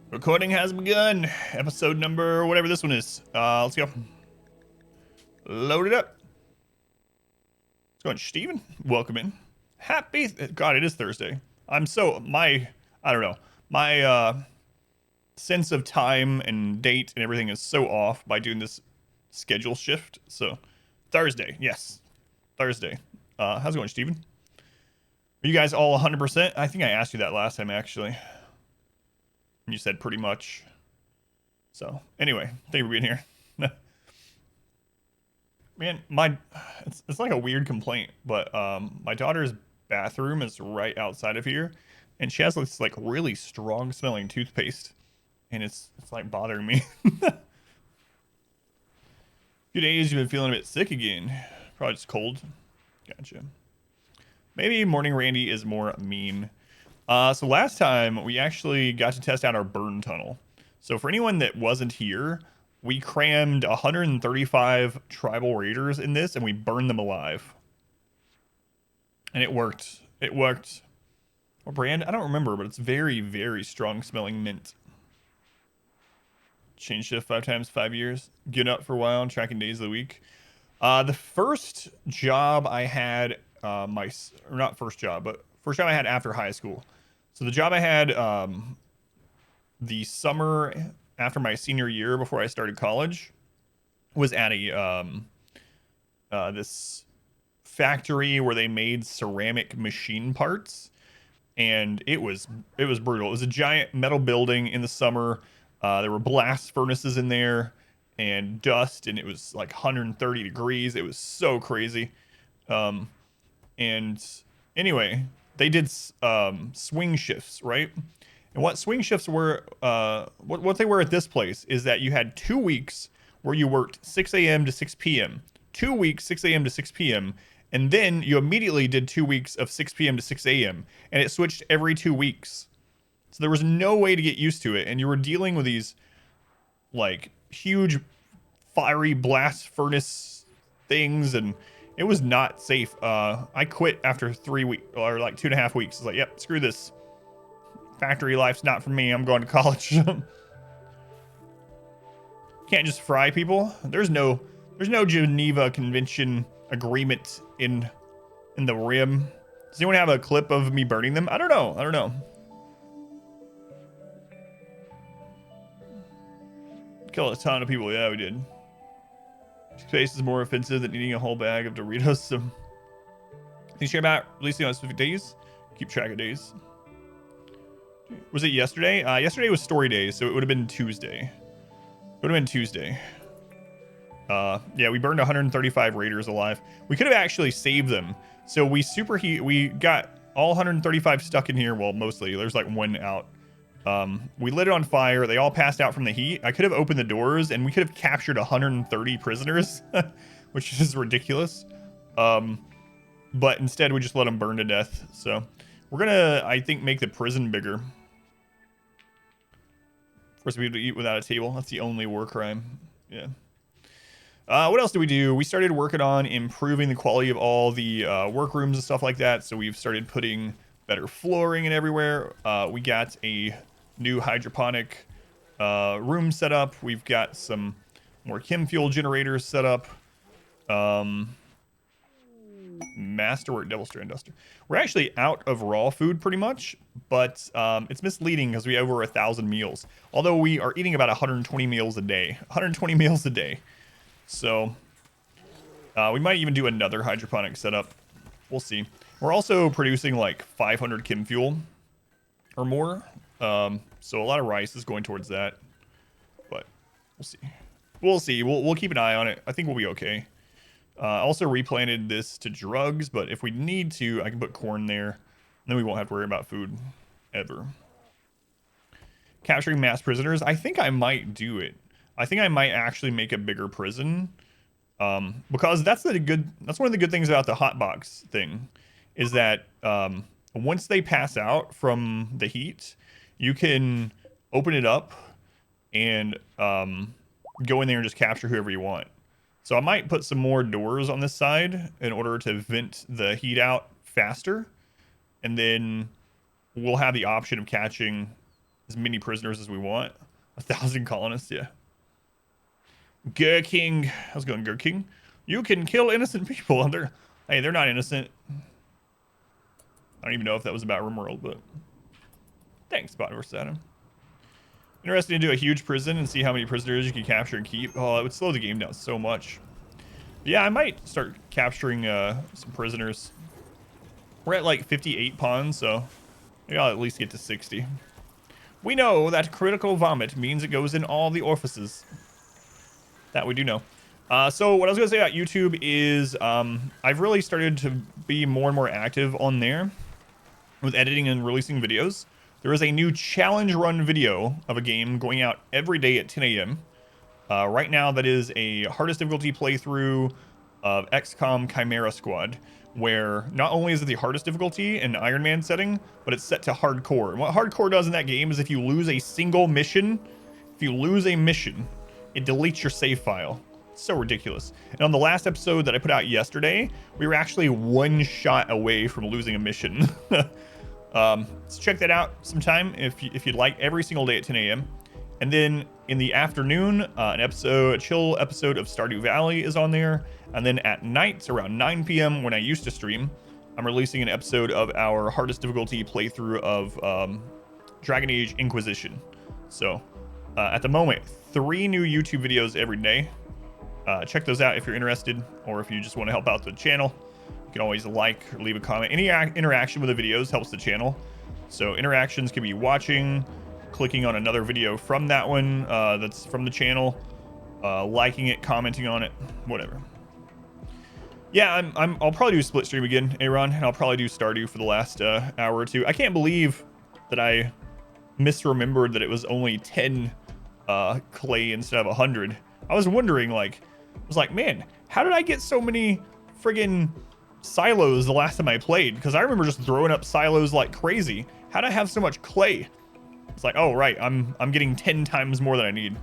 Recording has begun. Episode number, whatever this one is. Let's go. Load it up. What's going, Steven? Welcome in. Happy, God, it is Thursday. I don't know. My sense of time and date and everything is so off by doing this schedule shift. So, Thursday, yes. Thursday. How's it going, Steven? Are you guys all 100%? I think I asked you that last time, actually. You said pretty much. So anyway, thank you for being here. Man, it's like a weird complaint, but my daughter's bathroom is right outside of here, and she has this like really strong smelling toothpaste, and it's like bothering me. Few days you've been feeling a bit sick again. Probably just cold. Gotcha. Maybe Morning Randy is more mean. So last time we actually got to test out our burn tunnel. So for anyone that wasn't here, we crammed 135 tribal raiders in this and we burned them alive. And it worked. It worked. What brand? I don't remember, but it's very, very strong smelling mint. Change shift 5 times 5 years. Get up for a while, tracking days of the week. The first job I had, not first job, but first job I had after high school. So the job I had the summer after my senior year before I started college was at a this factory where they made ceramic machine parts, and it was brutal. It was a giant metal building in the summer. There were blast furnaces in there and dust, and it was like 130 degrees. It was so crazy. And anyway, they did swing shifts, right? And what swing shifts were, what they were at this place is that you had 2 weeks where you worked 6 a.m. to 6 p.m., 2 weeks 6 a.m. to 6 p.m., and then you immediately did 2 weeks of 6 p.m. to 6 a.m., and it switched every 2 weeks. So there was no way to get used to it, and you were dealing with these like huge fiery blast furnace things, and it was not safe. I quit after 3 weeks, or like 2.5 weeks. I was like, yep, screw this. Factory life's not for me. I'm going to college. Can't just fry people. There's no Geneva Convention agreement in the Rim. Does anyone have a clip of me burning them? I don't know. Killed a ton of people. Yeah, we did. Space is more offensive than eating a whole bag of Doritos. So, think you about releasing on specific days? Keep track of days. Was it yesterday? Yesterday was story days, so it would have been Tuesday. Yeah, we burned 135 raiders alive. We could have actually saved them. So we got all 135 stuck in here. Well, mostly. There's like one out. We lit it on fire. They all passed out from the heat. I could have opened the doors and we could have captured 130 prisoners, which is ridiculous. But instead we just let them burn to death. So we're gonna, I think, make the prison bigger. Force people to eat without a table. That's the only war crime. Yeah. What else do we do? We started working on improving the quality of all the workrooms and stuff like that. So we've started putting better flooring in everywhere. We got a new hydroponic room set up. We've got some more chem fuel generators set up. Masterwork Devil Strand Duster. We're actually out of raw food pretty much, but it's misleading because we have over 1,000 meals. Although we are eating about 120 meals a day. 120 meals a day. So we might even do another hydroponic setup. We'll see. We're also producing like 500 chem fuel or more. So a lot of rice is going towards that. But we'll see. We'll see. We'll keep an eye on it. I think we'll be okay. Also replanted this to drugs, but if we need to, I can put corn there. And then we won't have to worry about food ever. Capturing mass prisoners. I think I might do it. I think I might actually make a bigger prison. Because that's one of the good things about the hotbox thing is that once they pass out from the heat, you can open it up and go in there and just capture whoever you want. So I might put some more doors on this side in order to vent the heat out faster. And then we'll have the option of catching as many prisoners as we want. 1,000 colonists, yeah. Gurking. How's it going, Gurking? You can kill innocent people. Hey, they're not innocent. I don't even know if that was about RimWorld, but thanks, Bot vs. Adam. Interesting to do a huge prison and see how many prisoners you can capture and keep. Oh, it would slow the game down so much. But yeah, I might start capturing some prisoners. We're at like 58 pawns, so maybe I'll at least get to 60. We know that critical vomit means it goes in all the orifices. That we do know. So what I was going to say about YouTube is I've really started to be more and more active on there with editing and releasing videos. There is a new challenge run video of a game going out every day at 10 a.m. Right now, that is a hardest difficulty playthrough of XCOM Chimera Squad, where not only is it the hardest difficulty in Iron Man setting, but it's set to hardcore. And what hardcore does in that game is if you lose a single mission, it deletes your save file. It's so ridiculous. And on the last episode that I put out yesterday, we were actually one shot away from losing a mission. So check that out sometime if you'd like, every single day at 10 a.m. And then in the afternoon, a chill episode of Stardew Valley is on there. And then at nights around 9 p.m. when I used to stream, I'm releasing an episode of our hardest difficulty playthrough of Dragon Age Inquisition. So at the moment, 3 new YouTube videos every day. Check those out if you're interested, or if you just want to help out the channel. You can always like or leave a comment. Any interaction with the videos helps the channel. So interactions can be watching, clicking on another video from that one that's from the channel, liking it, commenting on it, whatever. Yeah, I'll probably do split stream again, Aaron, and I'll probably do Stardew for the last hour or two. I can't believe that I misremembered that it was only 10 clay instead of 100. I was wondering, like, man, how did I get so many friggin' silos the last time I played? Because I remember just throwing up silos like crazy. How did I have so much clay? It's like, oh right, I'm getting 10 times more than I need.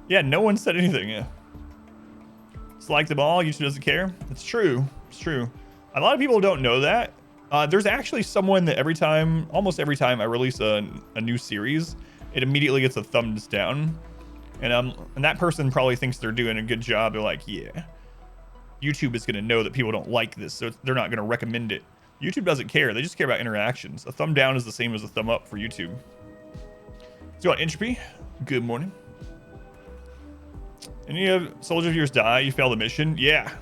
Yeah, no one said anything. Yeah, it's like them all. YouTube doesn't care. It's true. It's true. A lot of people don't know that. There's actually someone that almost every time I release a new series, it immediately gets a thumbs down. And that person probably thinks they're doing a good job. They're like, yeah, YouTube is going to know that people don't like this, so they're not going to recommend it. YouTube doesn't care. They just care about interactions. A thumb down is the same as a thumb up for YouTube. Let's go on Entropy. Good morning. Any of soldier viewers die? You fail the mission? Yeah,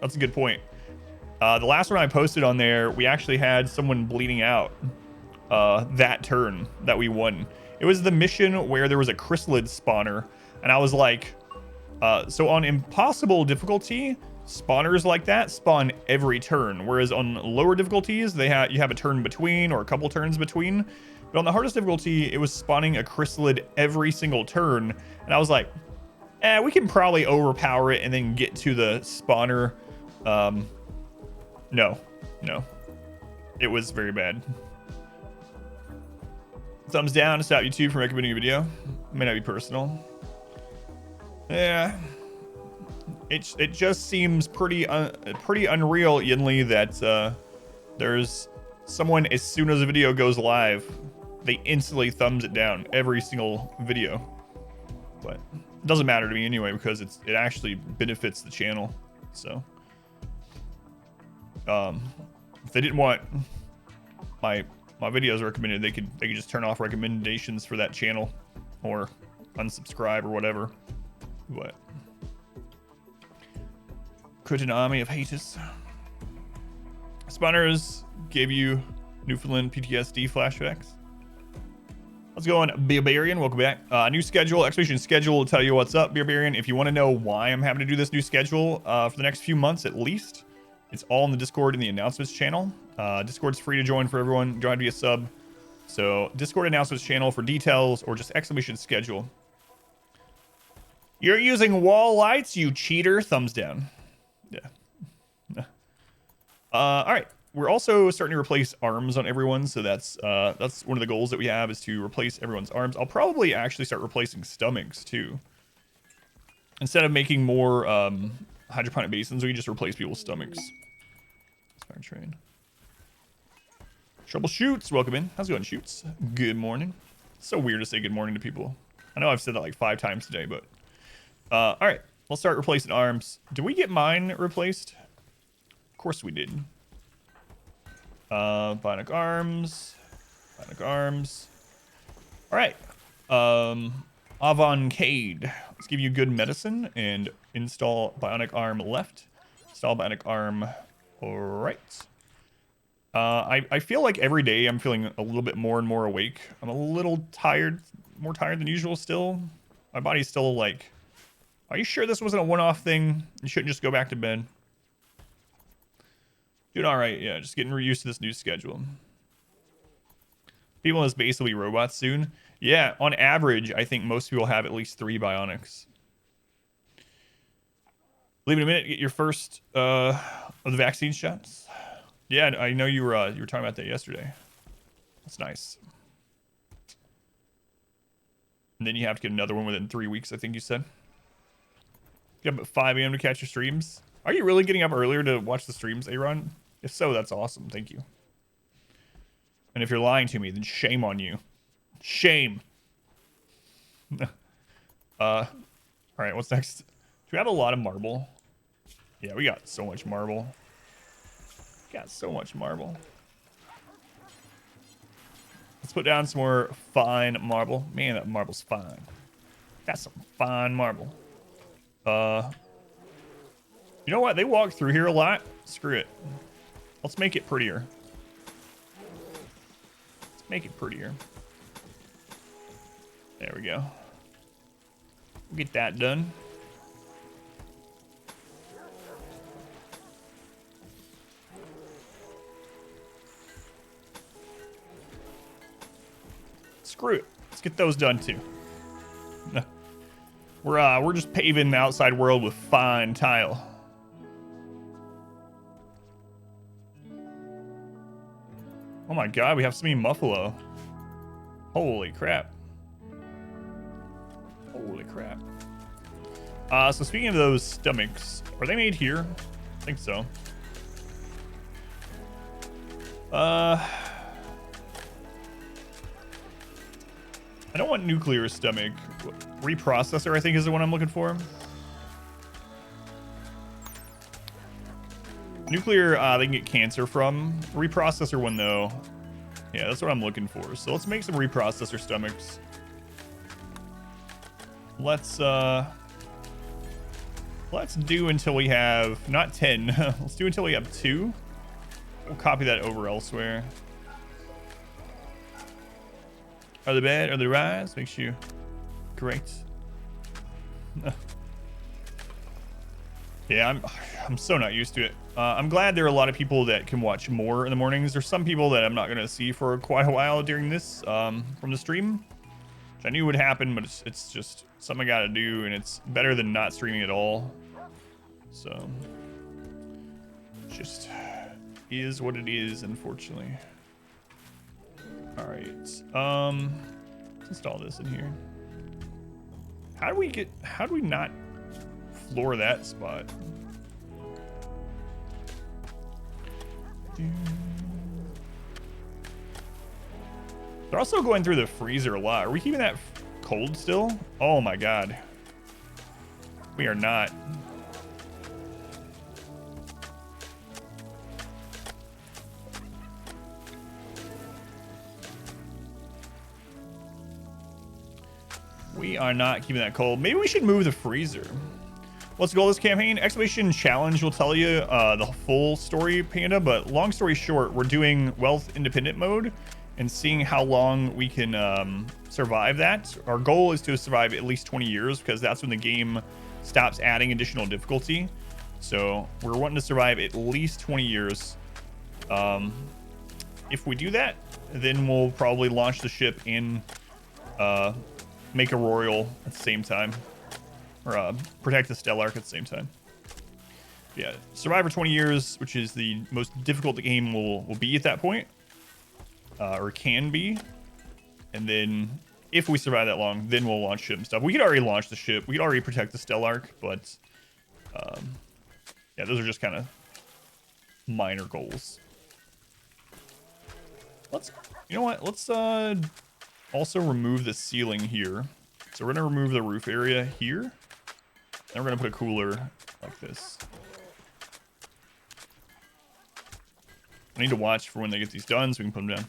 that's a good point. The last one I posted on there, we actually had someone bleeding out that turn that we won. It was the mission where there was a chrysalid spawner, and I was like, so on impossible difficulty, spawners like that spawn every turn, whereas on lower difficulties, you have a turn between or a couple turns between. But on the hardest difficulty, it was spawning a chrysalid every single turn, and I was like, we can probably overpower it and then get to the spawner. No, it was very bad. Thumbs down to stop YouTube from recommending a video. It may not be personal. Yeah, it just seems pretty unreal, Yinli, that there's someone, as soon as a video goes live, they instantly thumbs it down every single video. But it doesn't matter to me anyway, because it actually benefits the channel. So if they didn't want my videos recommended, they could just turn off recommendations for that channel or unsubscribe or whatever. What? Create an army of haters. Spawners gave you Newfoundland PTSD flashbacks. Let's go on Barbarian. Welcome back. New schedule, expedition schedule will tell you what's up, Barbarian. If you want to know why I'm having to do this new schedule for the next few months at least, it's all in the Discord in the announcements channel. Discord's free to join for everyone. Join via sub. So Discord announcements channel for details or just exclamation schedule. You're using wall lights, you cheater. Thumbs down. Yeah. All right. We're also starting to replace arms on everyone. So that's one of the goals that we have, is to replace everyone's arms. I'll probably actually start replacing stomachs too. Instead of making more hydroponic basins, we can just replace people's stomachs. Fire train. Troubleshoots, welcome in. How's it going, Shoots? Good morning. It's so weird to say good morning to people. I know I've said that like 5 times today, but all right, let's start replacing arms. Did we get mine replaced? Of course we did. Bionic arms. Bionic arms. All right. Avantcade. Let's give you good medicine and install bionic arm left. Install bionic arm right. I feel like every day I'm feeling a little bit more and more awake. I'm a little tired, more tired than usual still. My body's still like, are you sure this wasn't a one-off thing? You shouldn't just go back to bed. Doing all right, yeah, just getting used to this new schedule. People is basically robots soon. Yeah, on average, I think most people have at least 3 bionics. Leave it a minute, get your first of the vaccine shots. Yeah, I know you were talking about that yesterday. That's nice. And then you have to get another one within 3 weeks, I think you said. You have up at 5 a.m. to catch your streams. Are you really getting up earlier to watch the streams, Aaron? If so, that's awesome. Thank you. And if you're lying to me, then shame on you. Shame. All right, what's next? Do we have a lot of marble? Yeah, we got so much marble. Got so much marble. Let's put down some more fine marble. Man, that marble's fine. Got some fine marble. You know what? They walk through here a lot. Screw it. Let's make it prettier. Let's make it prettier. There we go. We'll get that done. Screw it. Let's get those done too. We're just paving the outside world with fine tile. Oh my god, we have so many Muffalo. Holy crap. Holy crap. So speaking of those stomachs, are they made here? I think so. I don't want nuclear stomach. Reprocessor, I think, is the one I'm looking for. Nuclear, they can get cancer from. Reprocessor one, though. Yeah, that's what I'm looking for. So let's make some reprocessor stomachs. Let's do until we have, not 10. Let's do until we have 2. We'll copy that over elsewhere. Are they bad? Are they rise? Makes you great. Yeah, I'm so not used to it. I'm glad there are a lot of people that can watch more in the mornings. There's some people that I'm not going to see for quite a while during this from the stream, which I knew would happen, but it's just something I got to do, and it's better than not streaming at all. So, just is what it is, unfortunately. All right, let's install this in here. How do we not floor that spot? They're also going through the freezer a lot. Are we keeping that cold still? Oh my god. We are not. We are not keeping that cold. Maybe we should move the freezer. What's the goal of this campaign? Exclamation challenge will tell you the full story, Panda, but long story short, we're doing wealth independent mode and seeing how long we can survive that. Our goal is to survive at least 20 years because that's when the game stops adding additional difficulty. So we're wanting to survive at least 20 years. If we do that, then we'll probably launch the ship and make a royal at the same time. Or protect the Stellark at the same time. Yeah, survive for 20 years, which is the most difficult the game will be at that point. Or can be. And then, if we survive that long, then we'll launch ship and stuff. We could already launch the ship. We could already protect the Stellark, but... yeah, those are just kind of minor goals. Let's, you know what? Let's also remove the ceiling here. So we're gonna remove the roof area here. And we're gonna put a cooler like this. I need to watch for when they get these done so we can put them down.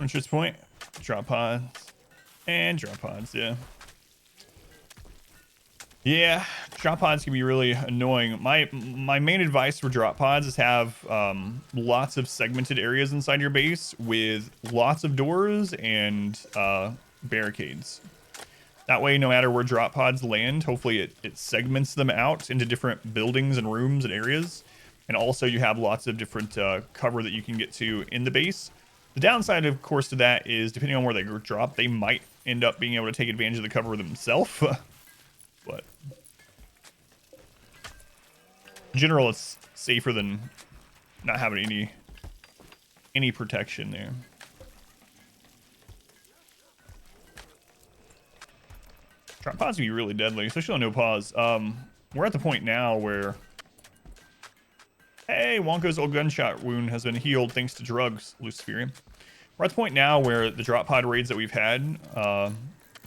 Entrance point, drop pods, and drop pods, yeah. Yeah, drop pods can be really annoying. My main advice for drop pods is have lots of segmented areas inside your base with lots of doors and barricades. That way, no matter where drop pods land, hopefully it segments them out into different buildings and rooms and areas. And also you have lots of different cover that you can get to in the base. The downside, of course, to that is depending on where they drop, they might end up being able to take advantage of the cover themselves. But in general, it's safer than not having any protection there. Drop pods can be really deadly, especially on no pause. We're at the point now where, hey, Wonka's old gunshot wound has been healed thanks to drugs, Luciferium. We're at the point now where the drop pod raids that we've had,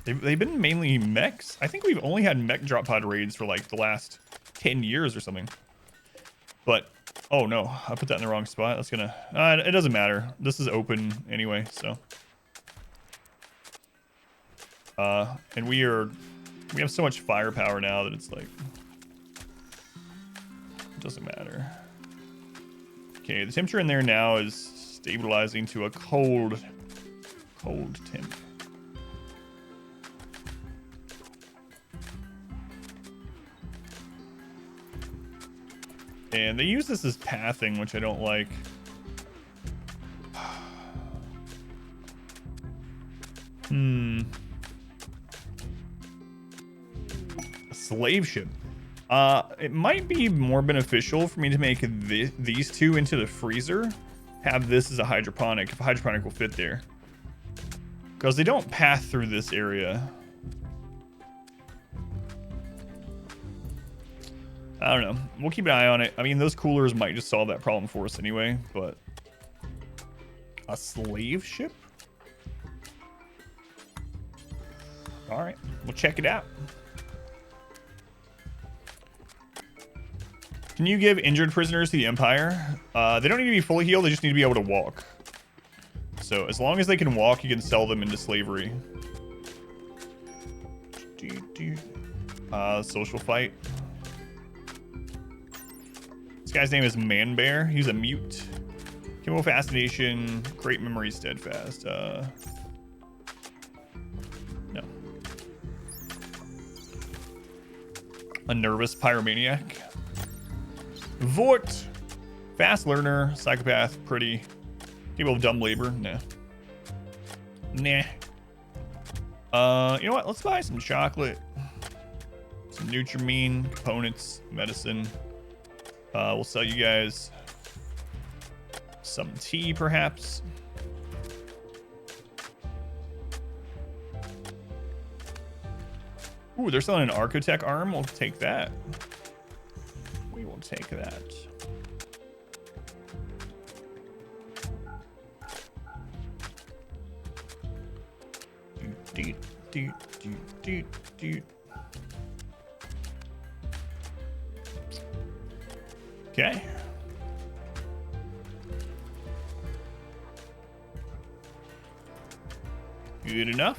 they've been mainly mechs. I think we've only had mech drop pod raids for like the last 10 years or something. But, oh no, I put that in the wrong spot. That's gonna, it doesn't matter. This is open anyway, so. And we have so much firepower now that it's like, it doesn't matter. Okay, the temperature in there now is stabilizing to a cold temp. And they use this as pathing, which I don't like. A slave ship. It might be more beneficial for me to make these two into the freezer. Have this as a hydroponic, if a hydroponic will fit there. Because they don't path through this area. I don't know. We'll keep an eye on it. I mean, those coolers might just solve that problem for us anyway, but... A slave ship? Alright, we'll check it out. Can you give injured prisoners to the Empire? They don't need to be fully healed, they just need to be able to walk. So, as long as they can walk, you can sell them into slavery. Social fight. This guy's name is Man Bear. He's a mute. Chemical fascination. Great memory, steadfast. No. A nervous pyromaniac. Vort. Fast learner. Psychopath. Pretty. People of dumb labor. Nah. Nah. You know what? Let's buy some chocolate. Some Nutrimine. Components. Medicine. We'll sell you guys some tea, perhaps. Ooh, they're selling an Architect arm. We'll take that. We will take that. Okay. Good enough.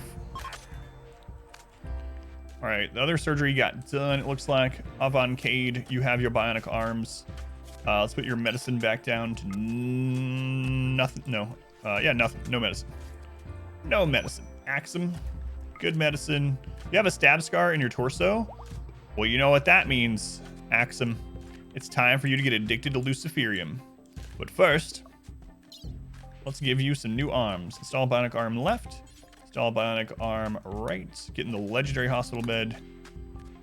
All right, the other surgery got done, it looks like. Avantcade, you have your bionic arms. Let's put your medicine back down to nothing. No. Yeah, nothing. No medicine. No medicine. Axum. Good medicine. You have a stab scar in your torso? Well, you know what that means, Axum. It's time for you to get addicted to Luciferium. But first, let's give you some new arms. Install bionic arm left. Install bionic arm right. Get in the legendary hospital bed.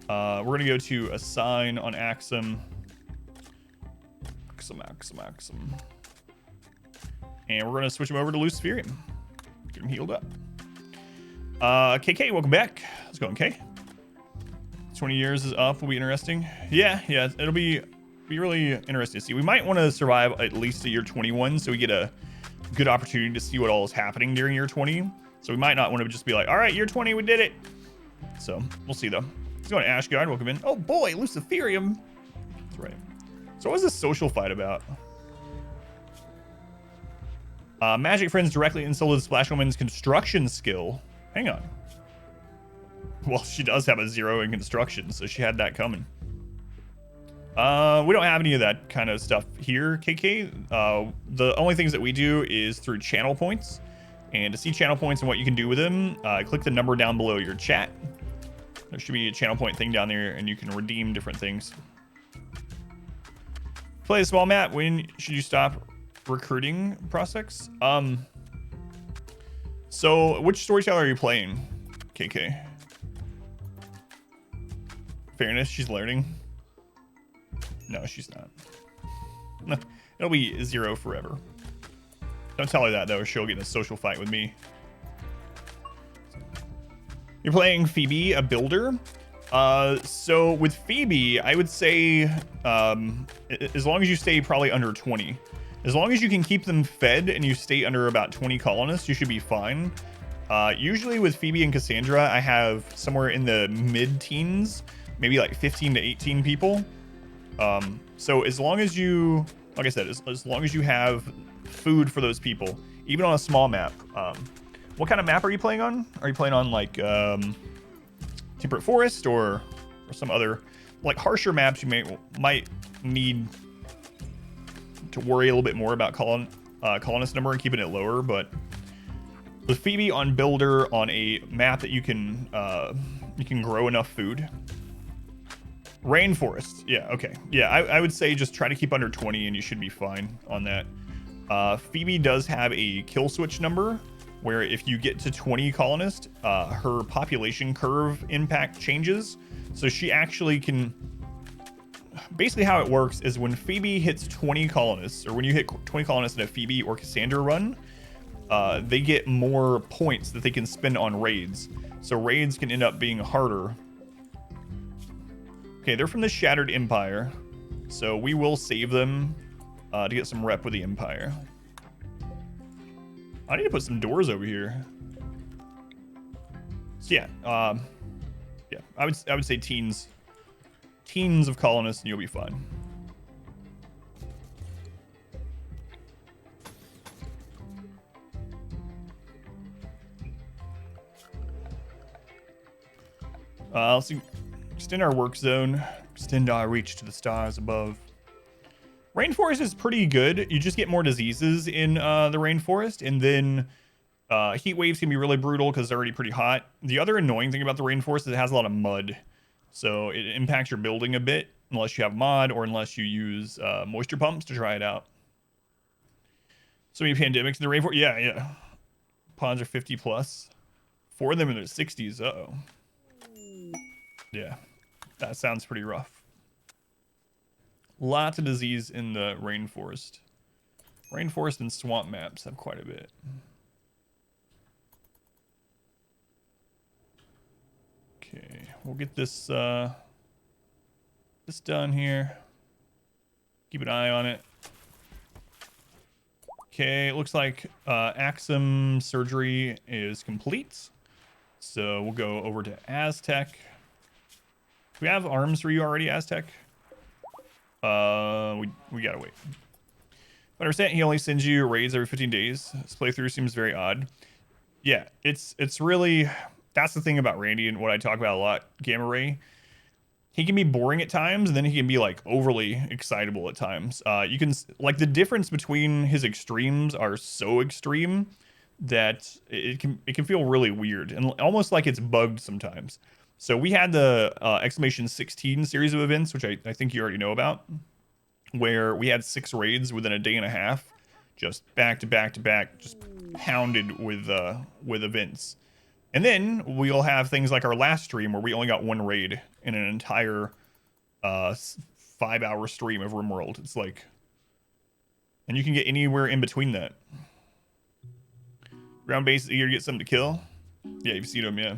We're going to go to assign on Axum. Axum. And we're going to switch him over to Luciferium. Get him healed up. KK, welcome back. How's it going, K? 20 years is up. Will be interesting. Yeah. It'll be really interesting to see. We might want to survive at least to year 21 so we get a good opportunity to see what all is happening during year 20. So we might not want to just be like, all right, year 20, we did it. So we'll see though. Let's go to Ashguard. Welcome in. Oh boy, Luciferium. That's right. So what was this social fight about? Magic friends directly insulted Splash Woman's construction skill. Hang on. Well, she does have a 0 in construction, so she had that coming. We don't have any of that kind of stuff here, KK. The only things that we do is through channel points. And to see channel points and what you can do with them, click the number down below your chat. There should be a channel point thing down there, and you can redeem different things. Play a small map. When should you stop recruiting prospects? So which storyteller are you playing, KK? Fairness, she's learning. No, she's not. It'll be 0 forever. Don't tell her that though, or she'll get in a social fight with me. You're playing Phoebe, a builder. So with Phoebe, I would say as long as you stay probably under 20. As long as you can keep them fed and you stay under about 20 colonists, you should be fine. Usually with Phoebe and Cassandra, I have somewhere in the mid-teens, maybe like 15 to 18 people. So as long as you, like I said, as long as you have food for those people, even on a small map. What kind of map are you playing on? Are you playing on like Temperate Forest or some other like harsher maps? You might need to worry a little bit more about colonist number and keeping it lower. But with Phoebe on builder on a map that you can grow enough food. Rainforest, yeah, okay, yeah. I would say just try to keep under 20 and you should be fine on that. Phoebe does have a kill switch number where if you get to 20 colonists, her population curve impact changes. So she actually can, basically how it works is when Phoebe hits 20 colonists, or when you hit 20 colonists in a Phoebe or Cassandra run, they get more points that they can spend on raids. So raids can end up being harder. Okay, they're from the Shattered Empire, so we will save them to get some rep with the Empire. I need to put some doors over here. So yeah, yeah, I would say teens of colonists, and you'll be fine. Let's see. Extend our work zone. Extend our reach to the stars above. Rainforest is pretty good. You just get more diseases in the rainforest, and then heat waves can be really brutal because they're already pretty hot. The other annoying thing about the rainforest is it has a lot of mud, so it impacts your building a bit unless you have mod or unless you use moisture pumps to dry it out. So many pandemics in the rainforest. Yeah. Ponds are 50 plus. 4 of them in their 60s. Uh-oh. Yeah, that sounds pretty rough. Lots of disease in the rainforest. Rainforest and swamp maps have quite a bit. Okay, we'll get this this done here. Keep an eye on it. Okay, it looks like Axum surgery is complete. So we'll go over to Aztec. Do we have arms for you already, Aztec? We gotta wait. I understand he only sends you raids every 15 days. This playthrough seems very odd. Yeah, it's really, that's the thing about Randy and what I talk about a lot, Gamma Ray. He can be boring at times, and then he can be like overly excitable at times. You can, like, the difference between his extremes are so extreme that it can feel really weird and almost like it's bugged sometimes. So we had the Exclamation 16 series of events, which I think you already know about, where we had 6 raids within a day and a half, just back to back to back, just pounded with events. And then we'll have things like our last stream where we only got 1 raid in an entire 5-hour stream of RimWorld. It's like, and you can get anywhere in between that. Ground base is eager to get something to kill. Yeah, you've seen them, yeah.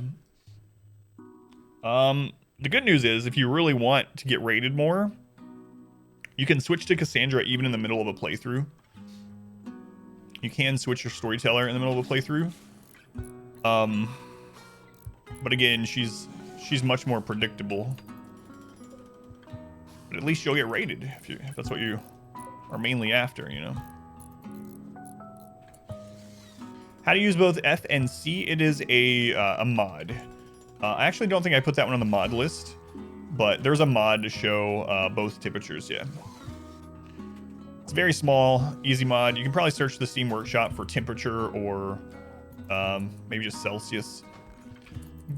The good news is if you really want to get raided more, you can switch to Cassandra even in the middle of a playthrough. You can switch your storyteller in the middle of a playthrough. But again, she's much more predictable. But at least you'll get rated if that's what you are mainly after, you know. How to use both F and C? It is a mod. I actually don't think I put that one on the mod list, but there's a mod to show both temperatures. Yeah. It's very small, easy mod. You can probably search the Steam Workshop for temperature or maybe just Celsius.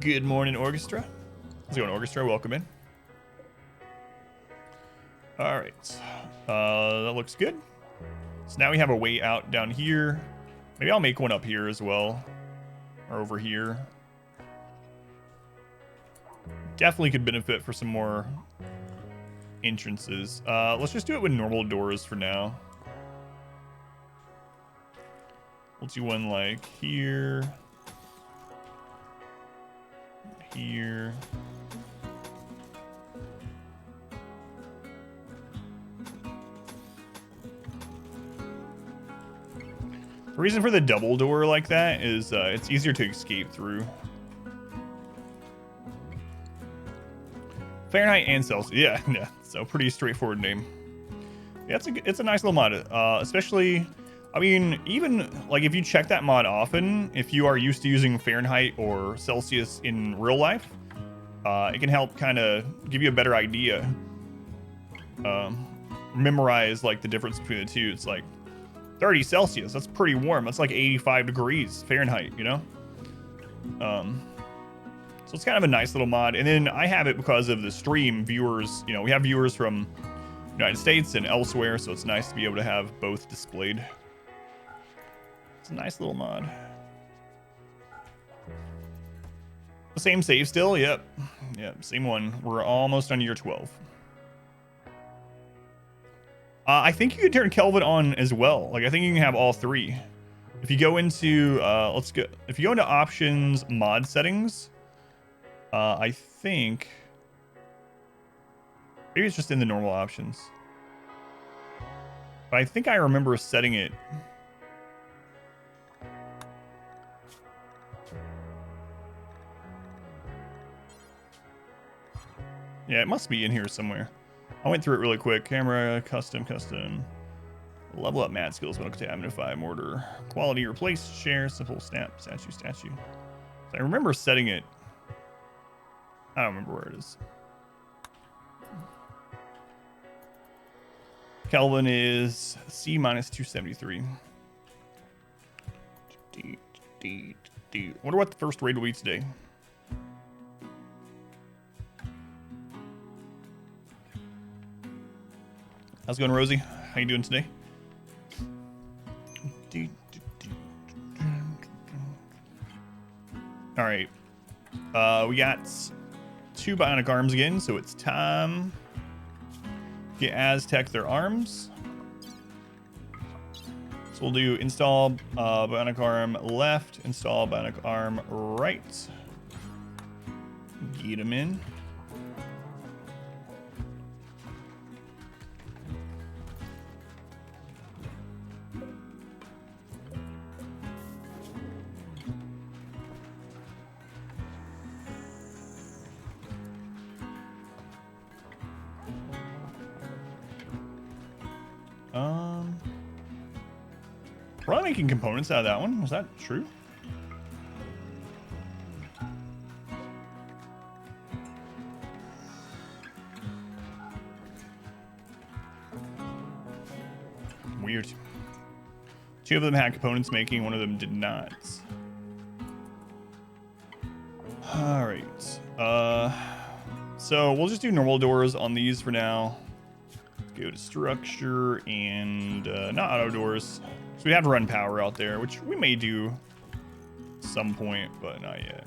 Good morning, Orchestra. How's it going, Orchestra? Welcome in. All right. That looks good. So now we have a way out down here. Maybe I'll make one up here as well. Or over here. Definitely could benefit for some more entrances. Let's just do it with normal doors for now. We'll do one like here. Here. The reason for the double door like that is it's easier to escape through. Fahrenheit and Celsius. Yeah. So pretty straightforward name. Yeah, it's a nice little mod. Especially, I mean, even like if you check that mod often, if you are used to using Fahrenheit or Celsius in real life, it can help kind of give you a better idea. Memorize like the difference between the two. It's like 30 Celsius. That's pretty warm. That's like 85 degrees Fahrenheit, you know? So it's kind of a nice little mod. And then I have it because of the stream viewers. You know, we have viewers from the United States and elsewhere, so it's nice to be able to have both displayed. It's a nice little mod. The same save still? Yep. Yep, same one. We're almost on year 12. I think you can turn Kelvin on as well. Like, I think you can have all three. If you go into, if you go into options, mod settings, I think, maybe it's just in the normal options. But I think I remember setting it. Yeah, it must be in here somewhere. I went through it really quick. Camera, custom. Level up mat skills, but okay, amplify, mortar. Quality, replace, share, simple, snap, statue. So I remember setting it. I don't remember where it is. Kelvin is C minus 273. Wonder what the first raid will be today. How's it going, Rosie? How you doing today? All right. We got 2 bionic arms again, so it's time to get Aztec their arms. So we'll do install bionic arm left, install bionic arm right. Get them in. Probably making components out of that one. Was that true? Weird. 2 of them had components making, 1 of them did not. All right. So we'll just do normal doors on these for now. Let's go to structure and not auto doors. So we have run power out there, which we may do at some point, but not yet.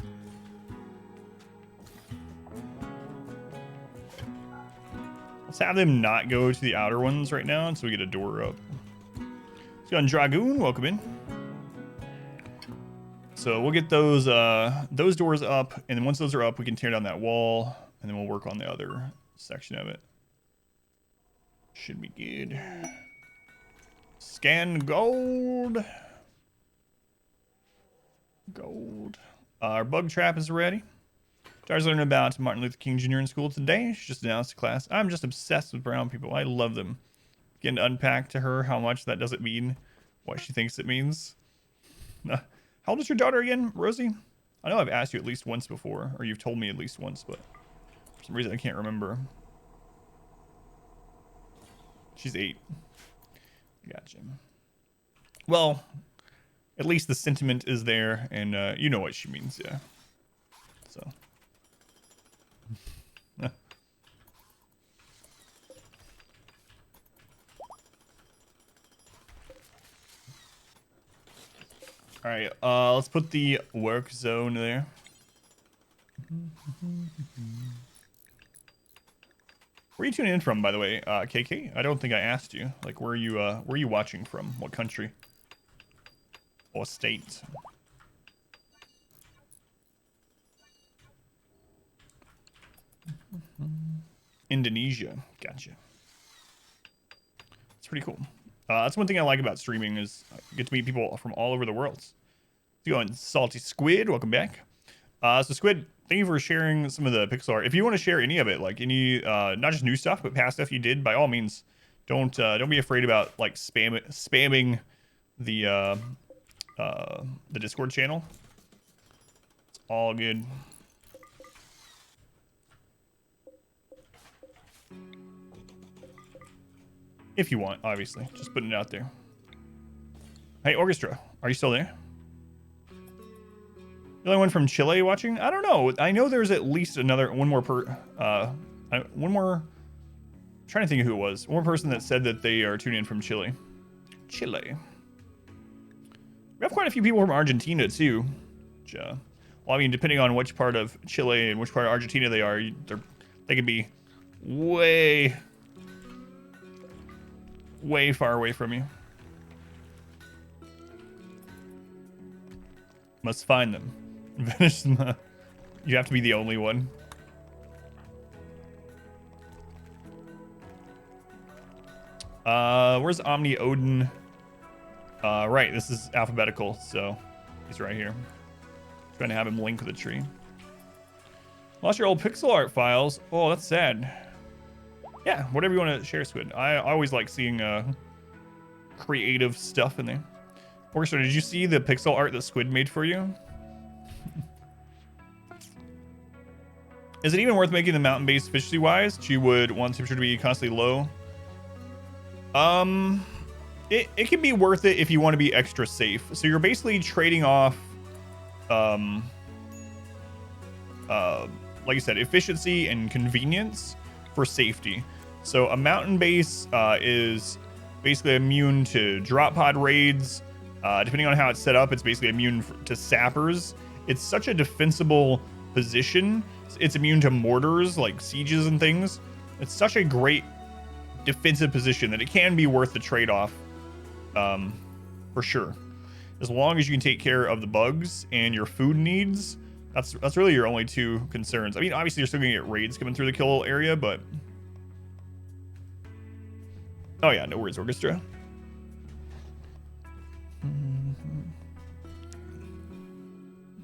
Let's have them not go to the outer ones right now until we get a door up. Let's go on Dragoon, welcome in. So we'll get those doors up, and then once those are up, we can tear down that wall, and then we'll work on the other section of it. Should be good. Scan gold. Gold. Our bug trap is ready. Started learning about Martin Luther King Jr. in school today. She just announced to class, I'm just obsessed with brown people. I love them. Getting to unpack to her how much that doesn't mean what she thinks it means. How old is your daughter again, Rosie? I know I've asked you at least once before, or you've told me at least once, but for some reason I can't remember. She's 8. Gotcha. Well, at least the sentiment is there, and you know what she means, yeah. So. All right, let's put the work zone there. Where are you tuning in from, by the way, KK? I don't think I asked you. Like, where are you watching from? What country? Or state? Indonesia. Gotcha. It's pretty cool. That's one thing I like about streaming is I get to meet people from all over the world. How's it going, Salty Squid? Welcome back. So Squid, thank you for sharing some of the pixel art. If you want to share any of it, like any, not just new stuff, but past stuff you did, by all means, don't be afraid about like spamming the Discord channel. It's all good. If you want, obviously. Just putting it out there. Hey, Orchestra, are you still there? The only one from Chile watching? I don't know. I know there's at least one more I'm trying to think of who it was. One more person that said that they are tuning in from Chile. Chile. We have quite a few people from Argentina, too. Which, well, I mean, depending on which part of Chile and which part of Argentina they are, they could be way far away from you. Must find them. Finish them. You have to be the only one. Where's Omni Odin? Right, this is alphabetical, so he's right here. Trying to have him link with a tree. Lost your old pixel art files. Oh, that's sad. Yeah, whatever you want to share, Squid. I always like seeing creative stuff in there. Orchestra, did you see the pixel art that Squid made for you? Is it even worth making the mountain base efficiency-wise? She would want temperature to be constantly low. It can be worth it if you want to be extra safe. So you're basically trading off, like I said, efficiency and convenience for safety. So a mountain base is basically immune to drop pod raids. Depending on how it's set up, it's basically immune to sappers. It's such a defensible position. It's immune to mortars, like sieges and things. It's such a great defensive position that it can be worth the trade-off, for sure. As long as you can take care of the bugs and your food needs, that's really your only two concerns. I mean, obviously you're still gonna get raids coming through the kill area, but oh yeah, no worries, Orchestra.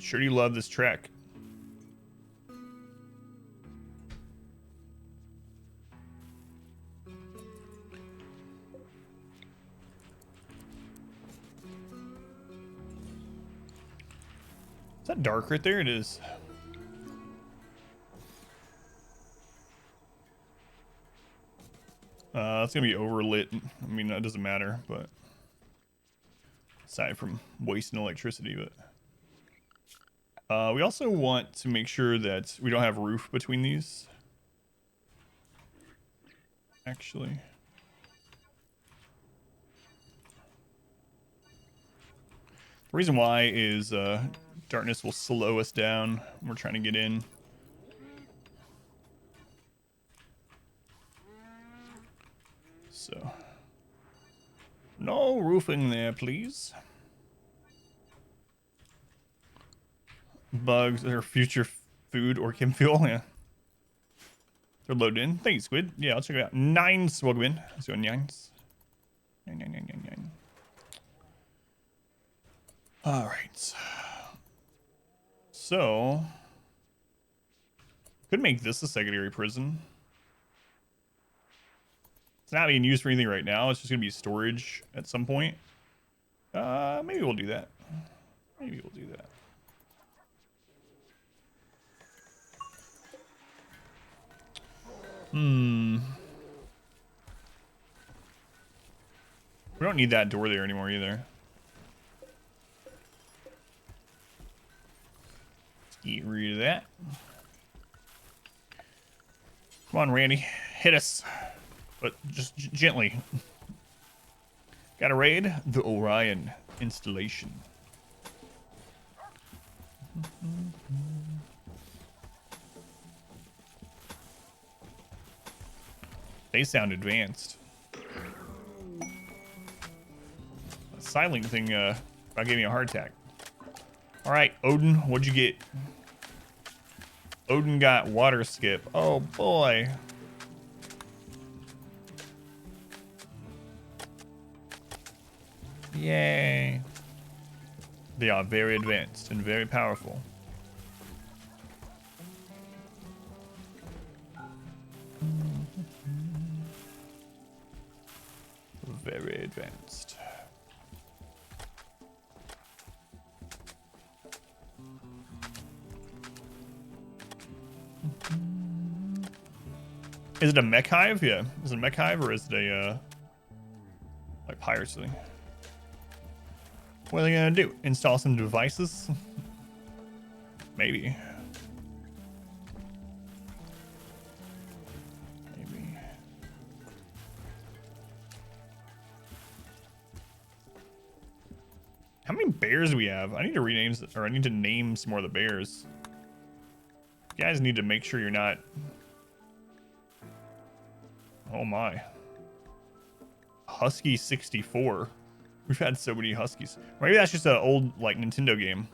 Sure do love this track. Is that dark right there? It is. It's gonna be overlit. I mean, that doesn't matter, but aside from wasting electricity, but we also want to make sure that we don't have roof between these. Actually, the reason why is darkness will slow us down when we're trying to get in. So, no roofing there, please. Bugs are future food or chem fuel, yeah. They're loaded in. Thank you, Squid. Yeah, I'll check it out. 9 welcome in. Let's go 9s. 9. All right. So, could make this a secondary prison. It's not being used for anything right now. It's just gonna be storage at some point. Maybe we'll do that. Maybe we'll do that. We don't need that door there anymore either. Let's get rid of that. Come on, Randy. Hit us. But just gently. Gotta raid the Orion installation. They sound advanced. The silent thing about gave me a heart attack. Alright, Odin, what'd you get? Odin got water skip. Oh boy. Yay. They are very advanced and very powerful. Very advanced. Is it a mech hive? Yeah. Is it a mech hive or is it a like piracy? What are they gonna do? Install some devices? Maybe. Maybe. How many bears do we have? I need to rename, or I need to name some more of the bears. You guys need to make sure you're not. Oh my. Husky 64. We've had so many Huskies. Maybe that's just an old like Nintendo game.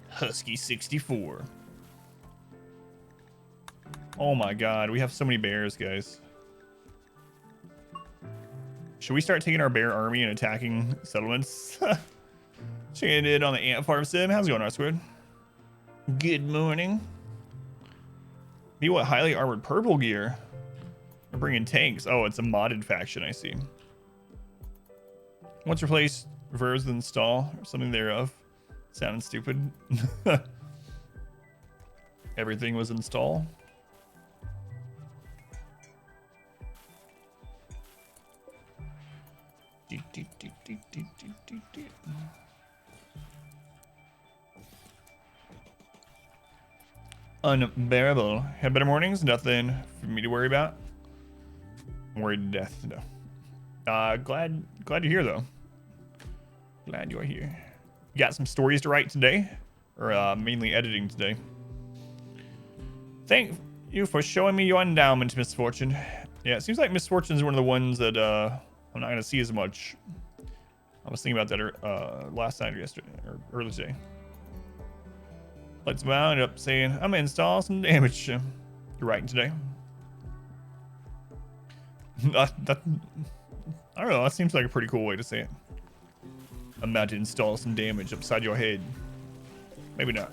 Husky 64. Oh my god, we have so many bears, guys. Should we start taking our bear army and attacking settlements? Checking it on the Ant Farm Sim. How's it going, R-Squared? Good morning. Be what highly armored purple gear? We're bringing tanks. Oh, it's a modded faction, I see. Once replaced, reverse the install, or something thereof. Sounding stupid. Everything was install. Unbearable. Had better mornings? Nothing for me to worry about. I'm worried to death. No. Glad you're here though. Glad you're here. You got some stories to write today, or mainly editing today. Thank you for showing me your endowment, Misfortune. Yeah, it seems like Misfortune is one of the ones that I'm not gonna see as much. I was thinking about that last night or yesterday or early today. Let's wound up saying I'm gonna install some damage. You're writing today. I don't know. That seems like a pretty cool way to say it. I'm about to install some damage upside your head. Maybe not.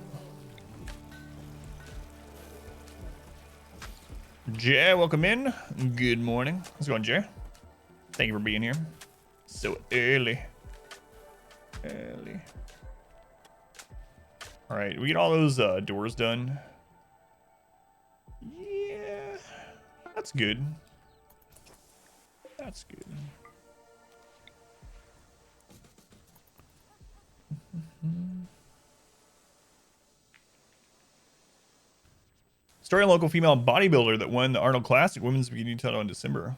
Jay, welcome in. Good morning. How's it going, Jay? Thank you for being here. So early. Early. All right, we get all those doors done. Yeah, that's good. That's good. Story on local female bodybuilder that won the Arnold Classic Women's Bikini title in December.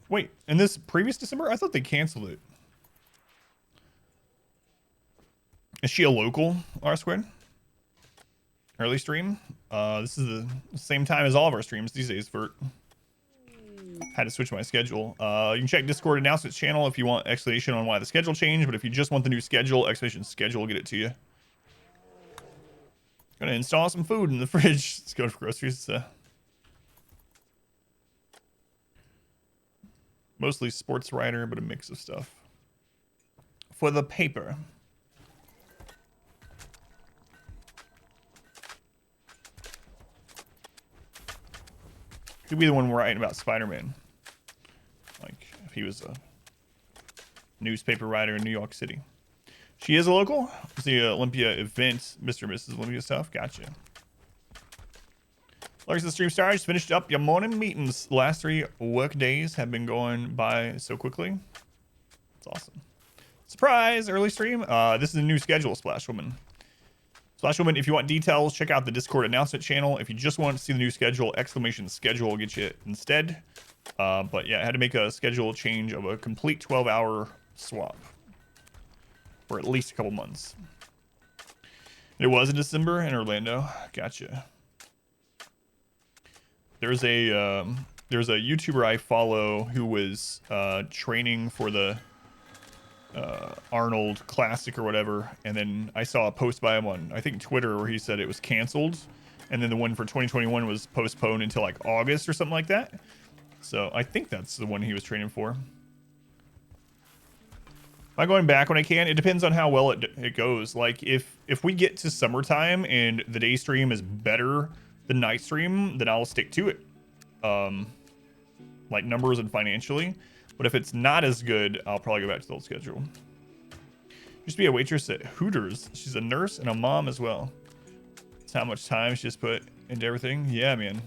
Wait, in this previous December? I thought they canceled it. Is she a local R-Squared? Early stream? This is the same time as all of our streams these days for... Had to switch my schedule. You can check Discord announcements channel if you want explanation on why the schedule changed, but if you just want the new schedule, explanation schedule will get it to you. Gonna install some food in the fridge. Let's go for groceries. Mostly sports writer, but a mix of stuff. For the paper. could be the one writing about Spider-Man. Like, if he was a newspaper writer in New York City. She is a local? It's the Olympia event, Mr. and Mrs. Olympia stuff. Gotcha. Larks the stream star, just finished up your morning meetings. The last 3 work days have been going by so quickly. It's awesome. Surprise! Early stream. This is a new schedule, Splash Woman. Splash Woman, if you want details, check out the Discord announcement channel. If you just want to see the new schedule, exclamation schedule will get you it instead. But yeah, I had to make a schedule change of a complete 12-hour swap for at least a couple months. It was in December in Orlando. Gotcha. There's a YouTuber I follow who was training for the Arnold Classic or whatever, and then I saw a post by him on, I think, Twitter, where he said it was canceled, and then the one for 2021 was postponed until like August or something like that. So I think that's the one he was training for. Am I going back when I can? It depends on how well it goes. Like if we get to summertime and the day stream is better than night stream, then I'll stick to it. Like numbers and financially. But if it's not as good, I'll probably go back to the old schedule. Used to be a waitress at Hooters. She's a nurse and a mom as well. That's how much time she just put into everything. Yeah, man.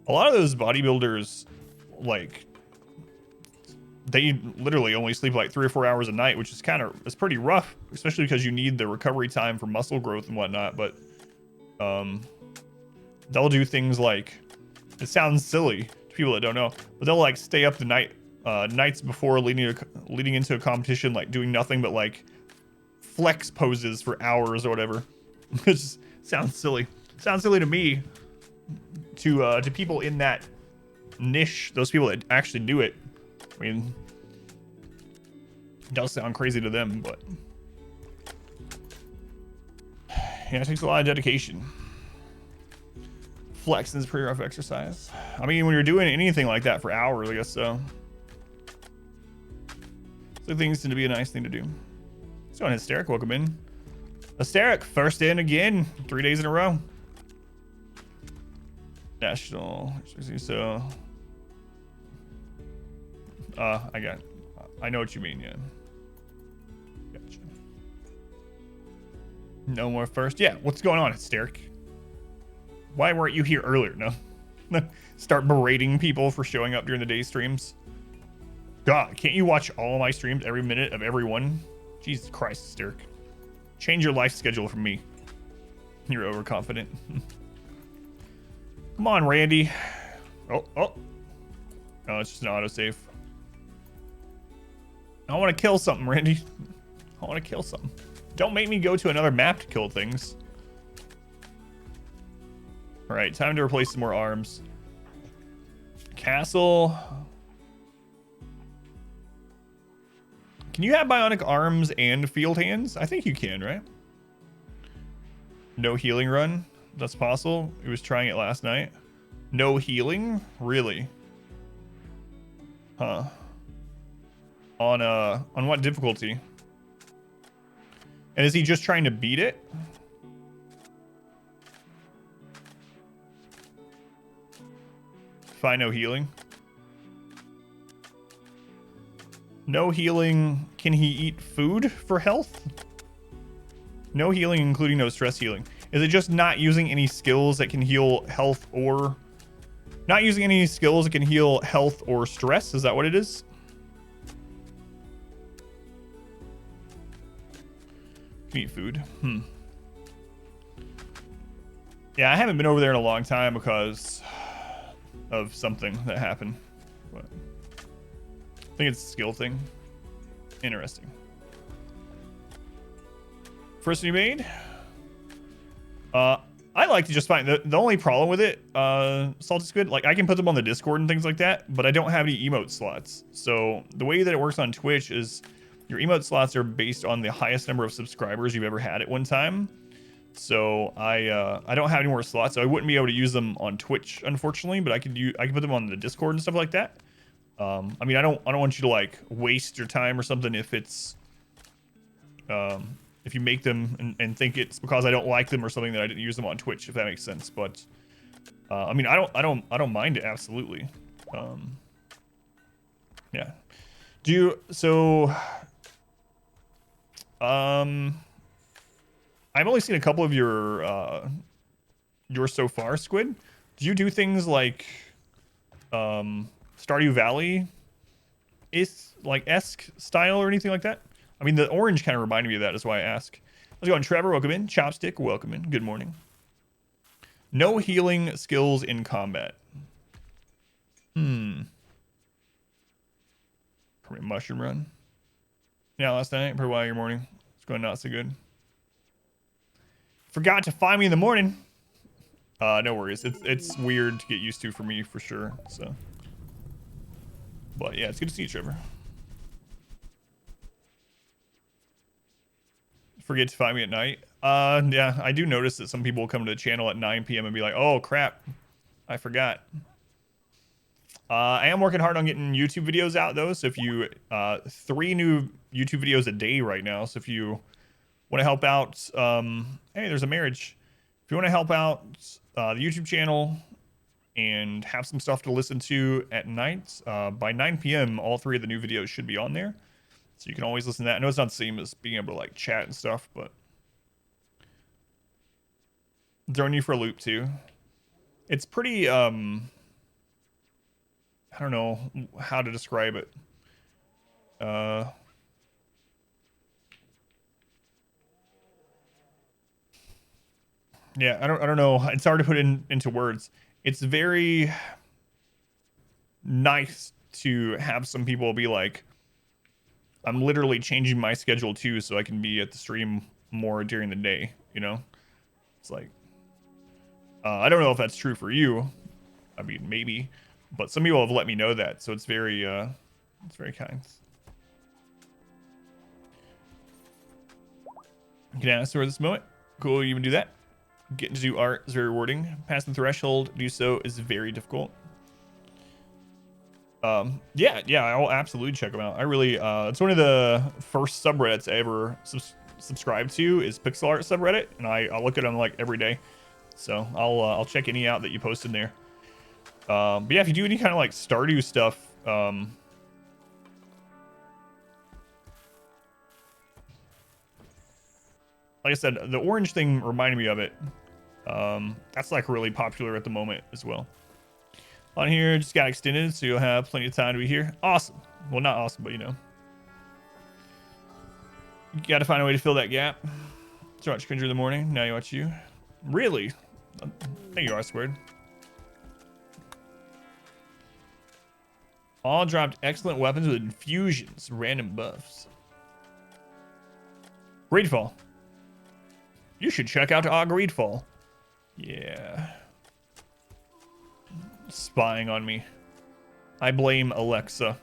A lot of those bodybuilders, like, they literally only sleep like 3 or 4 hours a night, which is it's pretty rough, especially because you need the recovery time for muscle growth and whatnot. But they'll do things like, it sounds silly to people that don't know, but they'll like stay up the nights before leading into a competition, like doing nothing but like flex poses for hours or whatever. It just sounds silly. Sounds silly to me. To people in that niche, those people that actually do it, I mean, it does sound crazy to them, but yeah, it takes a lot of dedication. Flexing is pretty rough exercise. I mean, when you're doing anything like that for hours, I guess so. So things tend to be a nice thing to do. So on Hysteric, welcome in. Hysteric, first in again, 3 days in a row. National, so I know what you mean, yeah. Gotcha. No more first. Yeah, what's going on, Hysteric? Why weren't you here earlier? No. Start berating people for showing up during the day streams. God, can't you watch all my streams every minute of every one? Jesus Christ, Hysteric. Change your life schedule for me. You're overconfident. Come on, Randy. Oh. No, it's just an autosave. I want to kill something, Randy. I want to kill something. Don't make me go to another map to kill things. All right, time to replace some more arms. Castle. Can you have bionic arms and field hands? I think you can, right? No healing run. That's possible. He was trying it last night. No healing? Really? Huh. On what difficulty? And is he just trying to beat it? Find no healing. No healing. Can he eat food for health? No healing, including no stress healing. Is it just not using any skills that can heal health or... Not using any skills that can heal health or stress? Is that what it is? Eat food. Yeah, I haven't been over there in a long time because of something that happened. But I think it's a skill thing. Interesting. First one you made? I like to just find the only problem with it, Salty Squid, like I can put them on the Discord and things like that, but I don't have any emote slots. So the way that it works on Twitch is your emote slots are based on the highest number of subscribers you've ever had at one time. So I don't have any more slots, so I wouldn't be able to use them on Twitch, unfortunately, but I can put them on the Discord and stuff like that. I mean, I don't want you to like waste your time or something if it's if you make them and think it's because I don't like them or something that I didn't use them on Twitch, if that makes sense. But I mean, I don't mind it, absolutely. Yeah. Do you, so, I've only seen a couple of your so far, Squid. Do you do things like, Stardew Valley is like esque style or anything like that? I mean, the orange kind of reminded me of that. That's why I ask. Let's go on. Trevor, welcome in. Chopstick, welcome in. Good morning. No healing skills in combat. Permanent mushroom run. Yeah, last night, pretty well your morning. It's going not so good. Forgot to find me in the morning. No worries. It's weird to get used to for me for sure. So, but yeah, it's good to see you, Trevor. Forget to find me at night. Yeah, I do notice that some people will come to the channel at 9 p.m. and be like, "Oh crap, I forgot." I am working hard on getting YouTube videos out though. So if you 3 new YouTube videos a day right now. So if you want to help out, hey, there's a marriage. If you want to help out the YouTube channel and have some stuff to listen to at night, by 9 p.m. all 3 of the new videos should be on there. So you can always listen to that. I know it's not the same as being able to like chat and stuff, but throwing you for a loop too. It's pretty I don't know how to describe it. Yeah, I don't know. It's hard to put into words. It's very nice to have some people be like, I'm literally changing my schedule too so I can be at the stream more during the day, you know? It's like, I don't know if that's true for you. I mean, maybe, but some people have let me know that, so it's very kind. You can ask for this moment. Cool, you even do that. Getting to do art is very rewarding. Passing the threshold to do so is very difficult. Yeah, I'll absolutely check them out. I really, it's one of the first subreddits I ever subscribed to is pixel art subreddit, and I'll look at them like every day. So I'll check any out that you post in there. But yeah, if you do any kind of like Stardew stuff, like I said, the orange thing reminded me of it. That's like really popular at the moment as well. On here, just got extended, so you'll have plenty of time to be here. Awesome. Well, not awesome, but you know. You gotta find a way to fill that gap. So much Cringer in the morning. Now you watch you. Really? There you are, squared. All dropped excellent weapons with infusions, random buffs. Greedfall. You should check out Greedfall. Yeah. Spying on me. I blame Alexa.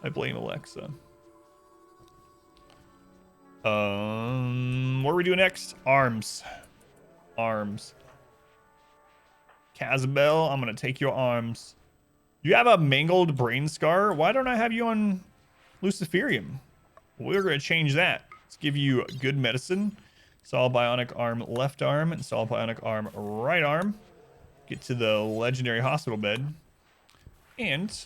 I blame Alexa. What are we doing next? Arms. Arms. Casabel, I'm gonna take your arms. You have a mangled brain scar? Why don't I have you on Luciferium? We're gonna change that. Let's give you good medicine. Solid bionic arm left arm and solid bionic arm right arm. Get to the legendary hospital bed. And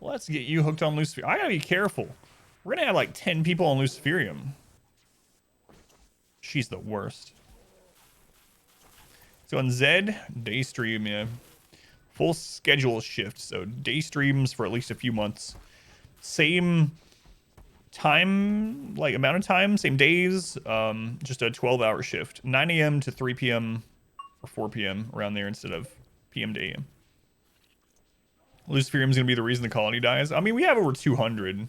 let's get you hooked on Luciferium. I gotta be careful. We're gonna have like 10 people on Luciferium. She's the worst. So on Zed, day stream, yeah. Full schedule shift. So day streams for at least a few months. Same time, like amount of time, same days, just a 12-hour shift. 9 a.m. to 3 p.m. or 4 p.m. around there instead of p.m. to a.m. Luciferium is going to be the reason the colony dies. I mean, we have over 200.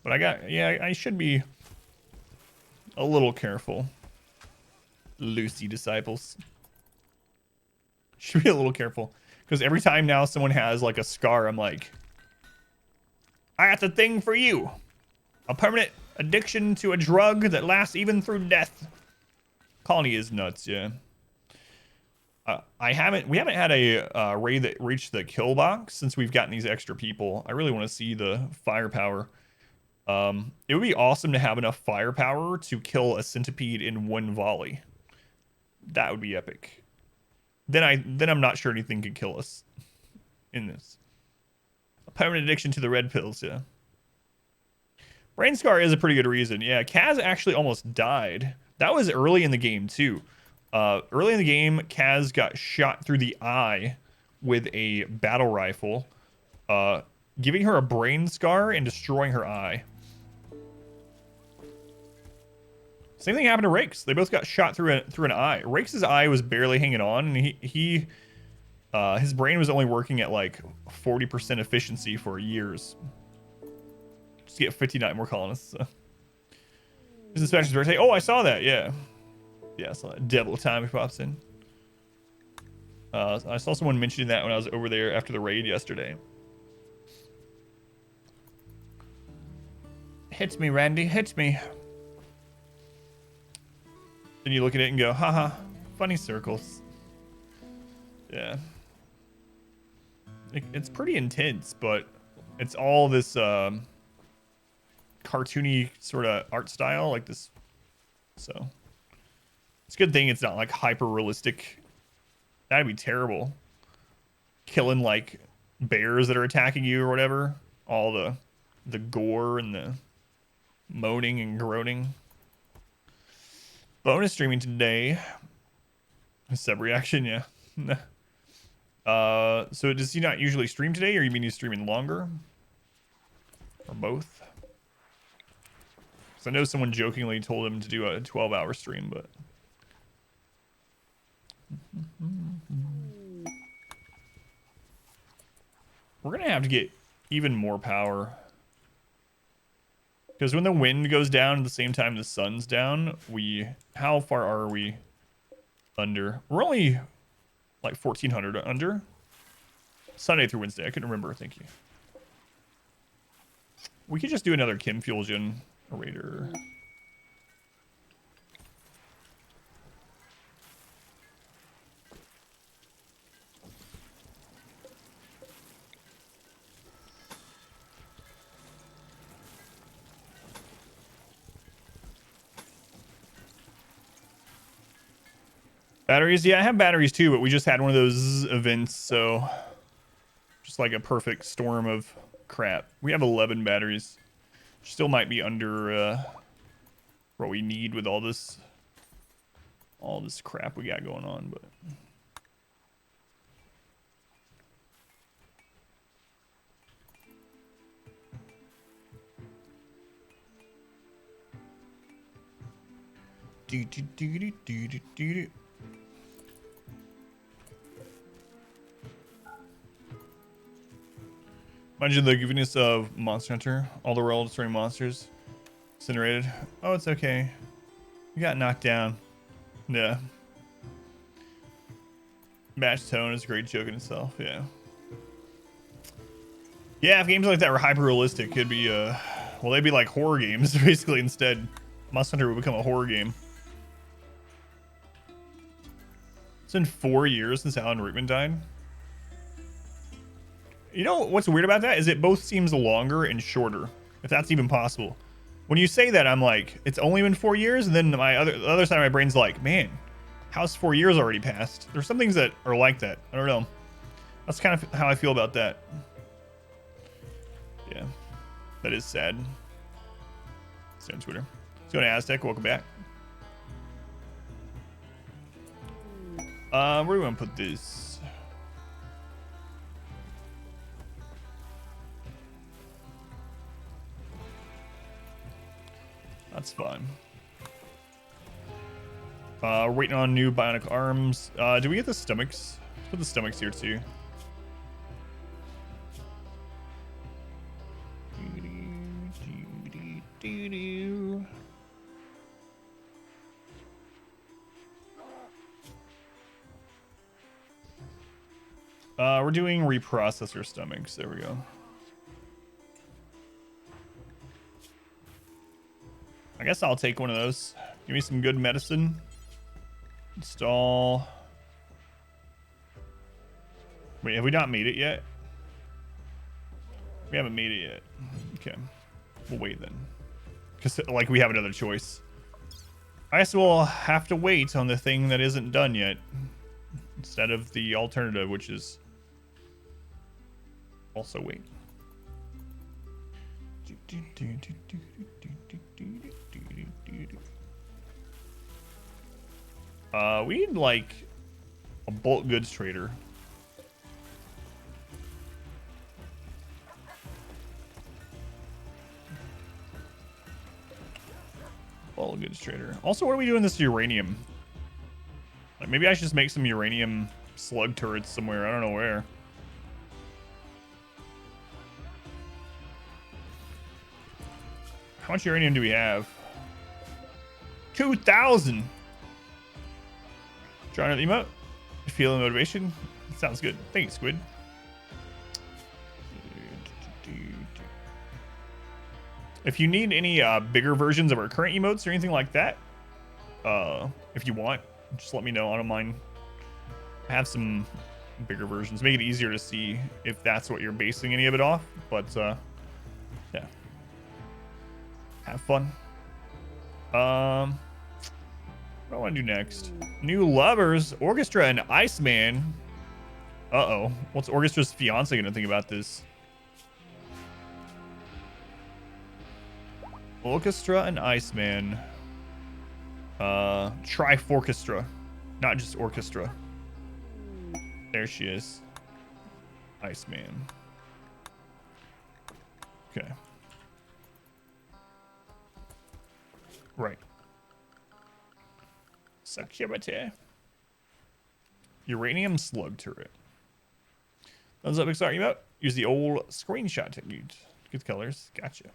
But I should be a little careful. Lucy disciples. Should be a little careful. Because every time now someone has like a scar, I'm like, I got the thing for you. A permanent addiction to a drug that lasts even through death. Colony is nuts, yeah. We haven't had a raid that reached the kill box since we've gotten these extra people. I really want to see the firepower. It would be awesome to have enough firepower to kill a centipede in one volley. That would be epic. Then I'm not sure anything could kill us in this. A permanent addiction to the red pills, yeah. Brain scar is a pretty good reason. Yeah, Kaz actually almost died. That was early in the game too. Early in the game, Kaz got shot through the eye with a battle rifle, giving her a brain scar and destroying her eye. Same thing happened to Rakes. They both got shot through an eye. Rakes' eye was barely hanging on, and his brain was only working at like 40% efficiency for years. Just to get 59 more colonists. So. His inspection's birthday. Oh, I saw that. Yeah. Yeah, I saw that. Devil time pops in. I saw someone mentioning that when I was over there after the raid yesterday. Hits me, Randy. Hits me. Then you look at it and go, haha, funny circles. Yeah. It's pretty intense, but it's all this cartoony sort of art style, like this. So it's a good thing it's not like hyper realistic. That'd be terrible. Killing like bears that are attacking you or whatever. All the gore and the moaning and groaning. Bonus streaming today. Sub reaction, yeah. So does he not usually stream today, or you mean he's streaming longer? Or both? Because I know someone jokingly told him to do a 12-hour stream, but... We're going to have to get even more power. Because when the wind goes down at the same time the sun's down, how far are we under? We're only like 1,400 under. Sunday through Wednesday. I couldn't remember. Thank you. We could just do another Chem Fusion Raider. Batteries? Yeah, I have batteries too, but we just had one of those events, so just like a perfect storm of crap. We have 11 batteries. Still might be under what we need with all this crap we got going on, but Imagine the goofiness of Monster Hunter. All the world destroying monsters. Incinerated. Oh, it's okay. We got knocked down. Yeah. Match tone is a great joke in itself. Yeah. Yeah, if games like that were hyper realistic, it'd be well, they'd be like horror games basically instead. Monster Hunter would become a horror game. It's been 4 years since Alan Rickman died. You know what's weird about that is it both seems longer and shorter, if that's even possible. When you say that, I'm like, it's only been 4 years, and then the other side of my brain's like, man, how's 4 years already passed? There's some things that are like that. I don't know. That's kind of how I feel about that. Yeah, that is sad. See on Twitter. Let's go to Aztec. Welcome back. Where do we want to put this? That's fine. We're waiting on new bionic arms. Do we get the stomachs? Let's put the stomachs here too. We're doing reprocessor stomachs. There we go. I guess I'll take one of those. Give me some good medicine. Install. Wait, have we not made it yet? We haven't made it yet. Okay. We'll wait then. Because, like, we have another choice. I guess we'll have to wait on the thing that isn't done yet. Instead of the alternative, which is also wait. We need, like, a bulk goods trader. Bulk goods trader. Also, what are we doing this uranium? Like, maybe I should just make some uranium slug turrets somewhere. I don't know where. How much uranium do we have? 2,000. Trying to emote. Feeling motivation. Sounds good. Thanks, Squid. If you need any bigger versions of our current emotes or anything like that, if you want, just let me know. I don't mind. I have some bigger versions. Make it easier to see if that's what you're basing any of it off. But yeah, have fun. What do I want to do next? New lovers, Orchestra and Iceman. Uh-oh. What's Orchestra's fiance gonna think about this? Orchestra and Iceman. Triforchestra. Not just orchestra. There she is. Iceman. Okay. Right. Security. Uranium slug turret. Thumbs up, sorry about. Use the old screenshot technique. Good colors. Gotcha.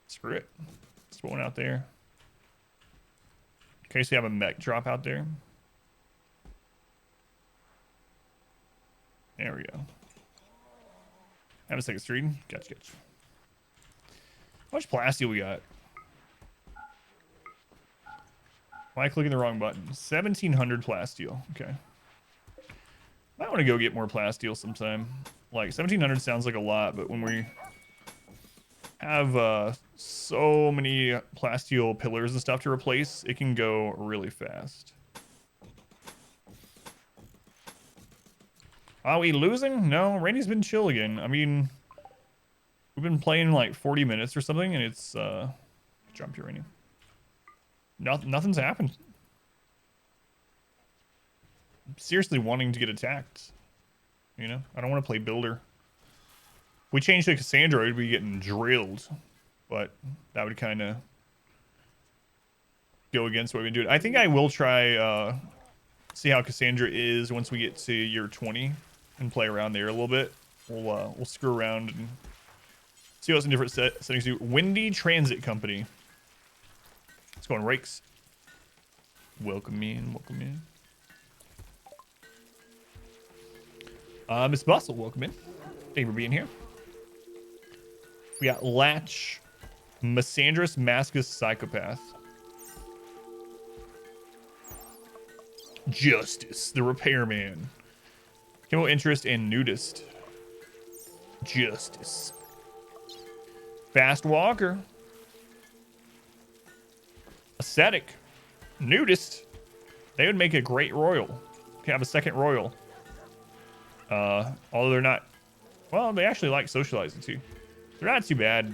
Screw it. Let's put one out there. In case we have a mech drop out there. There we go. Have a second stream. Gotcha. How much plasteel we got? Why clicking the wrong button? 1,700 plasteel. Okay. I want to go get more plasteel sometime. Like, 1,700 sounds like a lot, but when we have so many plasteel pillars and stuff to replace, it can go really fast. Are we losing? No, Randy's been chill again. I mean, we've been playing like 40 minutes or something, and it's jump uranium. Nothing's happened. I'm seriously wanting to get attacked. You know, I don't want to play builder. If we change to Cassandra, we'd be getting drilled, but that would kind of go against what we've been doing. I think I will try see how Cassandra is once we get to year 20 and play around there a little bit. We'll screw around and see what's in different settings do. Windy Transit Company. Let's go on rakes. Welcome in, welcome in. Miss Bustle, welcome in. Thank you for being here. We got Latch, Misandrous Mascus Psychopath. Justice, the Repairman. Chemical Interest and Nudist. Justice. Fast Walker. Ascetic. Nudist. They would make a great royal. Can have a second royal. Although they're not, well, they actually like socializing too. They're not too bad.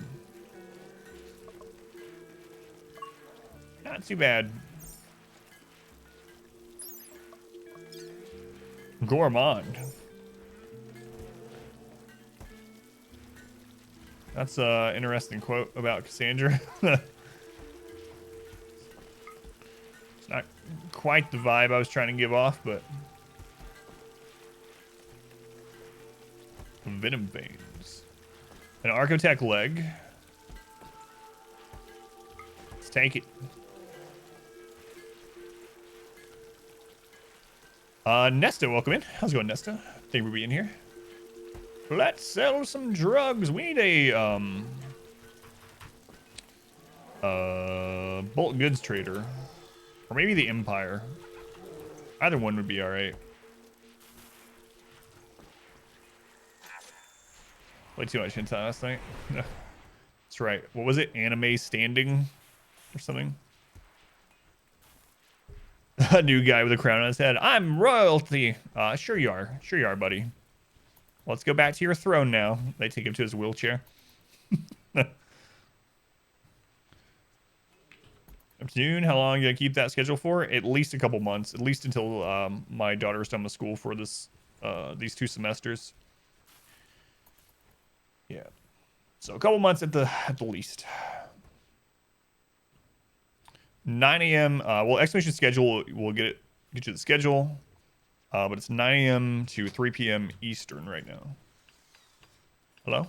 Not too bad. Gourmand. That's an interesting quote about Cassandra. It's not quite the vibe I was trying to give off, but Venom Veins. An Architect leg. Let's take it. Nesta, welcome in. How's it going, Nesta? Thank you for being here. Let's sell some drugs. We need a bulk goods trader. Or maybe the Empire. Either one would be all right. Played too much hentai last night. That's right. What was it? Anime standing or something? A new guy with a crown on his head. I'm royalty. Sure you are. Sure you are, buddy. Let's go back to your throne now. They take him to his wheelchair. Afternoon. How long are you gonna keep that schedule for? At least a couple months. At least until my daughter's done with school for this these 2 semesters. Yeah. So a couple months at the least. 9 a.m. Well, exclamation schedule will get you the schedule, but it's 9 a.m. to 3 p.m. Eastern right now. Hello?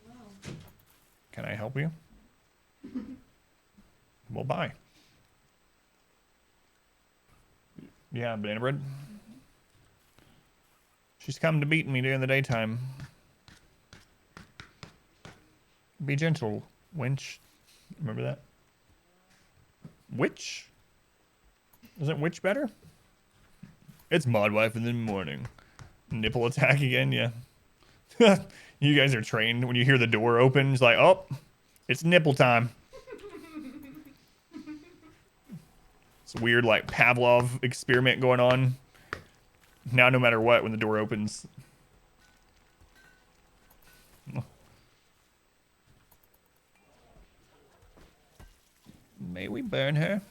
Hello. Can I help you? Well, bye. Yeah, banana bread. She's come to beat me during the daytime. Be gentle, wench. Remember that? Witch? Isn't witch better? It's mod wife in the morning. Nipple attack again, yeah. You guys are trained. When you hear the door open, it's like, oh, it's nipple time. It's a weird, like, Pavlov experiment going on. Now, no matter what, when the door opens. May we burn her?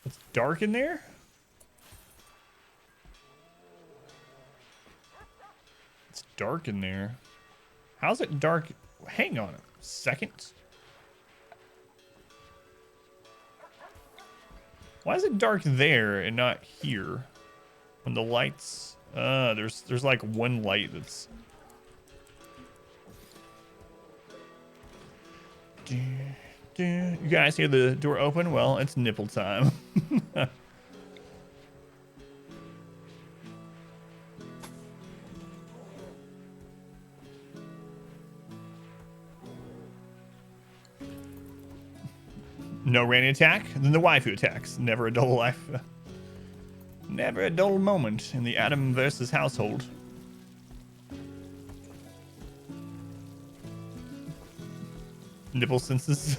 It's dark in there? It's dark in there. How's it dark? Hang on a second. Why is it dark there and not here? When the lights... there's like one light that's... You guys hear the door open? Well, it's nipple time. No Randy attack, then the waifu attacks. Never a dull life. Never a dull moment in the Adam versus household. Nipple senses.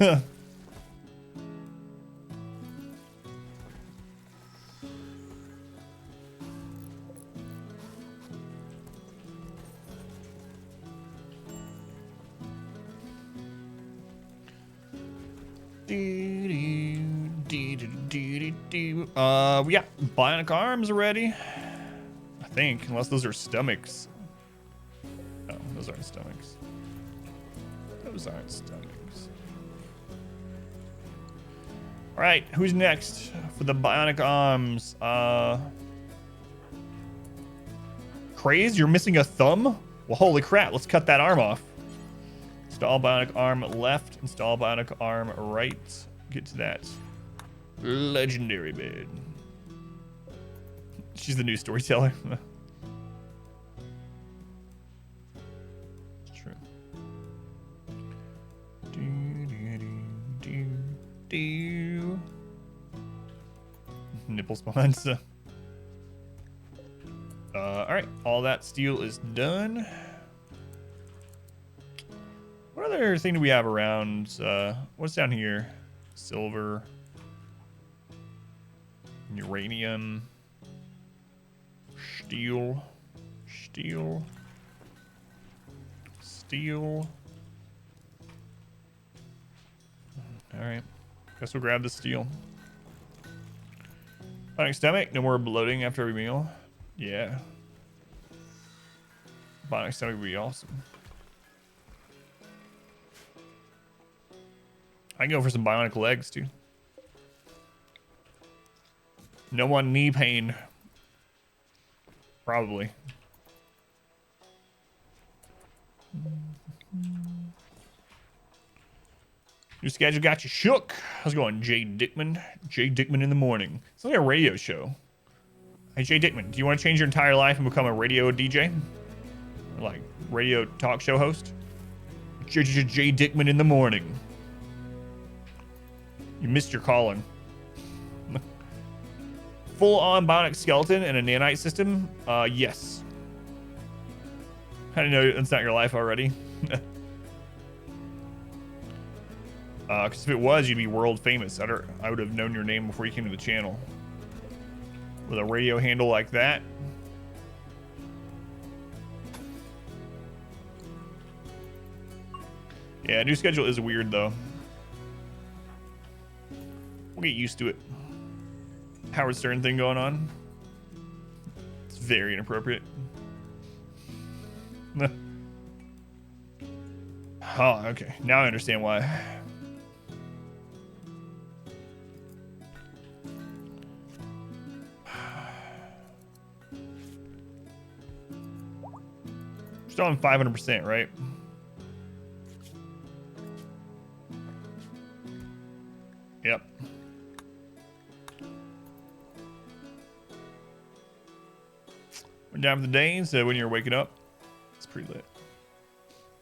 Yeah, bionic arms ready. I think, unless those are stomachs. Oh, those aren't stomachs. Those aren't stomachs. All right, who's next for the bionic arms? Craze, you're missing a thumb? Well, holy crap, let's cut that arm off. Install bionic arm left, install bionic arm right. Get to that. Legendary bed. She's the new storyteller. It's true. Nipple spawns. Alright, all that steel is done. What other thing do we have around? What's down here? Silver. Uranium. Steel. Steel. Steel. Alright. Guess we'll grab the steel. Bionic stomach. No more bloating after every meal. Yeah. Bionic stomach would be awesome. I can go for some bionic legs too. No one knee pain. Probably. Your schedule got you shook. How's it going, Jay Dickman? Jay Dickman in the morning. It's like a radio show. Hey, Jay Dickman, do you want to change your entire life and become a radio DJ? Or like radio talk show host? Jay Dickman in the morning. You missed your calling. Full-on bionic skeleton and a nanite system? Yes. How do you know it's not your life already? Because if it was, you'd be world famous. I would have known your name before you came to the channel. With a radio handle like that. Yeah, new schedule is weird though. We'll get used to it. Howard Stern thing going on. It's very inappropriate. Oh, okay. Now I understand why. Still on 500%, right? Yep. We're down for the day, so when you're waking up, it's pretty lit.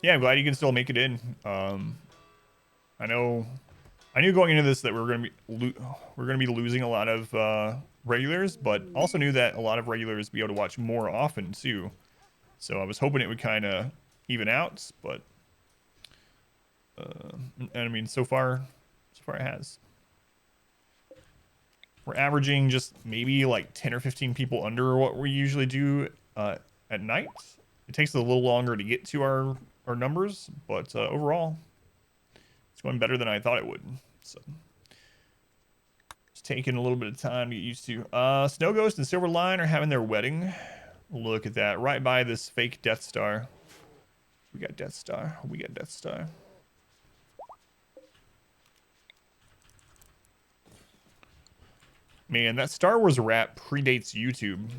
Yeah, I'm glad you can still make it in. I knew going into this that we're gonna be losing a lot of regulars, but also knew that a lot of regulars be able to watch more often too. So I was hoping it would kind of even out, but and I mean, so far it has. We're averaging just maybe like 10 or 15 people under what we usually do at night. It takes a little longer to get to our numbers, but overall, it's going better than I thought it would. So it's taking a little bit of time to get used to. Snow Ghost and Silver Line are having their wedding. Look at that, right by this fake Death Star. We got Death Star. We got Death Star. Man, that Star Wars rap predates YouTube.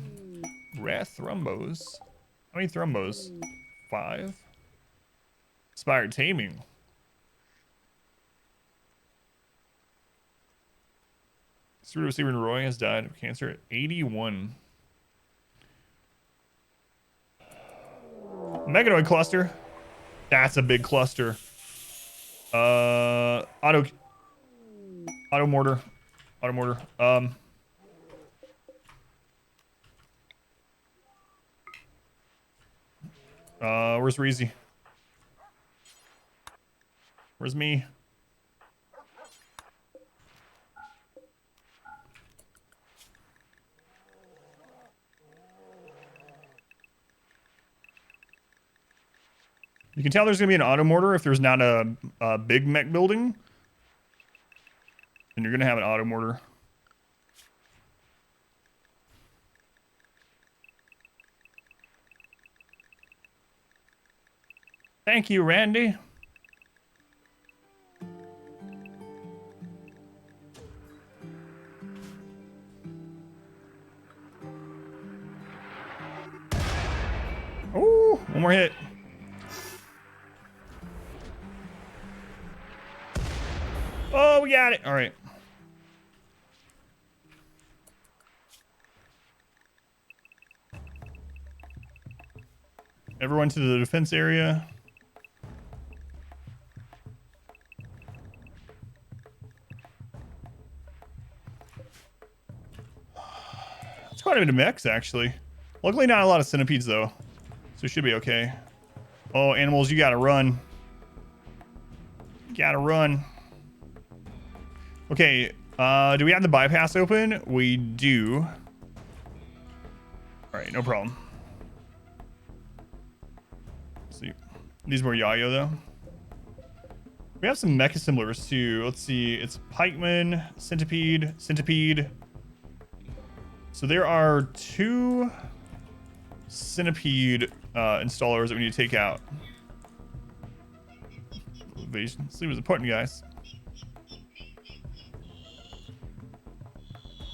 Wrath Thrumbos. How many Thrumbos? 5. Inspired Taming. Pseudo Stephen Roy has died of cancer at 81. Meganoid cluster. That's a big cluster. Auto mortar. Auto mortar. Where's Reezy? Where's me? You can tell there's gonna be an auto mortar if there's not a big mech building. And you're gonna have an auto mortar. Thank you, Randy. Oh, one more hit. Oh, we got it. All right. Everyone to the defense area. It's quite a bit of mechs, actually. Luckily, not a lot of centipedes, though. So it should be okay. Oh, animals, you gotta run. You gotta run. Okay, do we have the bypass open? We do. All right, no problem. Let's see. These more Yayo, though. We have some mech assemblers, too. Let's see. It's Pikeman, Centipede, Centipede. So there are 2 Centipede installers that we need to take out. Let's see what's important, guys.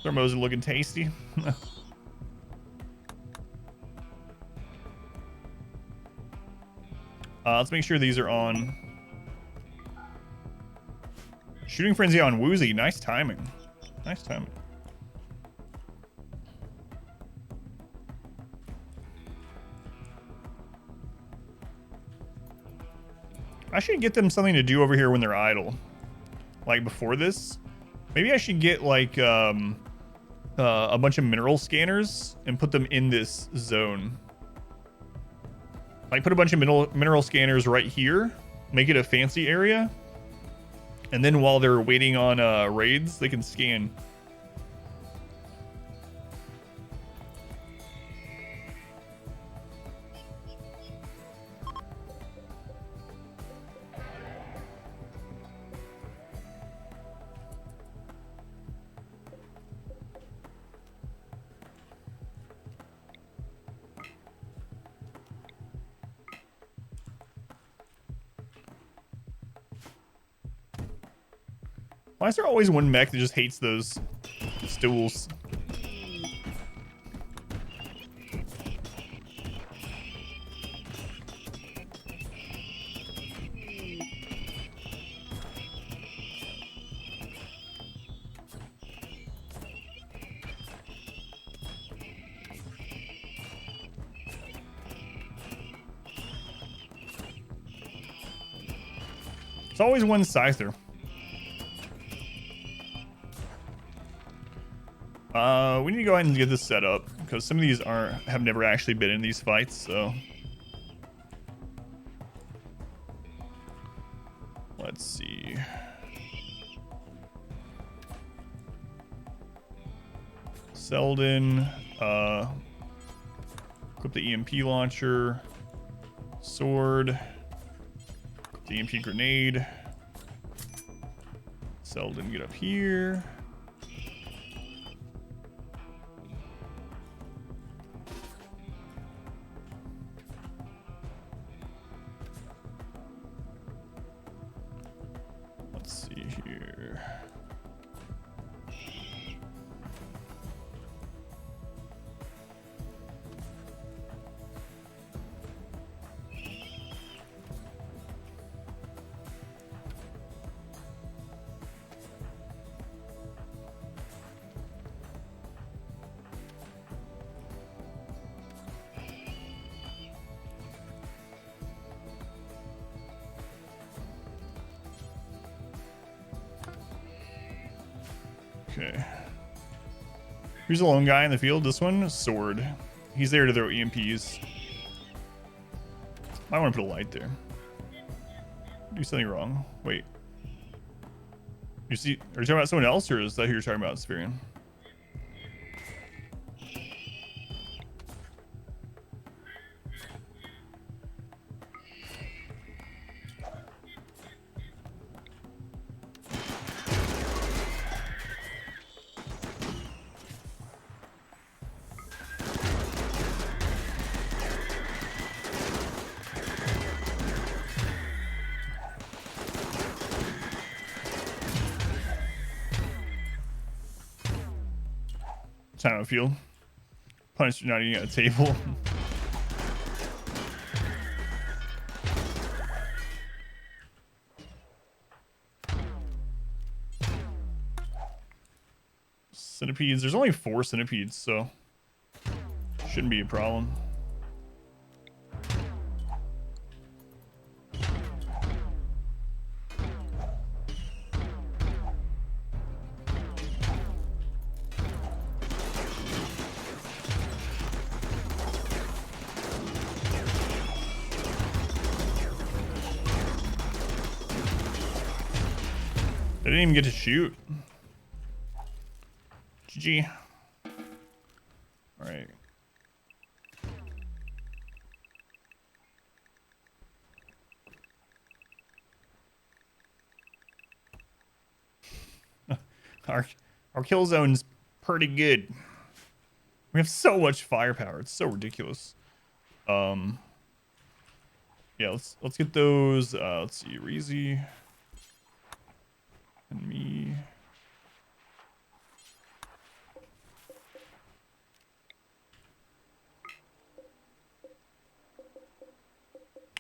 Thermos are looking tasty. Let's make sure these are on. Shooting Frenzy on Woozy. Nice timing. Nice timing. I should get them something to do over here when they're idle. Like before this. Maybe I should get like a bunch of mineral scanners and put them in this zone. Like put a bunch of mineral scanners right here, make it a fancy area, and then while they're waiting on raids, they can scan. Why is there always one mech that just hates those stools? It's always one scyther. We need to go ahead and get this set up because some of these have never actually been in these fights, so let's see. Selden, equip the EMP launcher, sword, equip the EMP grenade. Selden, get up here. Okay. Here's a lone guy in the field. This one, sword. He's there to throw EMPs. Might want to put a light there. Do something wrong. Wait. You see? Are you talking about someone else, or is that who you're talking about, Spherian? That's how I feel. Punished for not eating at a table. Centipedes. There's only 4 centipedes, so shouldn't be a problem. I didn't even get to shoot. GG. All right. Our kill zone's pretty good. We have so much firepower. It's so ridiculous. Yeah, let's get those. Let's see, Reezy and me.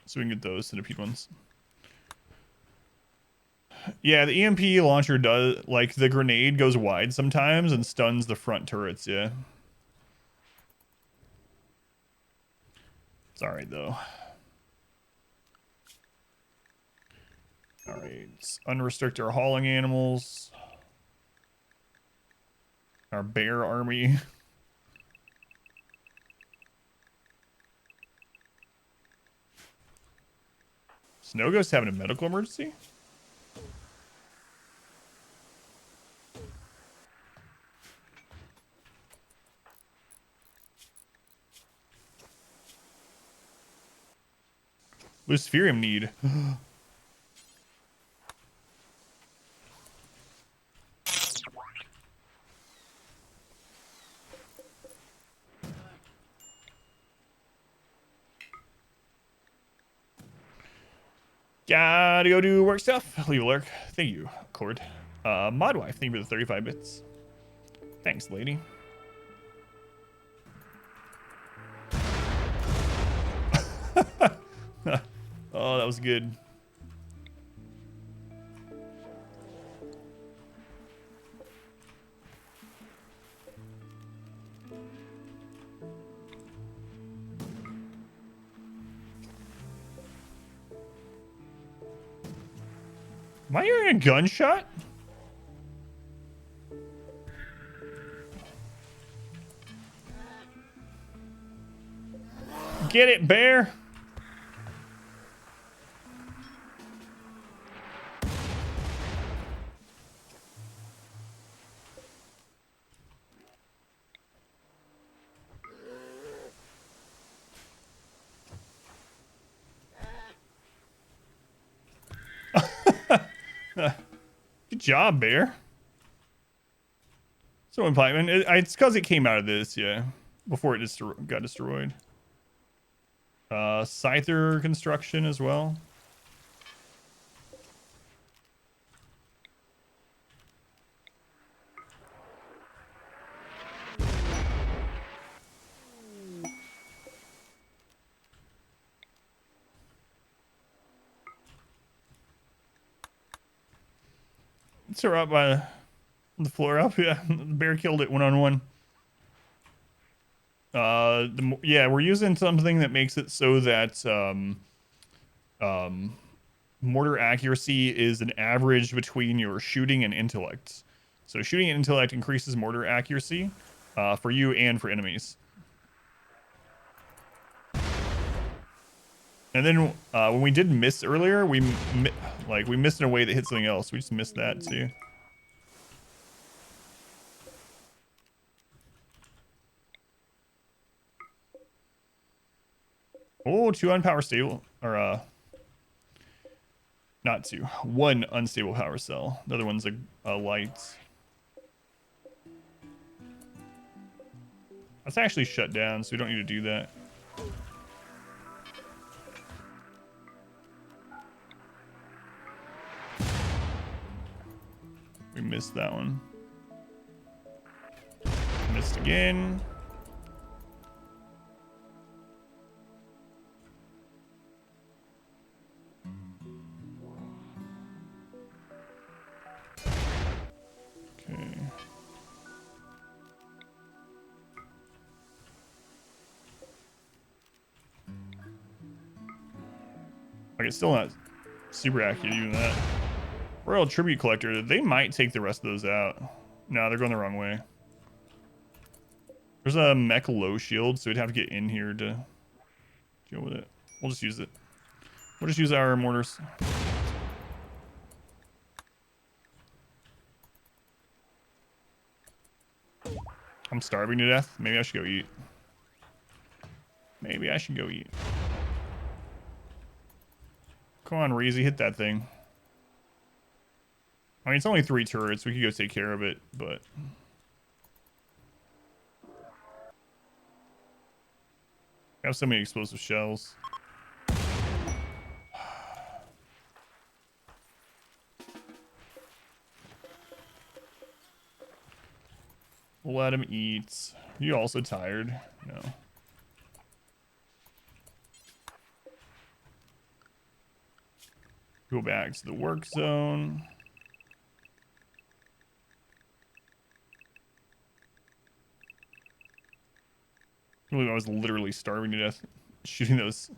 So we can get those centipede ones. Yeah, the EMP launcher does, like, the grenade goes wide sometimes and stuns the front turrets, yeah. It's alright, though. Alright, let's unrestrict our hauling animals. Our bear army. Snow Ghost having a medical emergency? Luciferium need. Gotta go do work stuff. Leave a lurk. Thank you, Cord. Modwife, thank you for the 35 bits. Thanks, lady. Oh, that was good. Am I hearing a gunshot? Get it, bear. Good job, bear. So implement. It's because it came out of this, yeah. Before it just got destroyed. Scyther construction as well. It's her up by the floor up. Yeah, the bear killed it one-on-one. Yeah, we're using something that makes it so that mortar accuracy is an average between your shooting and intellect. So shooting and intellect increases mortar accuracy for you and for enemies. And then when we did miss earlier, we missed in a way that hit something else. We just missed that too. Oh, 2 unpower stable, or not 2, 1 unstable power cell. The other one's a light. That's actually shut down, so we don't need to do that. We missed that one. Missed again. Okay. Like, it's still not super accurate, even that. Royal Tribute Collector, they might take the rest of those out. No, they're going the wrong way. There's a mech low shield, so we'd have to get in here to deal with it. We'll just use it. We'll just use our mortars. I'm starving to death. Maybe I should go eat. Maybe I should go eat. Come on, Reezy, hit that thing. I mean, it's only 3 turrets. We could go take care of it, but... I have so many explosive shells. Let him eat. You also tired? No. Go back to the work zone. I was literally starving to death shooting those.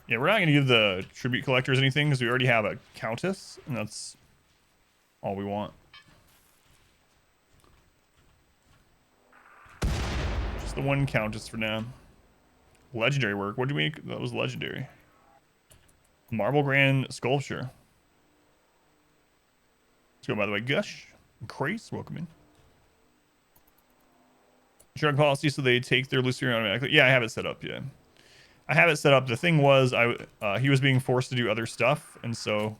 Yeah, we're not going to give the tribute collectors anything because we already have a countess, and that's all we want. Just the one countess for now. Legendary work. What did we make? That was legendary. Marble Grand Sculpture. Let's go, by the way. Gush. Crace, welcome in. Drug policy, so they take their Lucifer automatically. Yeah, I have it set up, yeah. I have it set up. The thing was, he was being forced to do other stuff, and so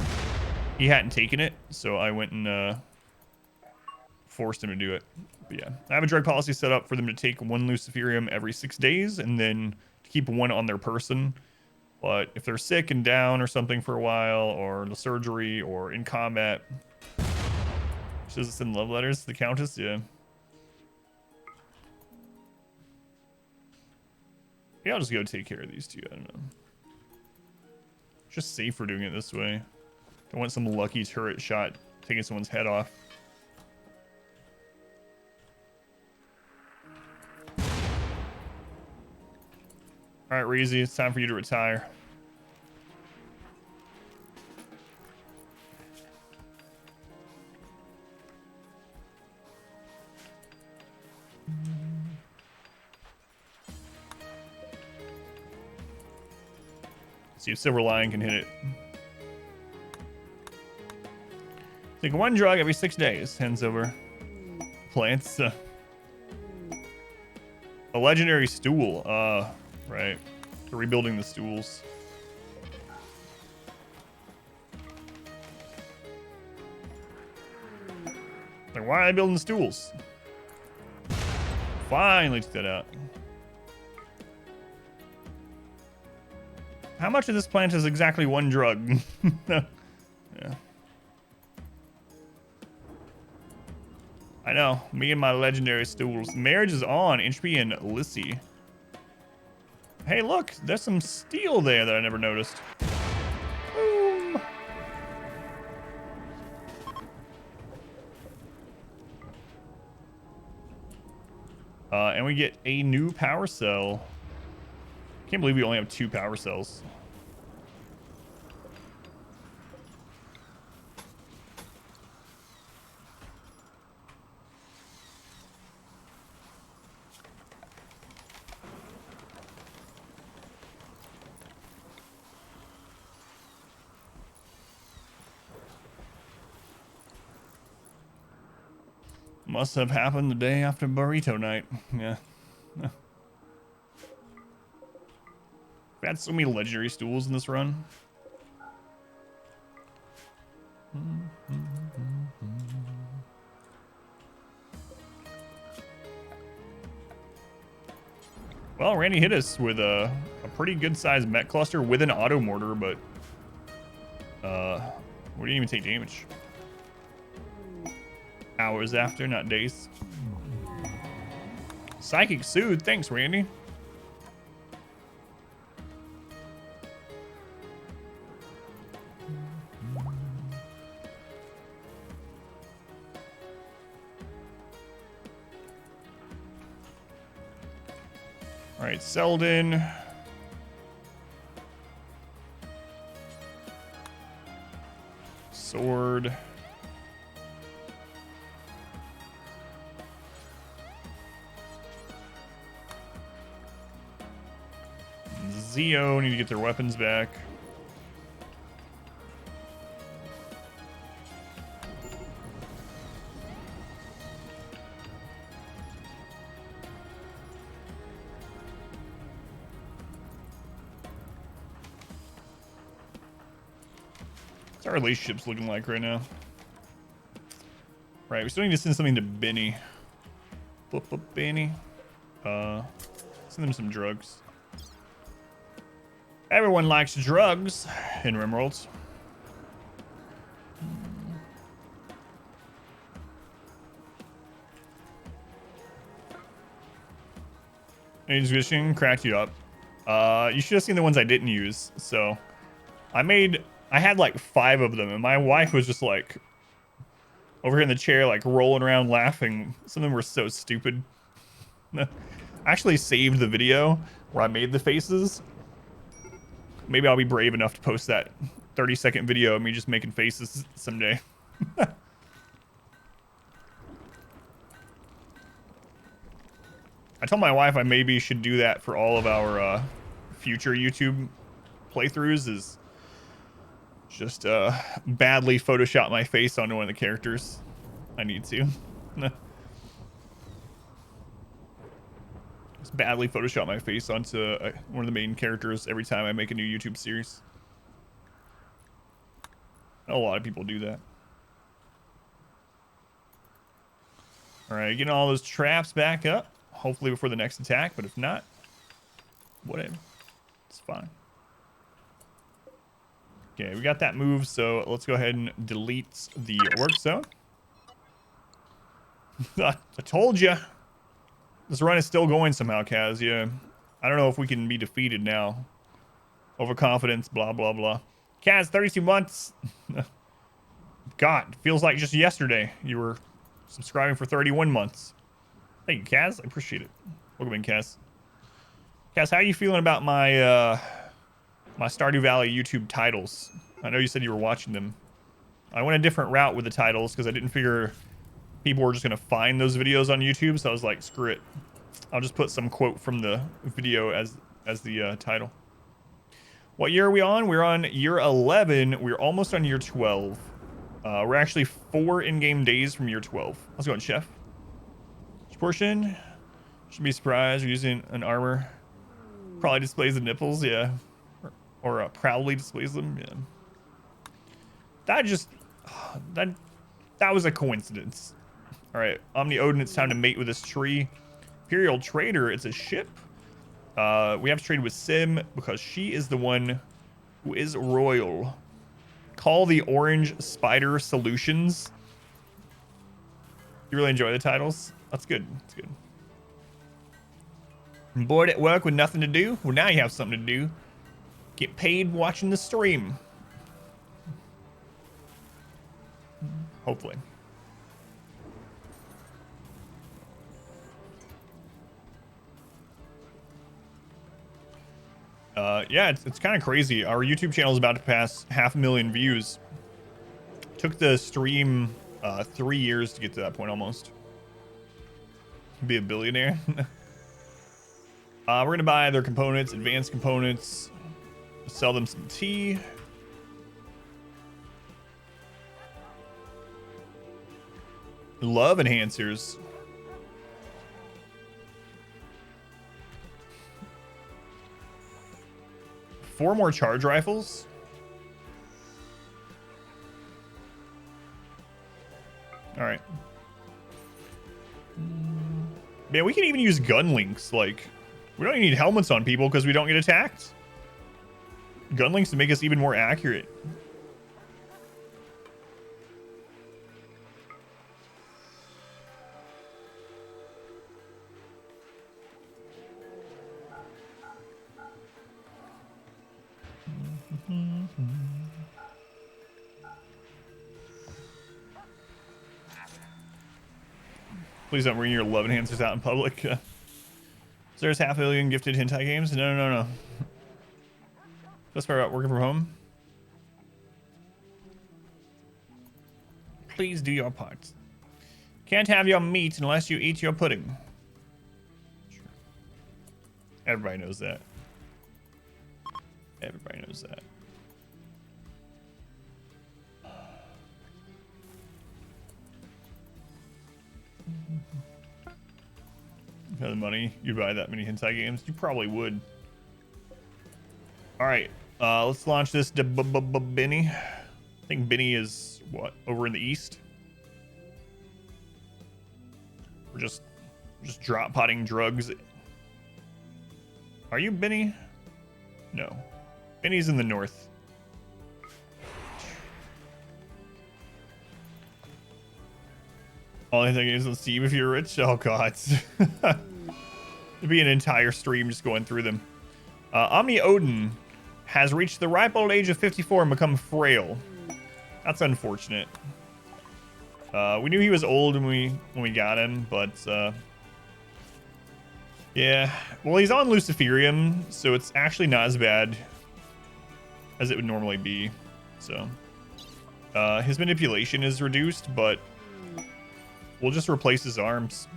he hadn't taken it, so I went and forced him to do it. But yeah, I have a drug policy set up for them to take 1 Luciferium every 6 days, and then to keep 1 on their person. But if they're sick and down or something for a while, or the surgery, or in combat, she doesn't send love letters to the Countess, yeah. Yeah, I'll just go take care of these two. I don't know. Just safer doing it this way. Don't want some lucky turret shot taking someone's head off. Alright, Reezy, it's time for you to retire. See if Silver Lion can hit it. Take 1 drug every 6 days. Hands over. Plants. A legendary stool. Right. They're rebuilding the stools. Like, why are they building the stools? Finally took that out. How much of this plant is exactly 1 drug? Yeah. I know. Me and my legendary stools. Marriage is on. HP and Lissy. Hey, look. There's some steel there that I never noticed. Boom. And we get a new power cell. Can't believe we only have 2 power cells. Must have happened the day after burrito night. Yeah. We had so many legendary stools in this run. Well, Randy hit us with a pretty good sized mech cluster with an auto mortar, but we didn't even take damage. Hours after, not days. Psychic Soothe, thanks, Randy. All right, Selden. Sword. Zeo need to get their weapons back. What's our relationships looking like right now? Right, we still need to send something to Benny. Benny. Send them some drugs. Everyone likes drugs in RimWorld. Age Vision cracked you up. You should have seen the ones I didn't use. So I had like 5 of them, and my wife was just like over here in the chair, like rolling around laughing. Some of them were so stupid. I actually saved the video where I made the faces. Maybe I'll be brave enough to post that 30-second video of me just making faces someday. I told my wife I maybe should do that for all of our future YouTube playthroughs, is just badly Photoshop my face onto one of the characters. I need to. Just badly Photoshop my face onto one of the main characters every time I make a new YouTube series. A lot of people do that. All right, getting all those traps back up. Hopefully before the next attack, but if not, whatever. It's fine. Okay, we got that move, so let's go ahead and delete the work zone. I told you. This run is still going somehow, Kaz. Yeah. I don't know if we can be defeated now. Overconfidence, blah, blah, blah. Kaz, 32 months. God, feels like just yesterday you were subscribing for 31 months. Thank you, Kaz. I appreciate it. Welcome in, Kaz. Kaz, how are you feeling about my my Stardew Valley YouTube titles? I know you said you were watching them. I went a different route with the titles because I didn't figure people were just going to find those videos on YouTube, so I was like, screw it. I'll just put some quote from the video as the title. What year are we on? We're on year 11. We're almost on year 12. We're actually 4 in-game days from year 12. Let's go on, Chef. Portion. Should be surprised. We're using an armor. Probably displays the nipples, yeah. Or proudly displays them, yeah. That just... That was a coincidence. Alright, Omni Odin, it's time to mate with this tree. Imperial Trader, it's a ship. We have to trade with Sim because she is the one who is royal. Call the Orange Spider Solutions. You really enjoy the titles? That's good. That's good. I'm bored at work with nothing to do? Well, now you have something to do. Get paid watching the stream. Hopefully. Yeah, it's kind of crazy. Our YouTube channel is about to pass 500,000 views. Took the stream 3 years to get to that point almost. Be a billionaire. We're gonna buy their components, advanced components, sell them some tea. Love enhancers. Four more charge rifles. All right. Man, we can even use gun links. Like, we don't even need helmets on people because we don't get attacked. Gun links to make us even more accurate. Please don't bring your love enhancers out in public. There's 500,000 gifted hentai games. No. Just far out working from home. Please do your part. Can't have your meat unless you eat your pudding. Sure. Everybody knows that. Everybody knows that. If you had the money, you'd buy that many hentai games. You probably would. All right, let's launch this Benny. I think Benny is what, over in the east. We're just drop potting drugs. Are you Benny? No, Benny's in the north. Only thing is, let's see if you're rich. Oh god. It'd be an entire stream just going through them. Omni Odin has reached the ripe old age of 54 and become frail. That's unfortunate. We knew he was old when we got him, but yeah. Well, he's on Luciferium, so it's actually not as bad as it would normally be. So his manipulation is reduced, but we'll just replace his arms.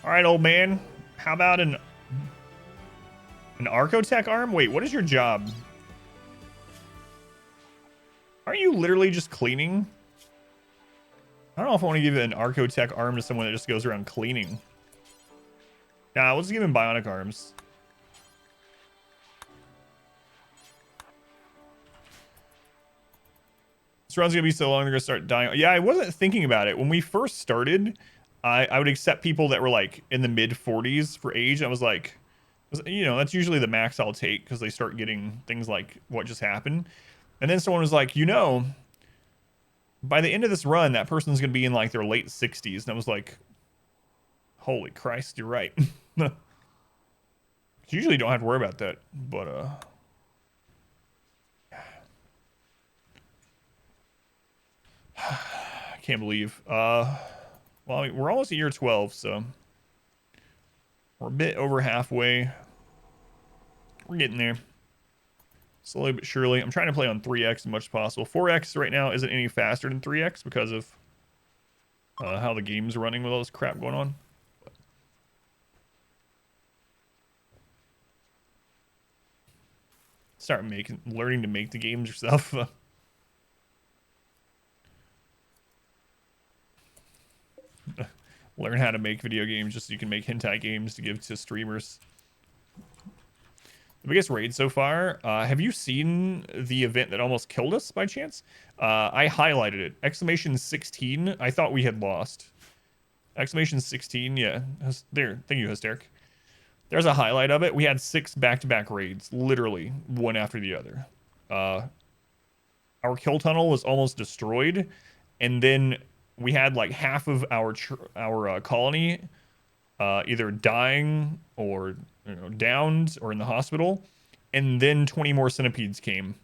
All right, old man. How about an Archotech arm? Wait, what is your job? Aren't you literally just cleaning? I don't know if I want to give an Archotech arm to someone that just goes around cleaning. Nah, let's give him bionic arms. This run's gonna be so long they're gonna start dying. Yeah, I wasn't thinking about it. When we first started, I would accept people that were like in the mid 40s for age. I was like, you know, that's usually the max I'll take because they start getting things like what just happened. And then someone was like, you know, by the end of this run, that person's gonna be in like their late 60s. And I was like, holy Christ, you're right. Usually don't have to worry about that, but I can't believe. Well, I mean, we're almost at year 12, so we're a bit over halfway. We're getting there. Slowly but surely. I'm trying to play on 3x as much as possible. 4x right now isn't any faster than 3x because of how the game's running with all this crap going on. Start learning to make the games yourself. Learn how to make video games just so you can make hentai games to give to streamers. The biggest raid so far. Have you seen the event that almost killed us by chance? I highlighted it. Exclamation 16. I thought we had lost. Exclamation 16. Yeah. There. Thank you, Hysteric. There's a highlight of it. We had 6 back-to-back raids. Literally. One after the other. Our kill tunnel was almost destroyed. And then we had like half of our colony either dying or downed or in the hospital, and then 20 more centipedes came.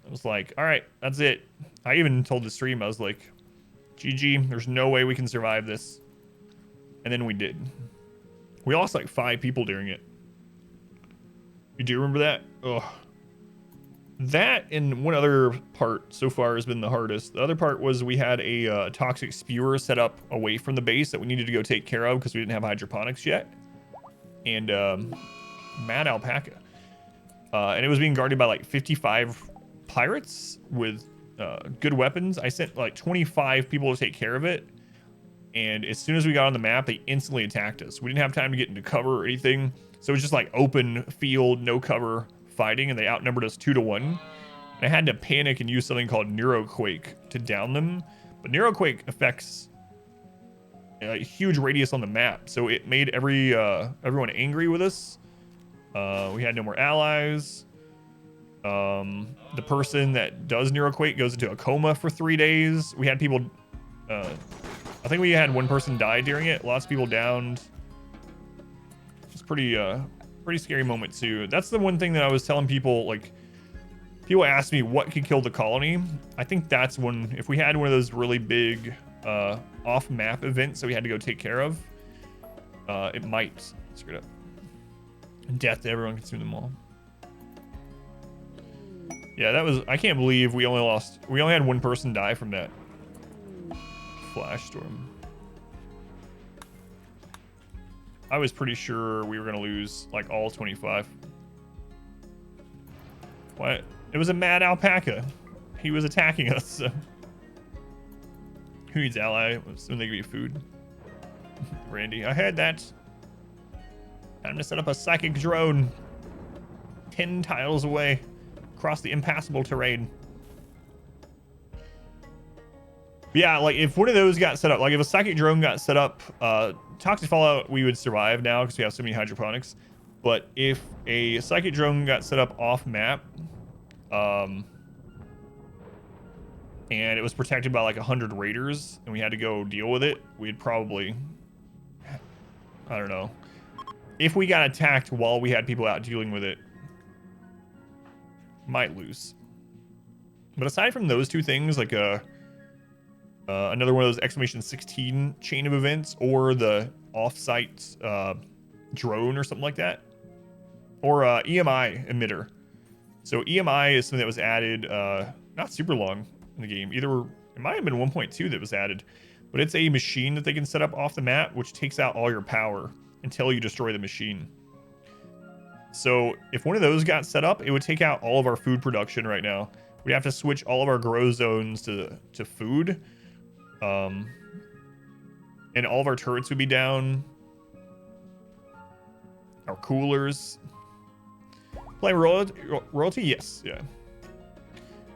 I was like, all right, that's it. I even told the stream, I was like, GG, there's no way we can survive this. And then we did. We lost like 5 people during it. You do remember that? Ugh. That and one other part so far has been the hardest. The other part was we had a toxic spewer set up away from the base that we needed to go take care of because we didn't have hydroponics yet. And mad alpaca. And it was being guarded by like 55 pirates with good weapons. I sent like 25 people to take care of it. And as soon as we got on the map, they instantly attacked us. We didn't have time to get into cover or anything. So it was just like open field, no cover fighting, and they outnumbered us 2-1. And I had to panic and use something called Neuroquake to down them. But Neuroquake affects a huge radius on the map, so it made everyone angry with us. We had no more allies. The person that does Neuroquake goes into a coma for 3 days. We had people, I think we had one person die during it. Lots of people downed. It's pretty scary moment too. That's the one thing that I was telling people, like, people ask me what could kill the colony. I think that's one, if we had one of those really big off-map events that we had to go take care of, it might screw it up. Death to everyone, consume them all. Yeah, that was, I can't believe we only had one person die from that flash storm. I was pretty sure we were gonna lose like all 25. What? It was a mad alpaca. He was attacking us. So. Who needs ally? Soon they give you food. Randy, I heard that. Time to set up a psychic drone 10 tiles away across the impassable terrain. But yeah, like if one of those got set up, like if a psychic drone got set up, Toxic Fallout, we would survive now because we have so many hydroponics. But if a psychic drone got set up off map, and it was protected by like 100 raiders, and we had to go deal with it, we'd probably, I don't know. If we got attacked while we had people out dealing with it, might lose. But aside from those two things, like another one of those exclamation 16 chain of events, or the off-site drone or something like that, or EMI emitter. So EMI is something that was added not super long in the game. Either it might have been 1.2 that was added, but but it's a machine that they can set up off the map, which takes out all your power until you destroy the machine. So if one of those got set up, it would take out all of our food production right now. We'd have to switch all of our grow zones to food. And all of our turrets would be down. Our coolers. Play royalty? Yes, yeah.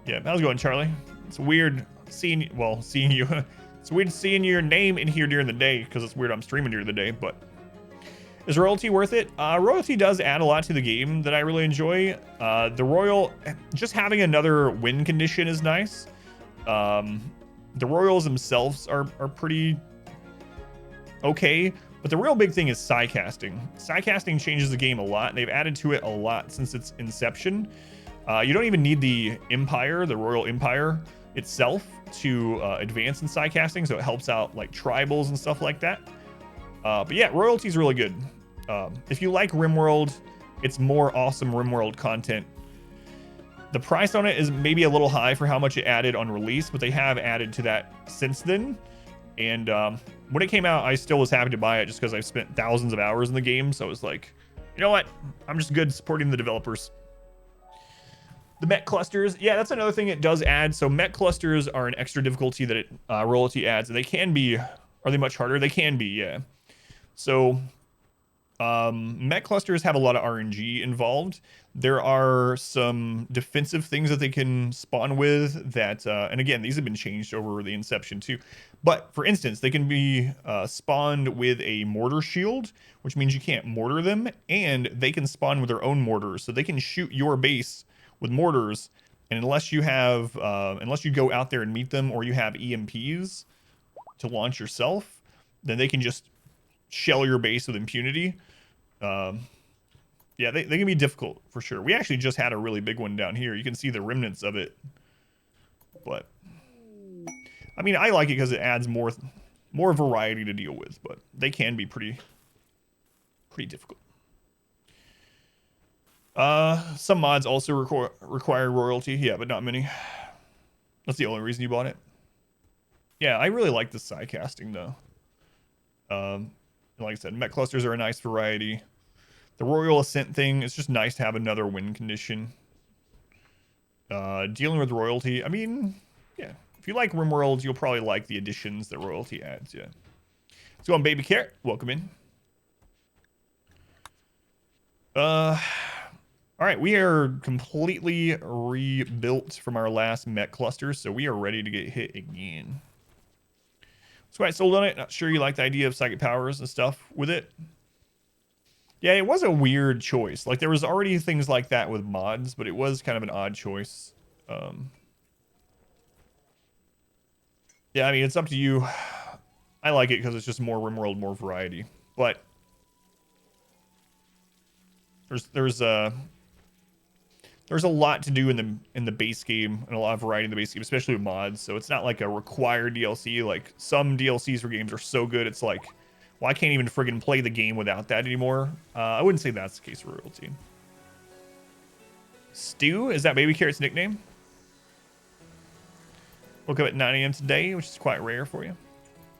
Yeah, how's it going, Charlie? It's weird seeing you. It's weird seeing your name in here during the day, because it's weird I'm streaming during the day, but is royalty worth it? Royalty does add a lot to the game that I really enjoy. Just having another win condition is nice. The royals themselves are pretty okay, but the real big thing is psycasting. Psycasting changes the game a lot, and they've added to it a lot since its inception. You don't even need the Empire, the Royal Empire itself, to advance in psycasting, so it helps out like tribals and stuff like that. But yeah, royalty is really good. If you like RimWorld, it's more awesome RimWorld content. The price on it is maybe a little high for how much it added on release, but they have added to that since then. And when it came out, I still was happy to buy it just because I've spent thousands of hours in the game. So I was like, you know what? I'm just good supporting the developers. The mech clusters, yeah, that's another thing it does add. So mech clusters are an extra difficulty that royalty adds. They can be, are they much harder? They can be, yeah. So mech clusters have a lot of RNG involved. There are some defensive things that they can spawn with that, and again, these have been changed over the inception too. But for instance, they can be spawned with a mortar shield, which means you can't mortar them, and they can spawn with their own mortars. So they can shoot your base with mortars, and unless you go out there and meet them, or you have EMPs to launch yourself, then they can just shell your base with impunity. Yeah, they can be difficult for sure. We actually just had a really big one down here. You can see the remnants of it, but I mean, I like it because it adds more variety to deal with, but they can be pretty difficult. Some mods also require royalty, yeah, but not many. That's the only reason you bought it. Yeah, I really like the psycasting though. Like I said, mech clusters are a nice variety. The Royal Ascent thing, it's just nice to have another win condition. Dealing with royalty, I mean, yeah. If you like RimWorld, you'll probably like the additions that royalty adds, yeah. Let's go on, Baby Carrot. Welcome in. All right, we are completely rebuilt from our last mech cluster, so we are ready to get hit again. So I sold on it. Not sure you like the idea of psychic powers and stuff with it. Yeah, it was a weird choice. Like, there was already things like that with mods, but it was kind of an odd choice. Yeah, I mean, it's up to you. I like it because it's just more RimWorld, more variety. But there's a lot to do in the base game, and a lot of variety in the base game, especially with mods. So it's not like a required DLC. Like, some DLCs for games are so good, it's like, well, I can't even friggin' play the game without that anymore. I wouldn't say that's the case for royalty. Stu, is that Baby Carrot's nickname? Woke up at 9 a.m. today, which is quite rare for you.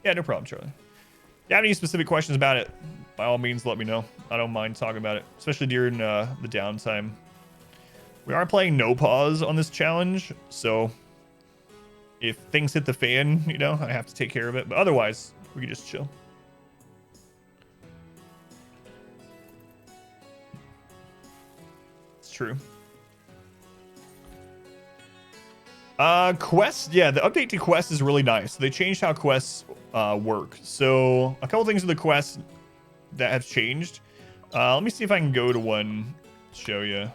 Yeah, no problem, Charlie. If you have any specific questions about it, by all means, let me know. I don't mind talking about it, especially during the downtime. We are playing no pause on this challenge, so if things hit the fan, you know, I have to take care of it. But otherwise, we can just chill. It's true. Quests, yeah, the update to quests is really nice. They changed how quests work. So a couple things with the quests that have changed. Let me see if I can go to one to show you.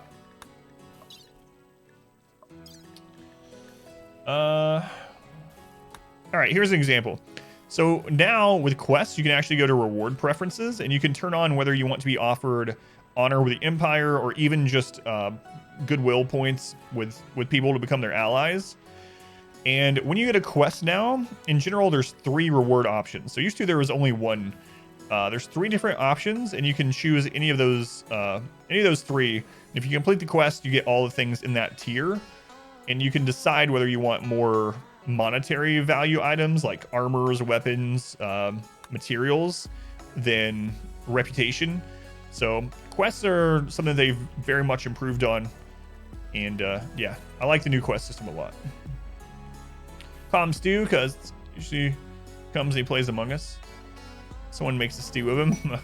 All right, here's an example. So now with quests, you can actually go to reward preferences, and you can turn on whether you want to be offered honor with the Empire, or even just goodwill points with people to become their allies. And when you get a quest now, in general, there's 3 reward options. So used to there was only one. There's 3 different options, and you can choose any of those 3. And if you complete the quest, you get all the things in that tier, and you can decide whether you want more monetary value items like armors, weapons, materials than reputation. So quests are something they've very much improved on. And yeah, I like the new quest system a lot. Calm Stew, because usually comes and he plays Among Us. Someone makes a stew of him.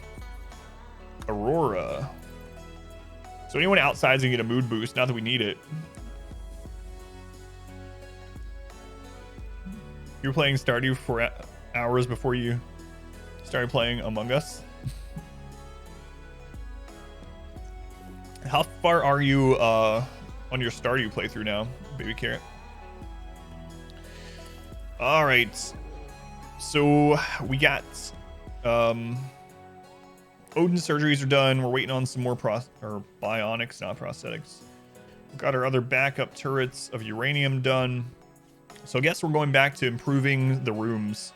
Aurora. So anyone outside is gonna get a mood boost, not that we need it. You were playing Stardew for hours before you started playing Among Us. How far are you on your Stardew playthrough now, Baby Carrot? All right, so we got Odin surgeries are done. We're waiting on some more bionics, not prosthetics. We've got our other backup turrets of uranium done. So I guess we're going back to improving the rooms.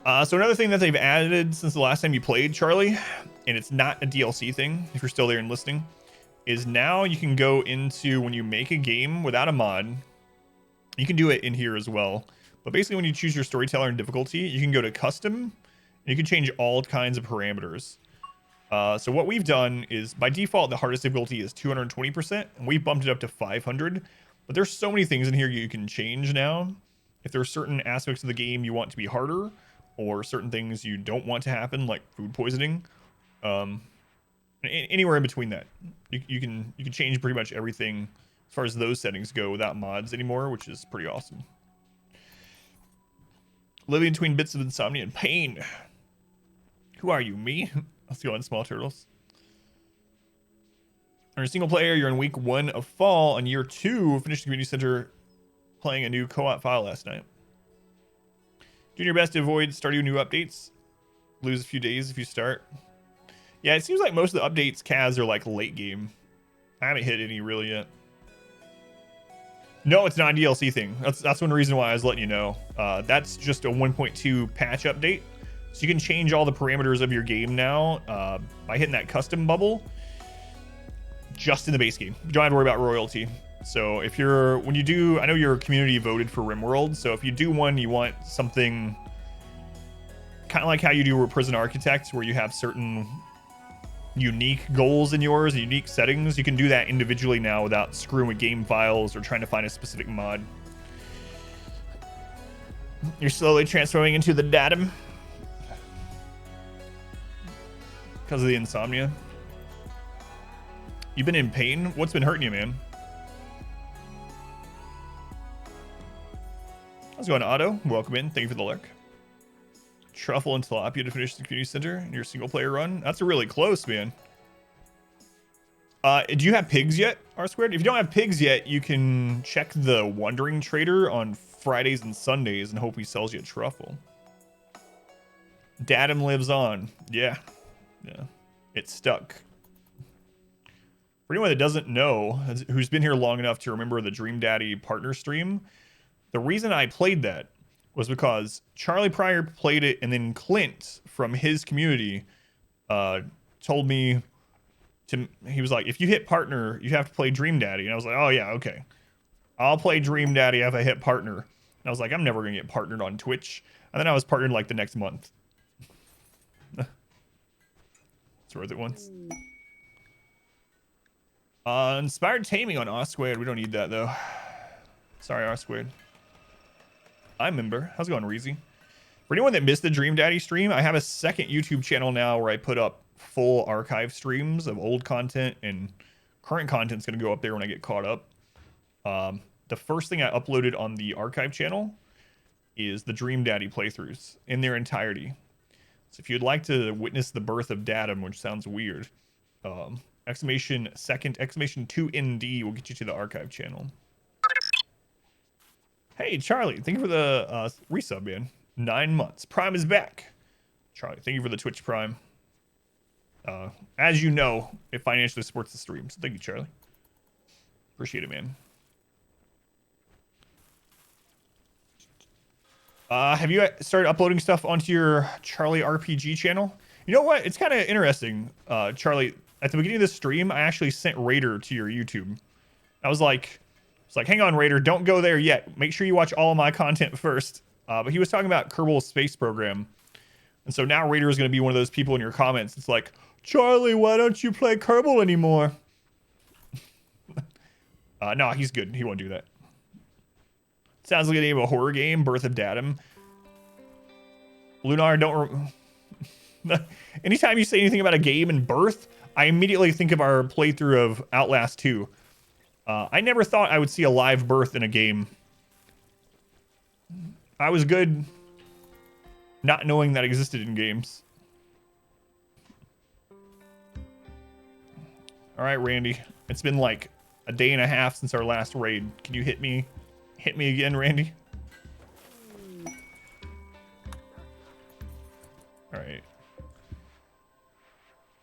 So another thing that they've added since the last time you played, Charlie, and it's not a DLC thing, if you're still there and listening, is now you can go into when you make a game without a mod. You can do it in here as well. But basically when you choose your storyteller and difficulty, you can go to custom and you can change all kinds of parameters. So what we've done is by default, the hardest difficulty is 220%, and we bumped it up to 500. But there's so many things in here you can change now. If there are certain aspects of the game you want to be harder, or certain things you don't want to happen, like food poisoning, anywhere in between that, you can change pretty much everything as far as those settings go without mods anymore, which is pretty awesome. Living between bits of insomnia and pain. Who are you, me? Let's go on Small Turtles. You're a single player. You're in week 1 of fall. On year 2, finished the community center playing a new co-op file last night. Doing your best to avoid starting new updates. Lose a few days if you start. Yeah, it seems like most of the updates, Kaz, are like late game. I haven't hit any really yet. No, it's not a DLC thing. That's one reason why I was letting you know. That's just a 1.2 patch update. So you can change all the parameters of your game now by hitting that custom bubble just in the base game. You don't have to worry about royalty. So if when you do, I know your community voted for RimWorld. So if you do one, you want something kind of like how you do with Prison Architect, where you have certain unique goals in yours, unique settings. You can do that individually now without screwing with game files or trying to find a specific mod. You're slowly transforming into the datum because of the insomnia. You've been in pain? What's been hurting you, man? How's it going, Otto? Welcome in. Thank you for the lurk. Truffle and tilapia to finish the community center in your single player run. That's really close, man. Do you have pigs yet, R-Squared? If you don't have pigs yet, you can check the Wandering Trader on Fridays and Sundays and hope he sells you a truffle. Datum lives on. Yeah. It's stuck. For anyone that doesn't know, who's been here long enough to remember the Dream Daddy partner stream, the reason I played that was because Charlie Pryor played it, and then Clint from his community told me he was like, if you hit partner, you have to play Dream Daddy. And I was like, oh yeah, okay. I'll play Dream Daddy if I hit partner. And I was like, I'm never gonna get partnered on Twitch. And then I was partnered like the next month. It's worth it once. Inspired Taming on R-Squared. We don't need that though. Sorry, R-Squared. I'm member. How's it going, Reezy? For anyone that missed the Dream Daddy stream, I have a second YouTube channel now where I put up full archive streams of old content, and current content's going to go up there when I get caught up. The first thing I uploaded on the archive channel is the Dream Daddy playthroughs in their entirety. So if you'd like to witness the birth of Datum, which sounds weird, exclamation 2ND will get you to the archive channel. Hey, Charlie, thank you for the resub, man. 9 months. Prime is back. Charlie, thank you for the Twitch Prime. As you know, it financially supports the stream. So thank you, Charlie. Appreciate it, man. Have you started uploading stuff onto your Charlie RPG channel? You know what? It's kind of interesting, Charlie. At the beginning of the stream, I actually sent Raider to your YouTube. I was like, It's like, hang on, Raider, don't go there yet. Make sure you watch all of my content first. But he was talking about Kerbal Space Program. And so now Raider is going to be one of those people in your comments. It's like, Charlie, why don't you play Kerbal anymore? No, he's good. He won't do that. Sounds like a name of a horror game, Birth of Datum. Lunar, don't... Anytime you say anything about a game and Birth, I immediately think of our playthrough of Outlast 2. I never thought I would see a live birth in a game. I was good not knowing that existed in games. All right, Randy. It's been like a day and a half since our last raid. Can you hit me? Hit me again, Randy? All right.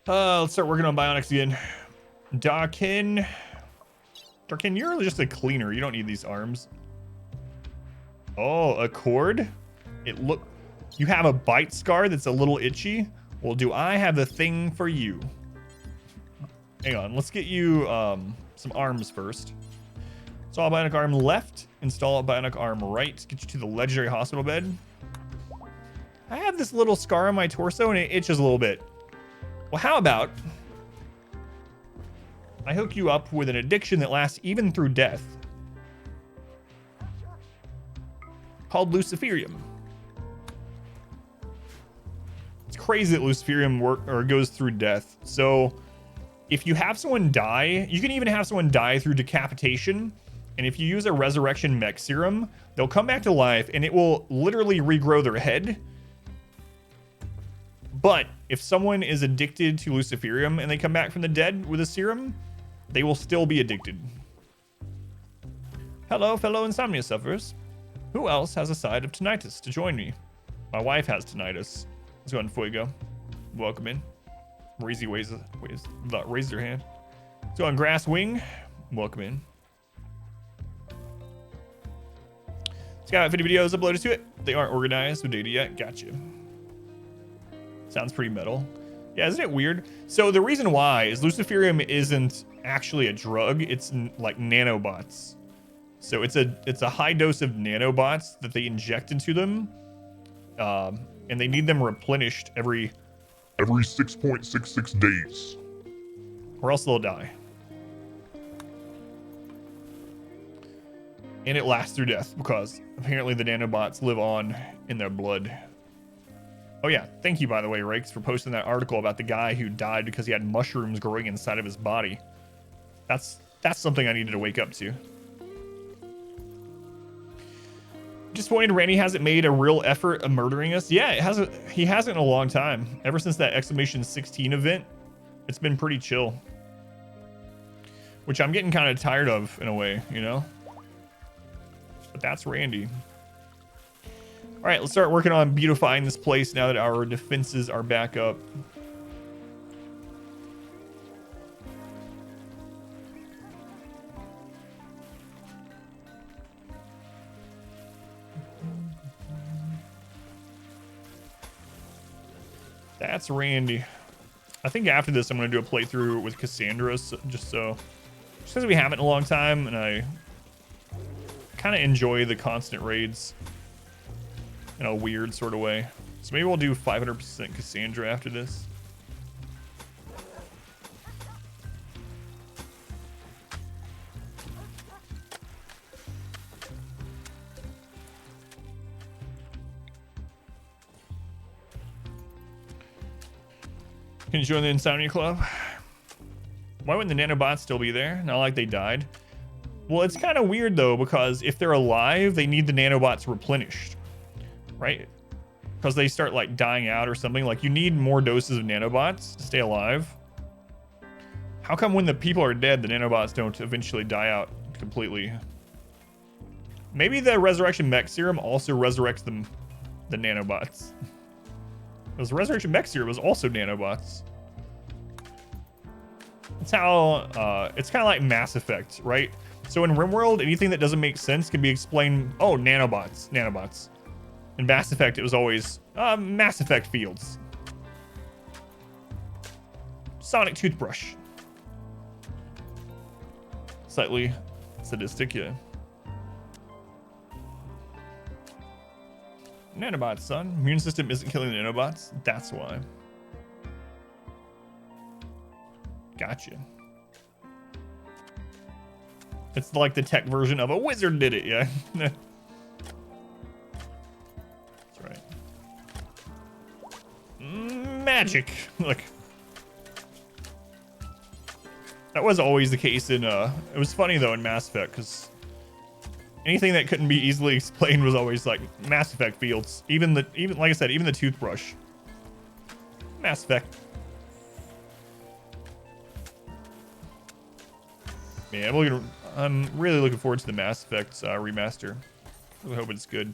Let's start working on bionics again. Darkin, you're just a cleaner. You don't need these arms. Oh, a cord? You have a bite scar that's a little itchy? Well, do I have the thing for you? Hang on, let's get you some arms first. Install a bionic arm left, install a bionic arm right. Get you to the legendary hospital bed. I have this little scar on my torso and it itches a little bit. Well, how about I hook you up with an addiction that lasts even through death, called Luciferium. It's crazy that Luciferium goes through death. So if you have someone die, you can even have someone die through decapitation. And if you use a resurrection mech serum, they'll come back to life and it will literally regrow their head. But if someone is addicted to Luciferium and they come back from the dead with a serum, they will still be addicted. Hello, fellow insomnia sufferers. Who else has a side of tinnitus to join me? My wife has tinnitus. Let's go on Fuego. Welcome in. Raisy raised her hand. Let's go on Grass Wing. Welcome in. It's got 50 videos uploaded to it. They aren't organized with data yet. Gotcha. Sounds pretty metal. Yeah, isn't it weird? So the reason why is Luciferium isn't actually a drug. It's like nanobots. So it's a high dose of nanobots that they inject into them. And they need them replenished every 6.66 days. Or else they'll die. And it lasts through death because apparently the nanobots live on in their blood. Oh yeah, thank you by the way, Rakes, for posting that article about the guy who died because he had mushrooms growing inside of his body. That's something I needed to wake up to. Disappointed Randy hasn't made a real effort of murdering us. Yeah, he hasn't in a long time. Ever since that exclamation 16 event, it's been pretty chill. Which I'm getting kind of tired of in a way, you know? But that's Randy. All right, let's start working on beautifying this place now that our defenses are back up. That's Randy. I think after this, I'm going to do a playthrough with Cassandra, just because we haven't in a long time, and I kind of enjoy the constant raids in a weird sort of way. So maybe we'll do 500% Cassandra after this. Can you join the Insomnia Club? Why wouldn't the nanobots still be there? Not like they died. Well, it's kind of weird though, because if they're alive, they need the nanobots replenished, right? Because they start like dying out or something. Like you need more doses of nanobots to stay alive. How come when the people are dead, the nanobots don't eventually die out completely? Maybe the resurrection mech serum also resurrects the nanobots. Because the resurrection mech serum was also nanobots. That's how it's kind of like Mass Effect, right? So in RimWorld, anything that doesn't make sense can be explained. Oh, nanobots. In Mass Effect, it was always Mass Effect fields. Sonic toothbrush. Slightly sadistic, yeah. Nanobots, son. Immune system isn't killing the nanobots. That's why. Gotcha. It's like the tech version of a wizard did it, yeah. That's right. Magic. Like, that was always the case in it was funny though in Mass Effect, because anything that couldn't be easily explained was always like Mass Effect fields. Even like I said, even the toothbrush. Mass Effect. Yeah, I'm really looking forward to the Mass Effect remaster. I hope it's good.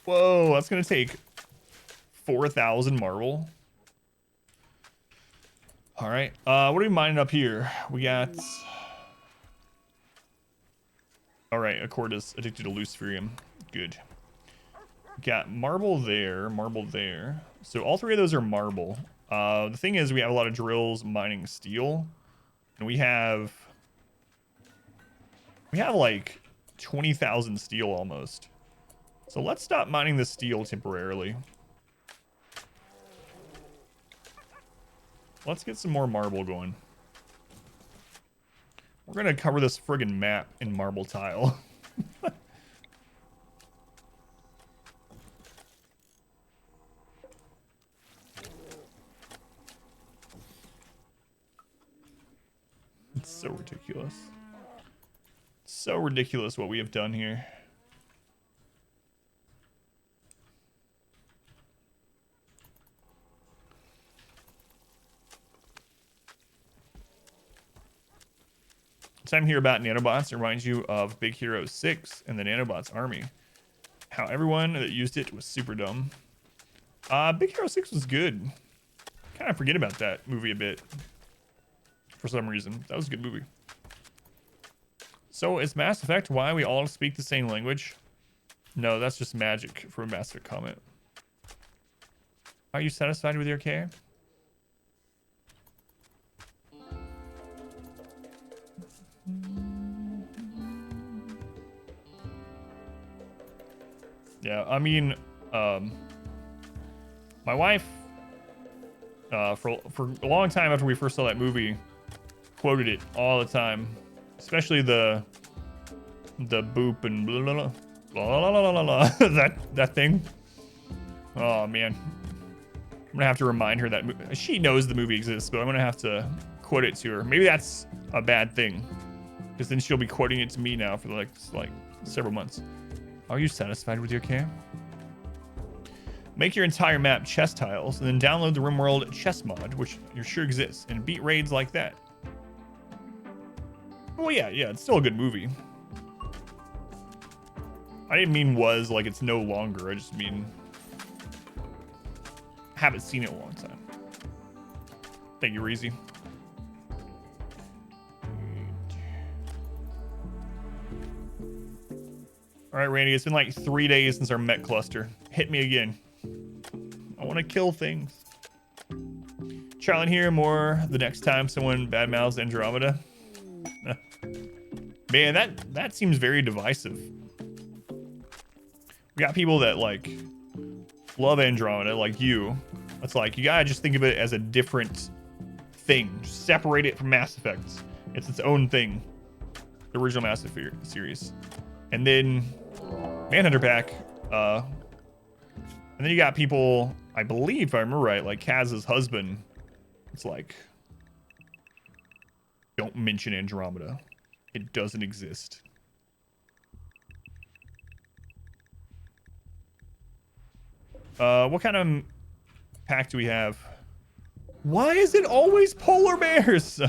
Whoa, that's gonna take 4,000 marble. All right, what are we mining up here? We got. All right, Accord is addicted to luciferium. Good. Got marble there, marble there. So all three of those are marble. The thing is, we have a lot of drills mining steel, and we have like 20,000 steel almost. So let's stop mining the steel temporarily. Let's get some more marble going. We're gonna cover this friggin' map in marble tile. It's so ridiculous. So ridiculous what we have done here. Time here about nanobots reminds you of Big Hero 6 and the nanobots army. How everyone that used it was super dumb. Big Hero 6 was good. Kind of forget about that movie a bit. For some reason. That was a good movie. So is Mass Effect why we all speak the same language? No, that's just magic for a Mass Effect comment. Are you satisfied with your care? Yeah, I mean, my wife, for a long time after we first saw that movie, quoted it all the time, especially the boop and blah blah blah blah blah blah that thing. Oh man, I'm gonna have to remind her that she knows the movie exists, but I'm gonna have to quote it to her. Maybe that's a bad thing, because then she'll be quoting it to me now for like several months. Are you satisfied with your care? Make your entire map chess tiles, and then download the RimWorld chess mod, which you're sure exists, and beat raids like that. Well, yeah, it's still a good movie. I didn't mean was like it's no longer. I just mean haven't seen it in a long time. Thank you, Reezy. All right, Randy, it's been like 3 days since our Met cluster. Hit me again. I want to kill things. Charlie here more the next time someone badmouths Andromeda. Man, that seems very divisive. We got people that like love Andromeda, like you. It's like you gotta just think of it as a different thing. Just separate it from Mass Effect. It's its own thing. The original Mass Effect series. And then Manhunter pack. And then you got people, I believe, if I remember right, like Kaz's husband. It's like, don't mention Andromeda. It doesn't exist. What kind of pack do we have? Why is it always polar bears?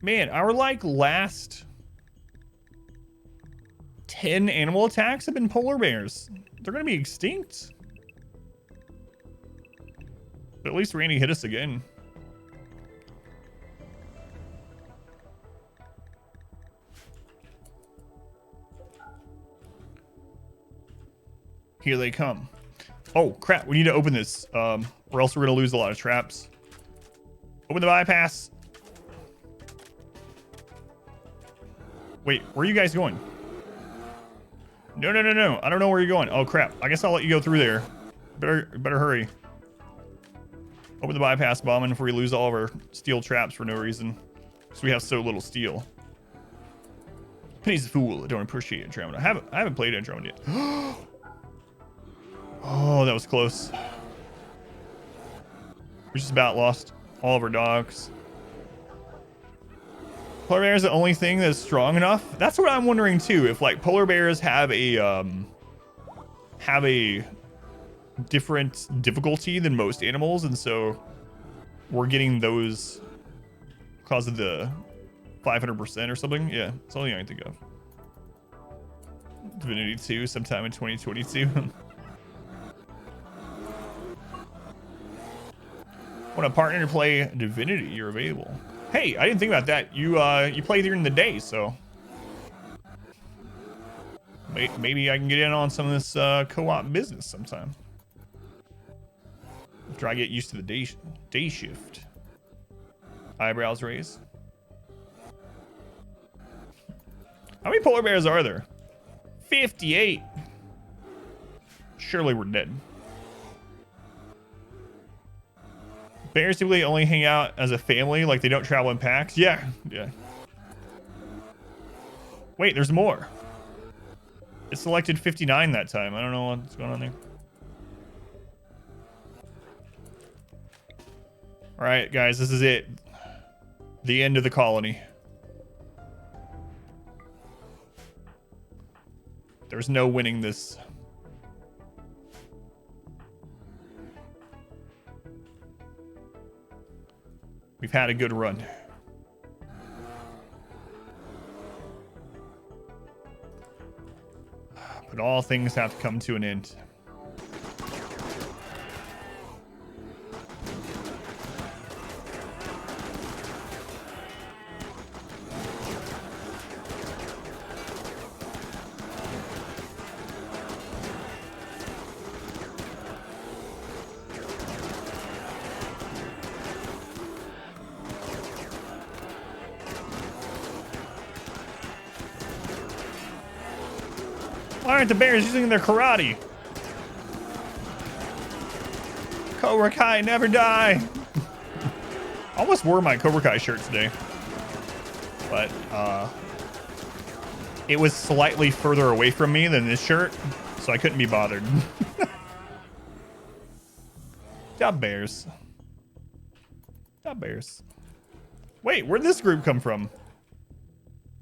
Man, our like last 10 animal attacks have been polar bears. They're gonna be extinct. But at least Randy hit us again. Here they come. Oh, crap. We need to open this, or else we're going to lose a lot of traps. Open the bypass. Wait, where are you guys going? No, no, no, no. I don't know where you're going. Oh, crap. I guess I'll let you go through there. Better hurry. Open the bypass, bombing, before we lose all of our steel traps for no reason. Because we have so little steel. Penny's a fool. I don't appreciate Andromeda. I haven't played Andromeda yet. Oh, that was close. We just about lost all of our dogs. Polar bear is the only thing that's strong enough. That's what I'm wondering too. If like polar bears have a different difficulty than most animals, and so we're getting those because of the 500% or something. Yeah, it's the only thing I can think of. Divinity 2 sometime in 2022. Want a partner to play Divinity? You're available. Hey, I didn't think about that. You play during the day, so maybe I can get in on some of this co-op business sometime. After I get used to the day shift. Eyebrows raised. How many polar bears are there? 58. Surely we're dead. Bears typically only hang out as a family, like they don't travel in packs. Yeah, yeah. Wait, there's more. It selected 59 that time. I don't know what's going on there. All right, guys, this is it. The end of the colony. There's no winning this. We've had a good run. But all things have to come to an end. Why aren't the bears using their karate? Cobra Kai never die. I almost wore my Cobra Kai shirt today, but it was slightly further away from me than this shirt, so I couldn't be bothered. Job bears. Job bears. Wait, where'd this group come from?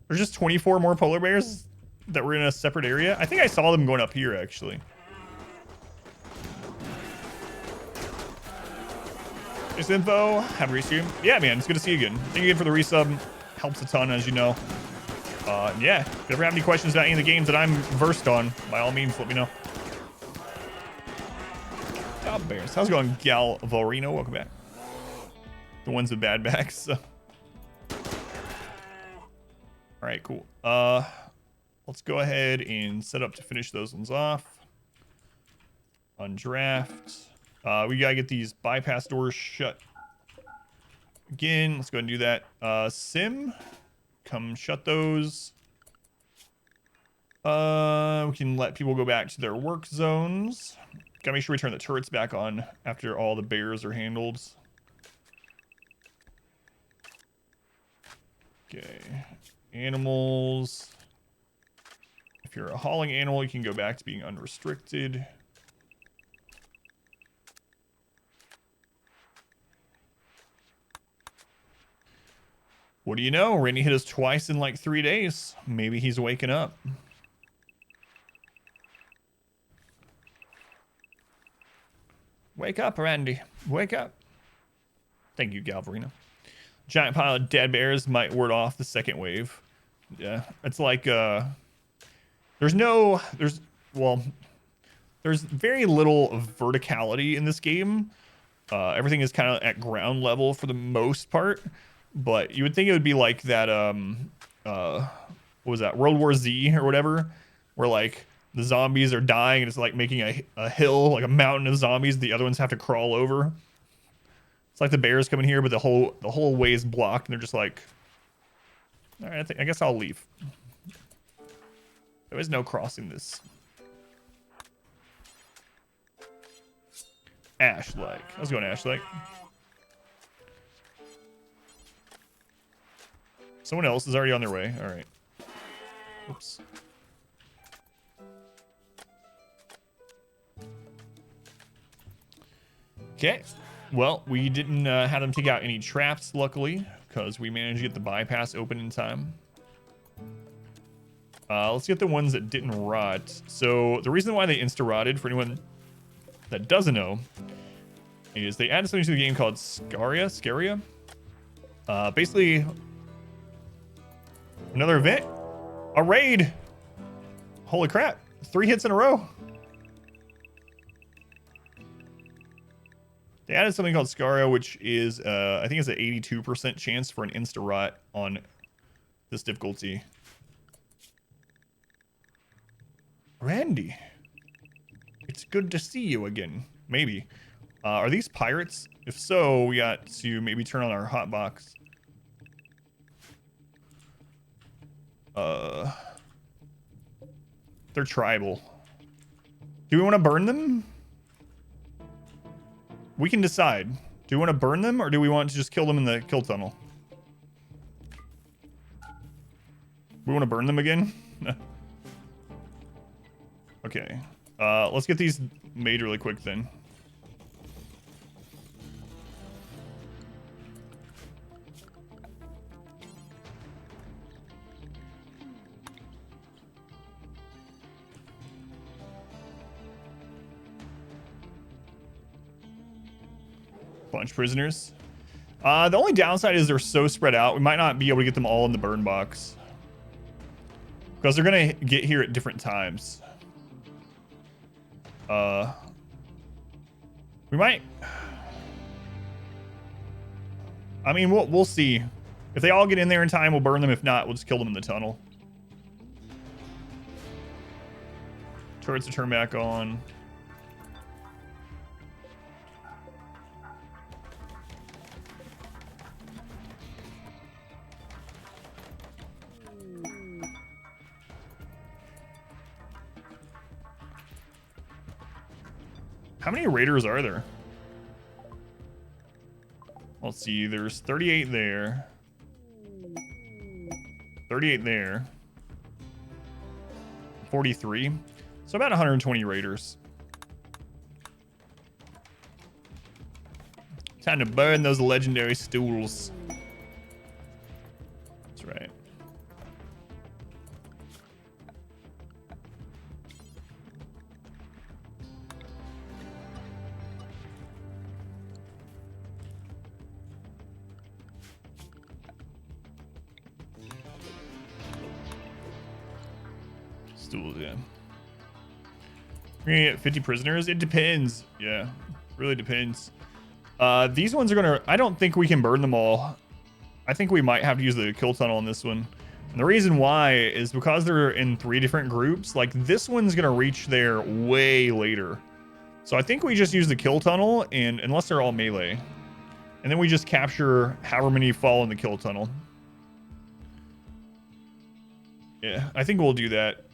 There's just 24 more polar bears that were in a separate area. I think I saw them going up here, actually. This info. Have a restream. Yeah, man, it's good to see you again. Thank you again for the resub. Helps a ton, as you know. Yeah, if you ever have any questions about any of the games that I'm versed on, by all means, let me know. Job bears. How's it going, Galvarino? Welcome back. The ones with bad backs. All right, cool. Let's go ahead and set up to finish those ones off. Undraft. We gotta get these bypass doors shut. Again, let's go ahead and do that. Sim, come shut those. We can let people go back to their work zones. Gotta make sure we turn the turrets back on after all the bears are handled. Okay. Animals. If you're a hauling animal, you can go back to being unrestricted. What do you know? Randy hit us twice in like 3 days. Maybe he's waking up. Wake up, Randy. Wake up. Thank you, Galvarino. Giant pile of dead bears might ward off the second wave. Yeah, it's like there's very little verticality in this game. Everything is kind of at ground level for the most part, but you would think it would be like that what was that, World War Z or whatever, where like The zombies are dying, and it's like making a hill, like a mountain of zombies. The other ones have to crawl over. It's like the bears come in here, but the whole way is blocked, and they're just like, all right, I guess I'll leave. There is no crossing this. Ash Lake. Let's go on Ash Lake. Someone else is already on their way. All right. Oops. Okay. Well, we didn't have them take out any traps, luckily, because we managed to get the bypass open in time. Let's get the ones that didn't rot. So the reason why they insta-rotted, for anyone that doesn't know, is they added something to the game called Scaria. Basically, another event, a raid. Holy crap! 3 hits in a row. They added something called Scaria, which is I think it's an 82% chance for an insta-rot on this difficulty. Randy, it's good to see you again. Maybe. Are these pirates? If so, we got to maybe turn on our hotbox. They're tribal. Do we want to burn them? We can decide. Do we want to burn them, or do we want to just kill them in the kill tunnel? We want to burn them again? Okay. Let's get these made really quick then. Bunch prisoners. The only downside is they're so spread out. We might not be able to get them all in the burn box, because they're gonna get here at different times. We might. I mean, we'll see. If they all get in there in time, we'll burn them. If not, we'll just kill them in the tunnel. Turrets to turn back on. How many raiders are there? Let's see, there's 38 there. 38 there. 43. So about 120 raiders. Time to burn those legendary stools. That's right. Stools, yeah. We're gonna get 50 prisoners. It depends. Yeah, really depends. These ones are gonna. I don't think we can burn them all. I think we might have to use the kill tunnel on this one. And the reason why is because they're in 3 different groups. Like this one's gonna reach there way later. So I think we just use the kill tunnel, and unless they're all melee, and then we just capture however many fall in the kill tunnel. Yeah, I think we'll do that.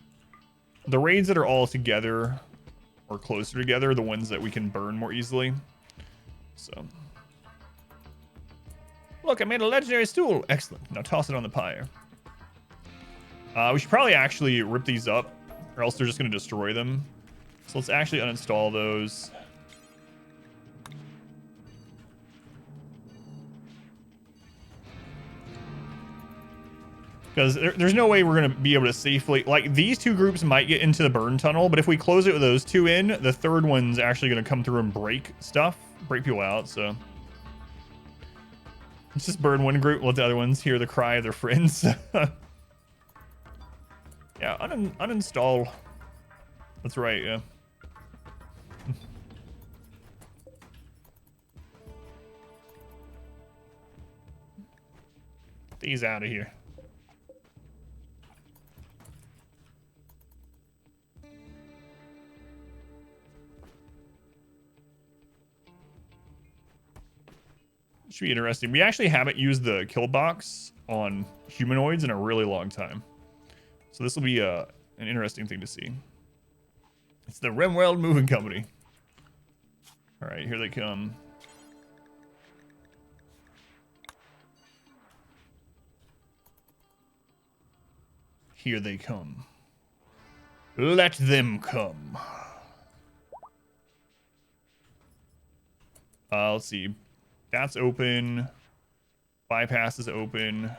The raids that are all together or closer together are the ones that we can burn more easily. So, look, I made a legendary stool. Excellent. Now toss it on the pyre. We should probably actually rip these up, or else they're just going to destroy them. So let's actually uninstall those. Because there's no way we're going to be able to safely... Like, these 2 groups might get into the burn tunnel, but if we close it with those 2 in, the 3rd one's actually going to come through and break stuff. Break people out, so... Let's just burn one group, let the other ones hear the cry of their friends. Yeah, uninstall. That's right, yeah. These out of here. Should be interesting. We actually haven't used the kill box on humanoids in a really long time. So this will be an interesting thing to see. It's the RimWorld Moving Company. All right, here they come. Here they come. Let them come. Let's see. That's open. Bypass is open.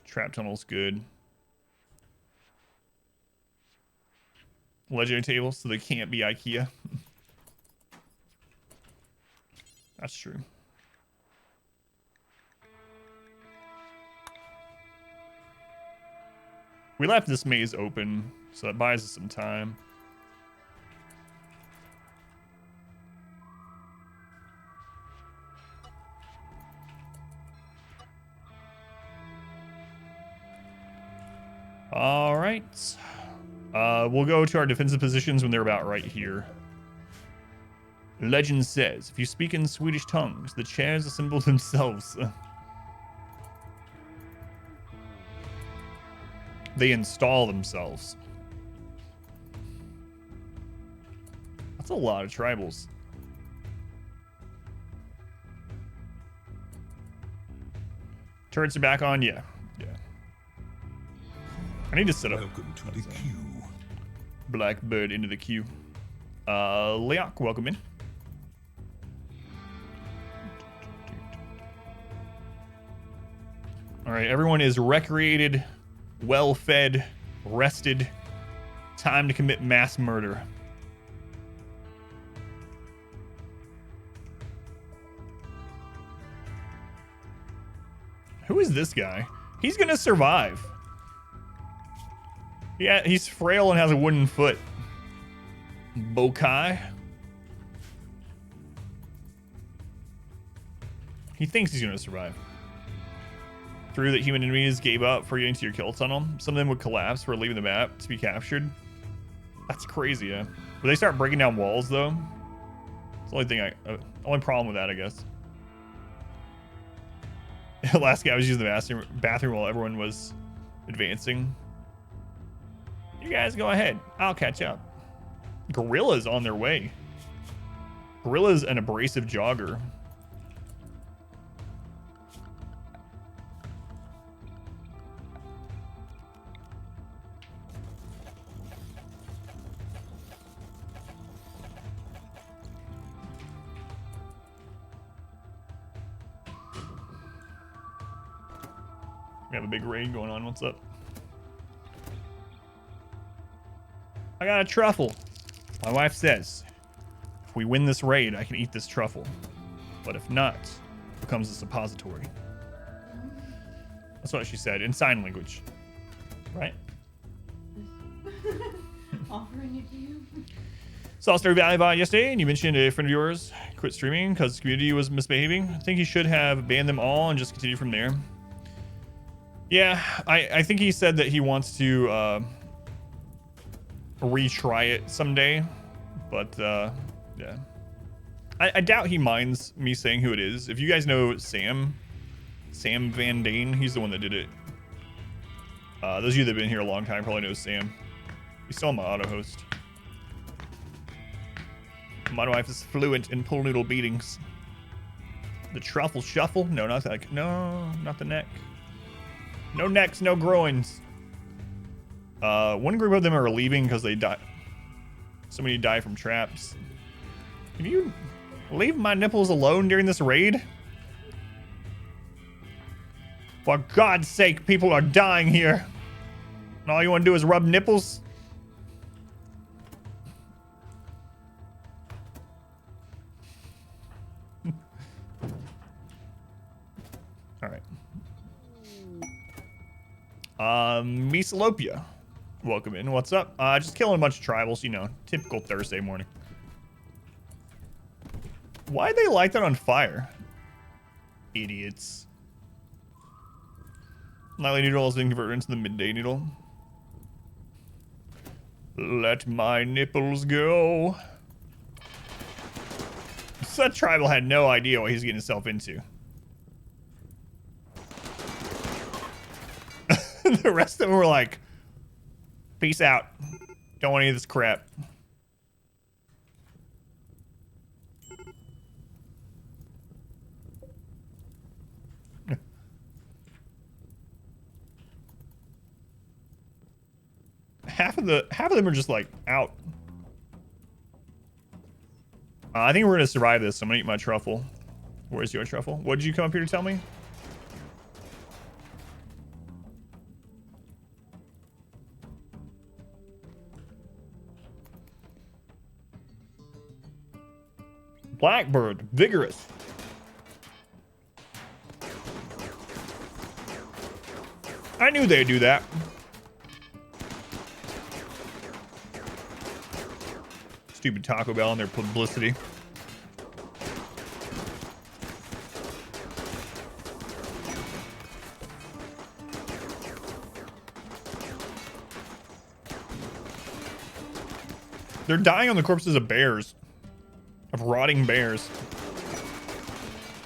Trap tunnel's good. Legendary tables, so they can't be IKEA. That's true. We left this maze open, so that buys us some time. All right. We'll go to our defensive positions when they're about right here. Legend says, if you speak in Swedish tongues, the chairs assemble themselves. They install themselves. That's a lot of tribals. Turrets are back on? Yeah. Yeah. I need to set up. Welcome to the queue. Blackbird into the queue. Leok, welcome in. All right, everyone is recreated, well-fed, rested. Time to commit mass murder. Who is this guy? He's gonna survive. Yeah, he's frail and has a wooden foot. Bokai. He thinks he's gonna survive. Through that human enemies gave up for getting to your kill tunnel. Some of them would collapse for leaving the map to be captured. That's crazy, yeah. Would they start breaking down walls though? It's the only thing only problem with that, I guess. Last guy was using the bathroom while everyone was advancing. You guys go ahead. I'll catch up. Gorilla's on their way. Gorilla's an abrasive jogger. We have a big raid going on. What's up? I got a truffle. My wife says, if we win this raid, I can eat this truffle. But if not, it becomes a suppository. That's what she said in sign language. Right? Offering it to you. Saw Star Valley Bot yesterday, and you mentioned a friend of yours quit streaming because the community was misbehaving. I think he should have banned them all and just continue from there. Yeah, I think he said that he wants to retry it someday, but yeah. I doubt he minds me saying who it is. If you guys know Sam Van Dane, he's the one that did it. Those of you that have been here a long time probably know Sam. He's still on my auto host. My wife is fluent in pull noodle beatings. The truffle shuffle? No, not that. No, not the neck. No necks, no groins. One group of them are leaving because they die. So many die from traps. Can you leave my nipples alone during this raid? For God's sake, people are dying here. And all you want to do is rub nipples? All right. Mesolopia. Welcome in. What's up? Just killing a bunch of tribals, you know, typical Thursday morning. Why'd they light that on fire? Idiots. Nightly noodle has been converted into the midday noodle. Let my nipples go. So that tribal had no idea what he's getting himself into. The rest of them were like, peace out. Don't want any of this crap. Half of them are just like out. I think we're gonna survive this. So I'm gonna eat my truffle. Where's your truffle? What did you come up here to tell me? Blackbird, vigorous. I knew they'd do that. Stupid Taco Bell and their publicity. They're dying on the corpses of bears. Of rotting bears.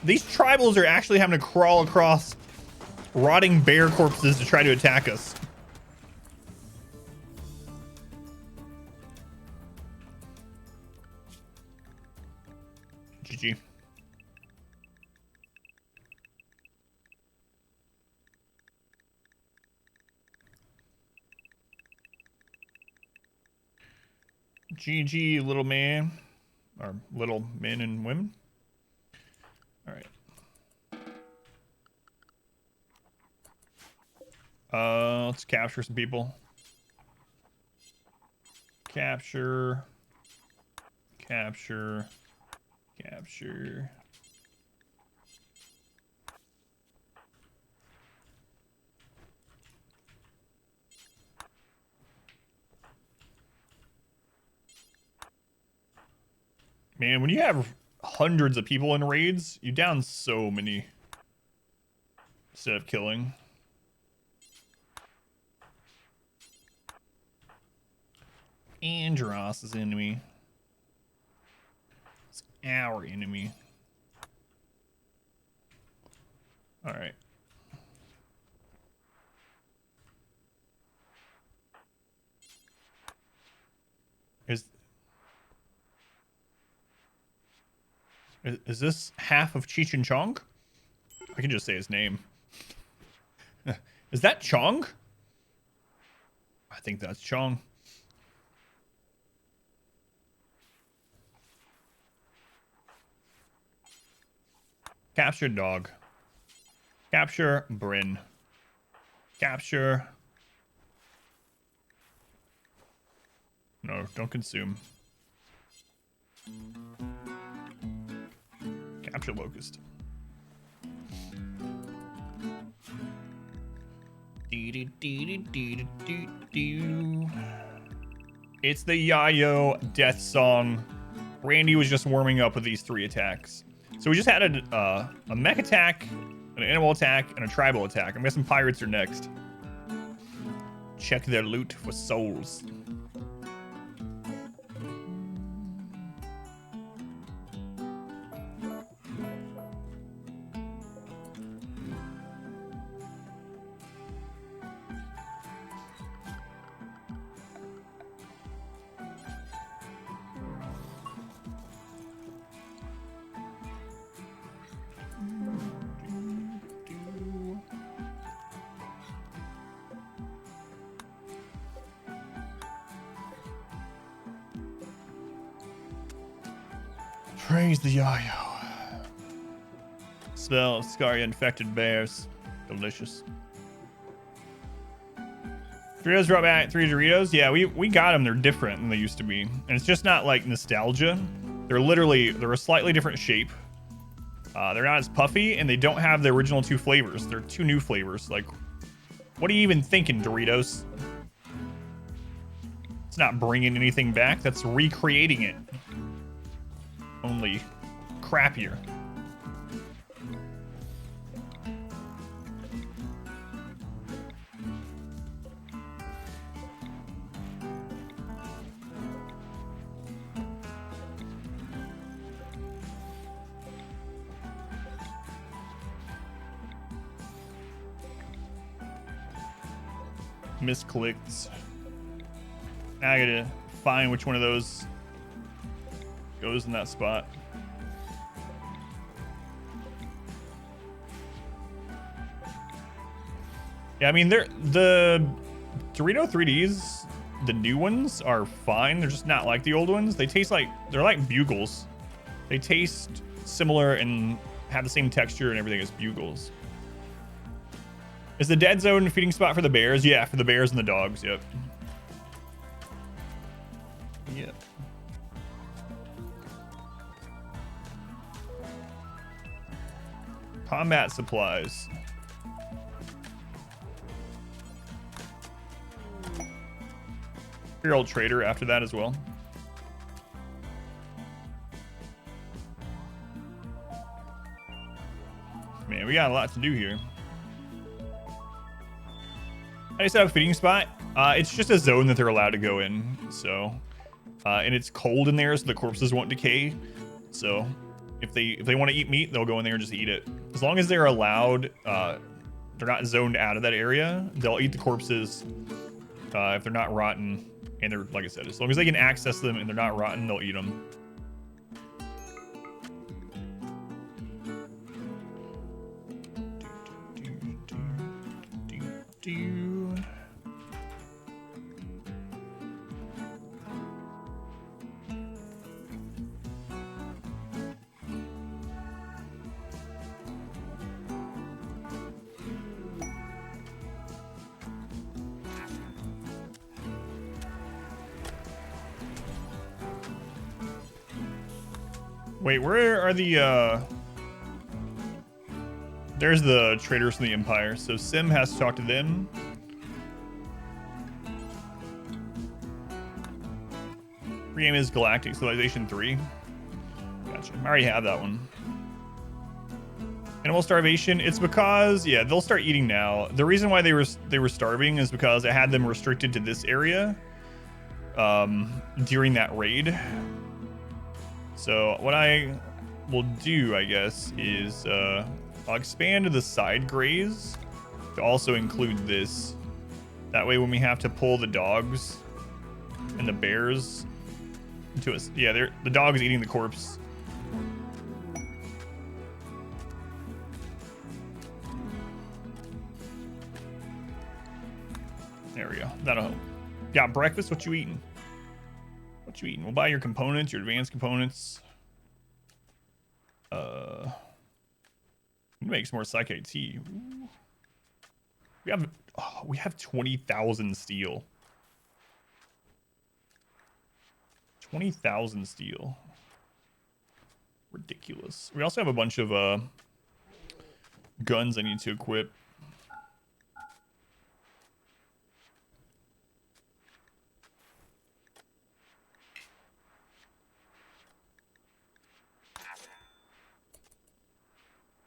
These tribals are actually having to crawl across rotting bear corpses to try to attack us. GG. GG, little man. Or little men and women. All right. Let's capture some people. Capture. Capture. Capture. Man, when you have hundreds of people in raids, you down so many instead of killing. Andros is enemy. It's our enemy. All right. Is this half of Cheech and Chong? I can just say his name. Is that Chong? I think that's Chong. Capture dog. Capture Bryn. Capture. No, don't consume. Capture locust. It's the Yayo death song. Randy was just warming up with these 3 attacks. So we just had a mech attack, an animal attack, and a tribal attack. I'm guessing pirates are next. Check their loot for souls. Praise the Yayo. Smell of scary infected bears. Delicious. Doritos brought back 3 Doritos. Yeah, we got them. They're different than they used to be. And it's just not like nostalgia. They're a slightly different shape. They're not as puffy, and they don't have the original 2 flavors. They're 2 new flavors. Like, what are you even thinking, Doritos? It's not bringing anything back. That's recreating it. Only crappier. Misclicked. Now I gotta find which one of those goes in that spot. Yeah, I mean, the Dorito 3Ds, the new ones are fine. They're just not like the old ones. They taste like, they're like Bugles. They taste similar and have the same texture and everything as Bugles. Is the dead zone a feeding spot for the bears? Yeah, for the bears and the dogs, yep. Yep. Combat supplies. Imperial Trader after that as well. Man, we got a lot to do here. I just have a feeding spot. It's just a zone that they're allowed to go in. So, and it's cold in there, so the corpses won't decay. So, if they want to eat meat, they'll go in there and just eat it. As long as they're allowed, they're not zoned out of that area, they'll eat the corpses. If they're not rotten, and they're, like I said, as long as they can access them and they're not rotten, they'll eat them. Wait, where are the, there's the traders from the Empire. So Sim has to talk to them. Game is Galactic Civilization 3. Gotcha. I already have that one. Animal starvation. It's because, yeah, they'll start eating now. The reason why they were starving is because I had them restricted to this area during that raid. So what I will do, I guess, is I'll expand the side graze to also include this. That way when we have to pull the dogs and the bears into us, yeah, the dog is eating the corpse. There we go. That'll help. Got breakfast? What you eating? What you eating? We'll buy your components, your advanced components. Make some more psychic tea. Ooh. We have 20,000 steel. 20,000 steel. Ridiculous. We also have a bunch of guns I need to equip.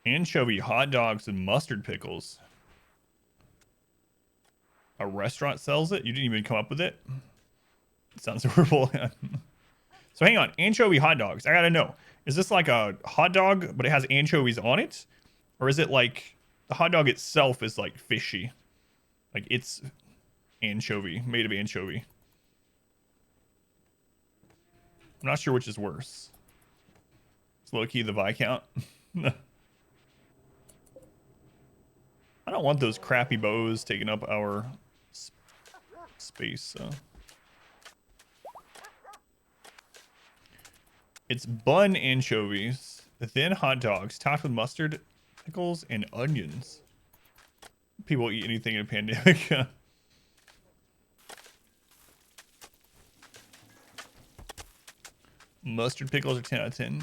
Anchovy hot dogs and mustard pickles. A restaurant sells it? You didn't even come up with it? It sounds horrible. So hang on. Anchovy hot dogs. I gotta know. Is this like a hot dog, but it has anchovies on it? Or is it like the hot dog itself is like fishy? Like it's anchovy, made of anchovy. I'm not sure which is worse. It's low-key the Viscount. I don't want those crappy bows taking up our space. So. It's bun anchovies, then hot dogs, topped with mustard, pickles, and onions. People eat anything in a pandemic. Mustard pickles are 10 out of 10.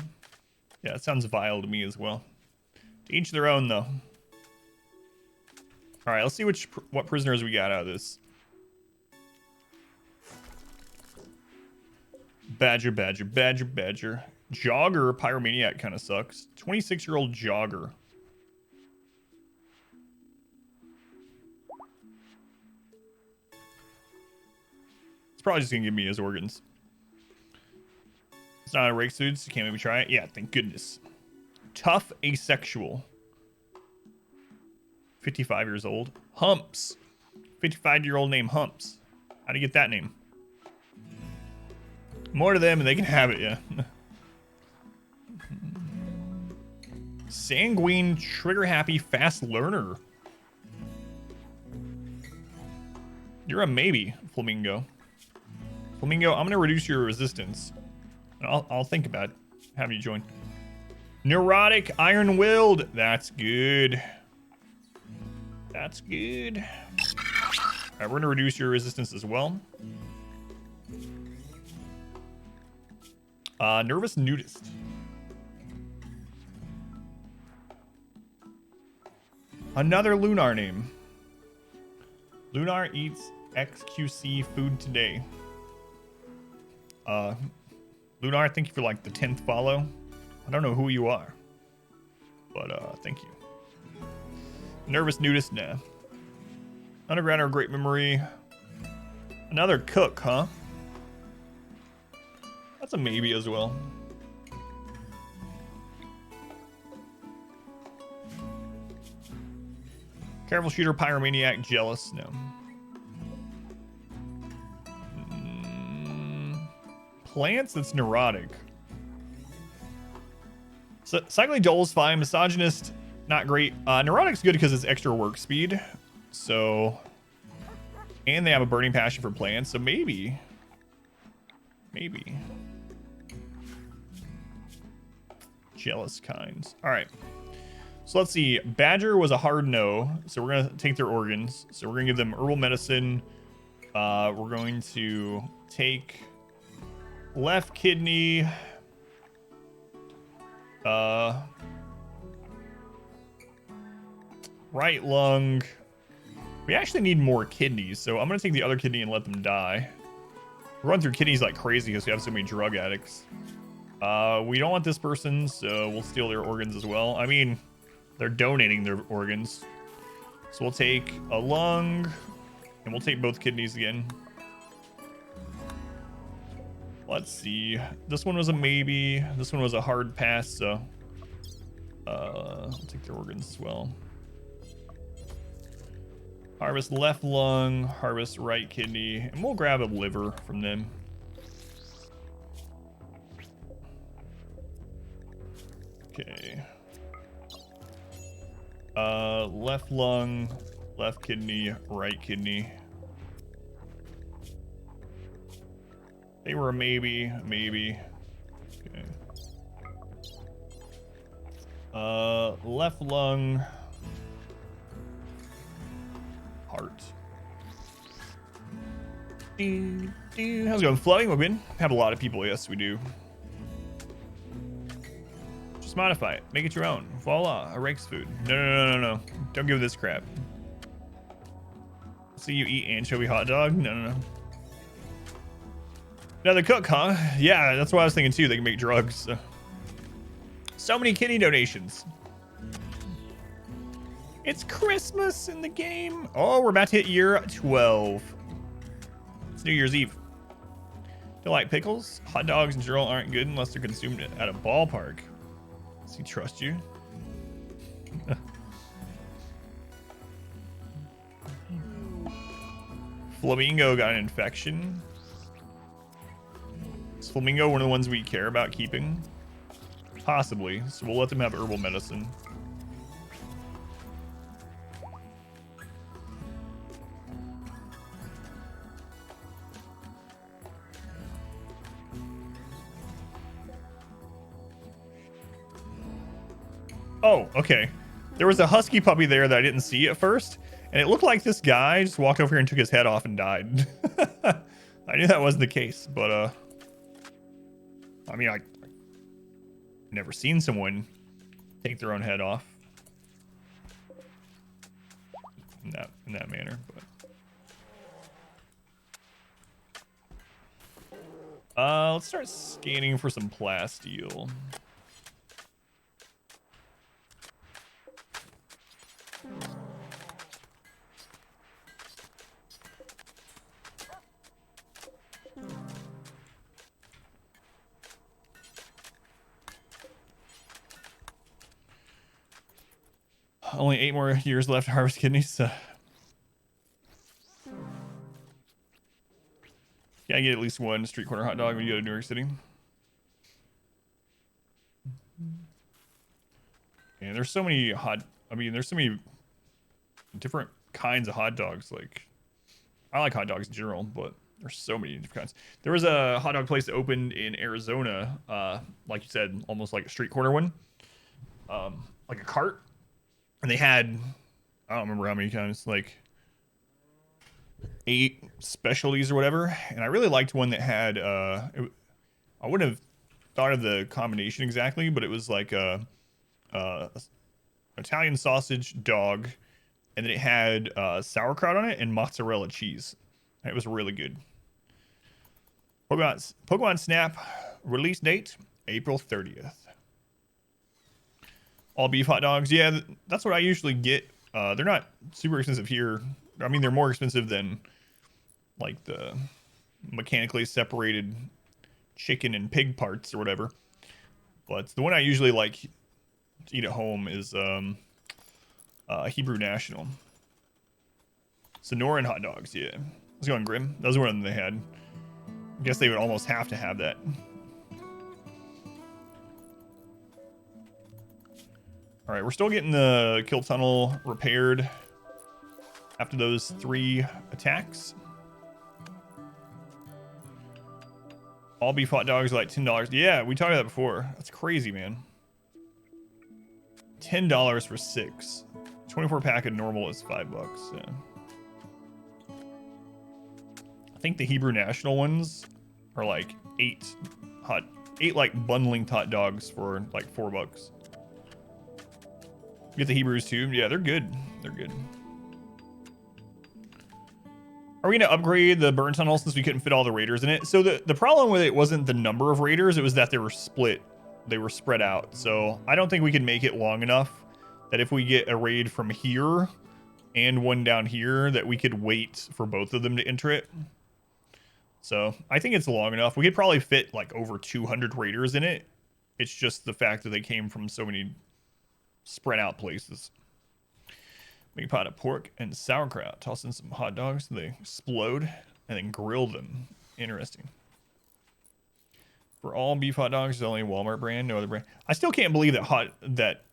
Yeah, it sounds vile to me as well. To each their own, though. All right, let's see what prisoners we got out of this. Badger, badger, badger, badger. Jogger, pyromaniac kind of sucks. 26-year-old jogger. It's probably just gonna give me his organs. It's not a rake suits. You can't maybe try it. Yeah, thank goodness. Tough asexual. 55 years old. Humps. 55-year-old named Humps. How do you get that name? More to them and they can have it, yeah. Sanguine, trigger-happy, fast learner. You're a maybe, Flamingo. Flamingo, I'm gonna reduce your resistance. I'll think about having you join. Neurotic, iron-willed. That's good. That's good. All right, we're gonna reduce your resistance as well. Nervous nudist. Another Lunar name. Lunar eats XQC food today. Lunar, thank you for like the 10th follow. I don't know who you are, but thank you. Nervous nudist, nah. Underground or great memory. Another cook, huh? That's a maybe as well. Careful shooter, pyromaniac, jealous, no. Plants that's neurotic. So cycling Joel is fine. Misogynist, not great. Neurotic's good because it's extra work speed. So, and they have a burning passion for plants. So maybe. Jealous kinds. All right. So let's see. Badger was a hard no. So we're going to take their organs. So we're going to give them herbal medicine. We're going to take left kidney. Right lung. We actually need more kidneys. So I'm going to take the other kidney and let them die. We run through kidneys like crazy because we have so many drug addicts. We don't want this person, so we'll steal their organs as well. I mean, they're donating their organs. So we'll take a lung, and we'll take both kidneys again. Let's see. This one was a maybe. This one was a hard pass, so we'll take their organs as well. Harvest left lung, harvest right kidney, and we'll grab a liver from them. Okay. Left lung, left kidney, right kidney. They were a maybe. Okay. Left lung, heart. How's it going? Flooding? We've been have a lot of people. Yes, we do. Just modify it. Make it your own. Voila, a Rex food. No. Don't give this crap. So you eat anchovy hot dog? No. Another cook, huh? Yeah, that's what I was thinking too. They can make drugs. So many kidney donations. It's Christmas in the game. Oh, we're about to hit year 12. It's New Year's Eve. Don't like pickles? Hot dogs in general aren't good unless they're consumed at a ballpark. Does he trust you? Flamingo got an infection. Is Flamingo one of the ones we care about keeping? Possibly. So we'll let them have herbal medicine. Oh, okay. There was a husky puppy there that I didn't see at first, and it looked like this guy just walked over here and took his head off and died. I knew that wasn't the case, but I mean, I never seen someone take their own head off in that manner. But let's start scanning for some plasteel. Only 8 more years left to harvest kidneys. Gotta get at least one street corner hot dog when you go to New York City. And there's so many there's so many different kinds of hot dogs. Like, I like hot dogs in general, but there's so many different kinds. There was a hot dog place that opened in Arizona, like you said, almost like a street corner one, like a cart, and they had, I don't remember how many kinds, like 8 specialties or whatever. And I really liked one that had, I wouldn't have thought of the combination exactly, but it was like a Italian sausage dog, and then it had sauerkraut on it and mozzarella cheese. It was really good. Pokemon Snap release date April 30th. All beef hot dogs. Yeah, that's what I usually get. They're not super expensive here. I mean, they're more expensive than like the mechanically separated chicken and pig parts or whatever. But the one I usually like to eat at home is Hebrew National. Sonoran hot dogs, yeah. Let's go on Grim. Those were one they had. I guess they would almost have to have that. All right, we're still getting the kill tunnel repaired after those 3 attacks. All beef hot dogs are like $10. Yeah, we talked about that before. That's crazy, man. $10 for 6. 24 pack of normal is $5. Yeah. I think the Hebrew National ones are like 8 like bundling hot dogs for like $4. Get the Hebrews too. Yeah, they're good. They're good. Are we gonna upgrade the burn tunnel since we couldn't fit all the raiders in it? So the problem with it wasn't the number of raiders, it was that they were split. They were spread out. So I don't think we can make it long enough that if we get a raid from here and one down here, that we could wait for both of them to enter it. So I think it's long enough. We could probably fit like over 200 raiders in it. It's just the fact that they came from so many spread out places. Make a pot of pork and sauerkraut. Toss in some hot dogs so they explode, and then grill them. Interesting. For all beef hot dogs, only Walmart brand, no other brand. I still can't believe that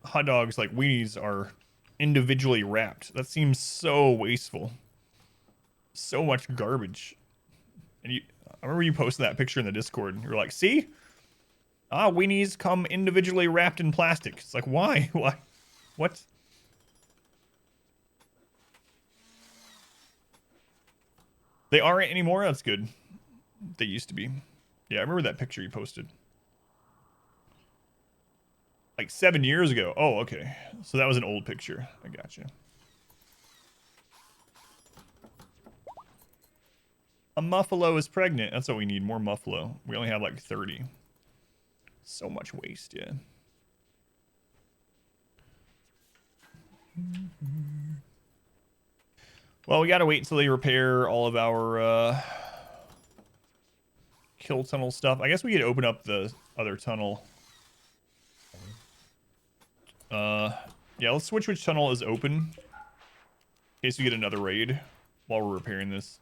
hot dogs like weenies are individually wrapped. That seems so wasteful. So much garbage. And I remember you posted that picture in the Discord. You were like, see? Weenies come individually wrapped in plastic. It's like, why? Why? What? They aren't anymore? That's good. They used to be. Yeah, I remember that picture you posted. Like 7 years ago. Oh, okay. So that was an old picture. I gotcha. A Muffalo is pregnant. That's what we need. More Muffalo. We only have like 30. So much waste, yeah. Well, we gotta wait until they repair all of our kill tunnel stuff. I guess we could open up the other tunnel. Yeah, let's switch which tunnel is open in case we get another raid while we're repairing this.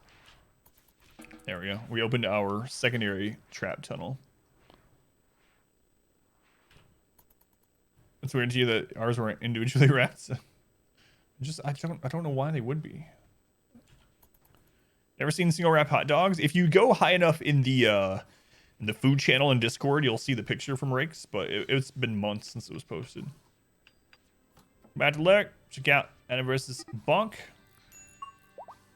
There we go. We opened our secondary trap tunnel. It's weird to you that ours weren't individually wrapped. I don't know why they would be. Never seen single wrap hot dogs? If you go high enough in the food channel in Discord, you'll see the picture from Rakes, but it's been months since it was posted. Bad luck. Check out Anna vs. Bonk.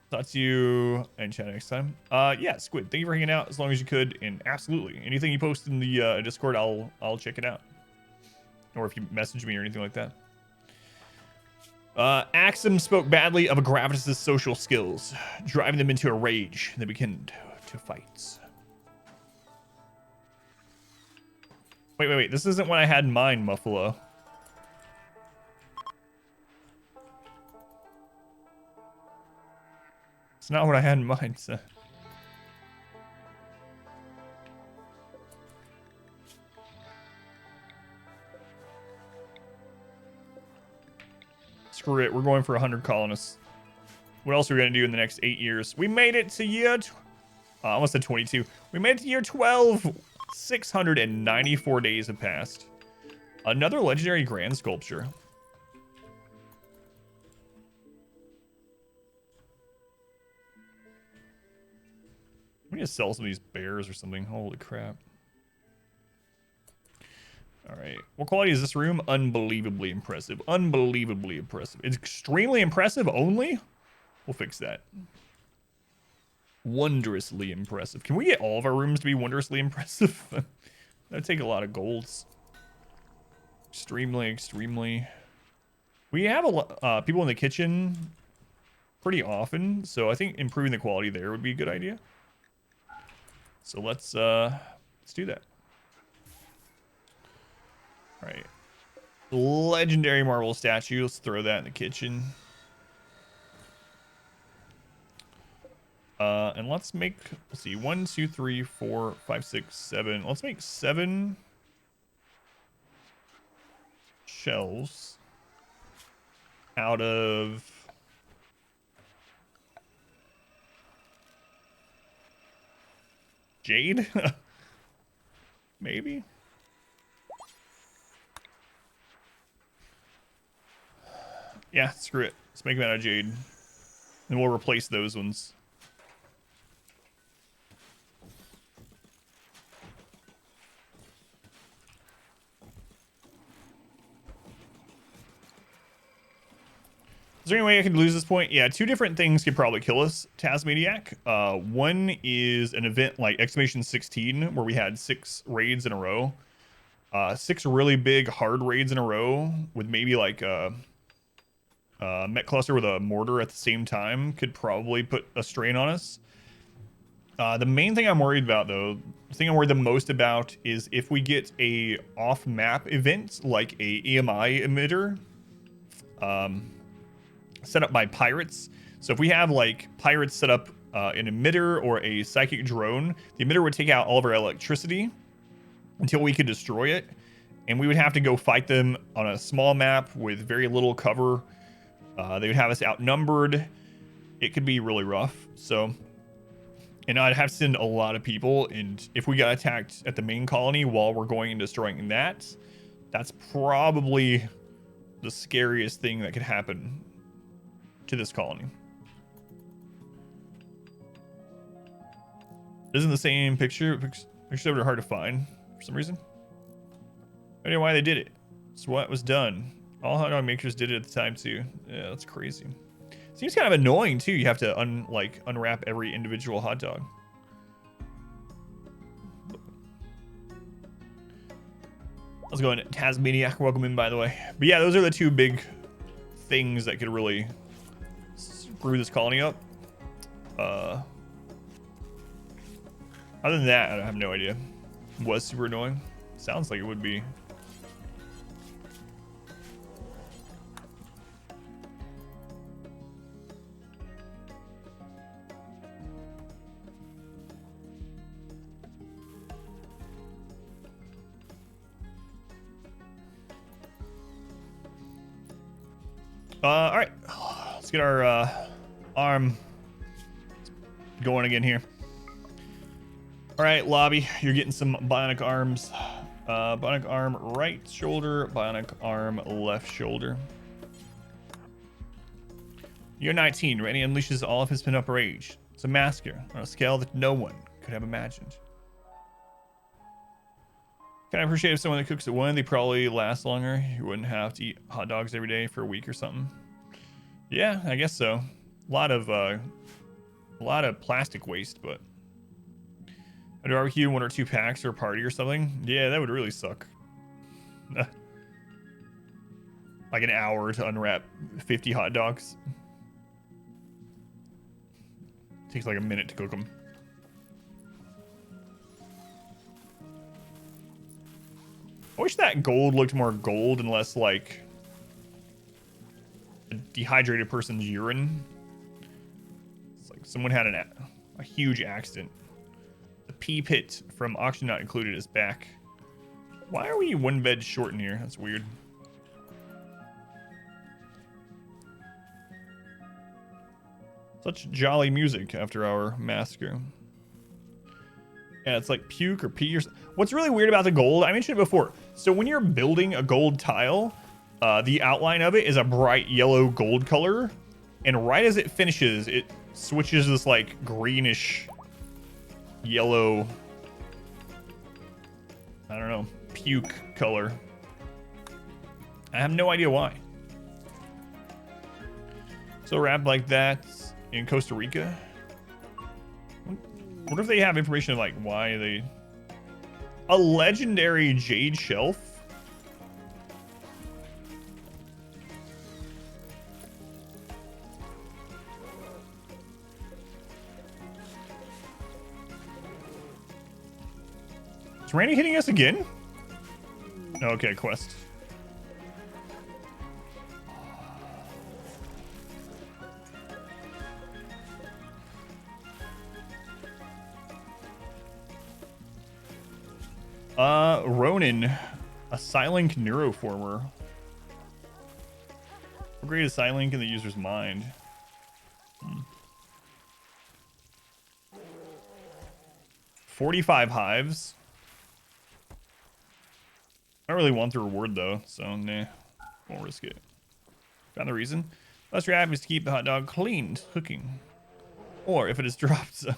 Talk to you in chat next time. Yeah, Squid, thank you for hanging out as long as you could, and absolutely anything you post in the Discord, I'll check it out, or if you message me or anything like that. Axum spoke badly of Agravitus' social skills, driving them into a rage. They begin to fight. Wait. This isn't what I had in mind, Muffalo. It's not what I had in mind, so. Screw it, we're going for 100 colonists. What else are we gonna do in the next 8 years? We made it to year I almost said 22. We made it to year 12. 694 days have passed. Another legendary grand sculpture. We need to sell some of these bears or something. Holy crap. All right. What quality is this room? Unbelievably impressive. Unbelievably impressive. It's extremely impressive only? We'll fix that. Wondrously impressive. Can we get all of our rooms to be wondrously impressive? That would take a lot of golds. Extremely. We have a lot people in the kitchen pretty often, so I think improving the quality there would be a good idea. So let's do that. All right. Legendary marble statue. Let's throw that in the kitchen. And let's make, let's see, 1, 2, 3, 4, 5, 6, 7. Let's make 7 shelves out of jade. Maybe. Yeah, screw it. Let's make them out of jade. And we'll replace those ones. Is there any way I can lose this point? Yeah, 2 different things could probably kill us, Tasmaniac. One is an event like Exclamation 16, where we had 6 raids in a row. 6 really big, hard raids in a row with maybe like a Met Cluster with a mortar at the same time could probably put a strain on us. The main thing I'm worried about, though, the thing I'm worried the most about is if we get a off-map event like a EMI emitter. Set up by pirates. So if we have like pirates set up an emitter or a psychic drone, the emitter would take out all of our electricity until we could destroy it, and we would have to go fight them on a small map with very little cover. They would have us outnumbered. It could be really rough. So, and I'd have to send a lot of people, and if we got attacked at the main colony while we're going and destroying that, that's probably the scariest thing that could happen to this colony. Isn't the same picture? Pictures are hard to find for some reason. I don't know why they did it. It's what was done. All hot dog makers did it at the time too. Yeah, that's crazy. Seems kind of annoying too. You have to unwrap every individual hot dog. How's it going, Tasmaniac? Welcome in, by the way. But yeah, those are the 2 big things that could really screw this colony up. Other than that, I have no idea. Was super annoying. Sounds like it would be. All right, let's get our arm going again here. All right, lobby, you're getting some bionic arms. Bionic arm right shoulder, bionic arm left shoulder. Year 19, Randy unleashes all of his pin-up rage. It's a massacre on a scale that no one could have imagined. Kind of appreciate if someone that cooks at 1, they probably last longer. You wouldn't have to eat hot dogs every day for a week or something. Yeah, I guess so. A lot of plastic waste, but a barbecue 1 or 2 packs or a party or something. Yeah, that would really suck. Like an hour to unwrap 50 hot dogs. Takes like a minute to cook them. I wish that gold looked more gold and less like a dehydrated person's urine. It's like someone had a huge accident. The pee pit from Auction Not Included is back. Why are we 1 bed short in here? That's weird. Such jolly music after our massacre. Yeah, it's like puke or pee or what's really weird about the gold, I mentioned it before. So when you're building a gold tile, the outline of it is a bright yellow gold color. And right as it finishes, it switches this like greenish yellow, I don't know, puke color. I have no idea why. So wrapped like that in Costa Rica. What if they have information like why they... A legendary jade shelf? Is Randy hitting us again? Okay, quest. Ronin, a Psylink neuroformer. Upgrade a Psylink in the user's mind. 45 hives. I don't really want the reward though, so nah, won't risk it. Found the reason. Unless your aim is to keep the hot dog cleaned, cooking, or if it is dropped. So.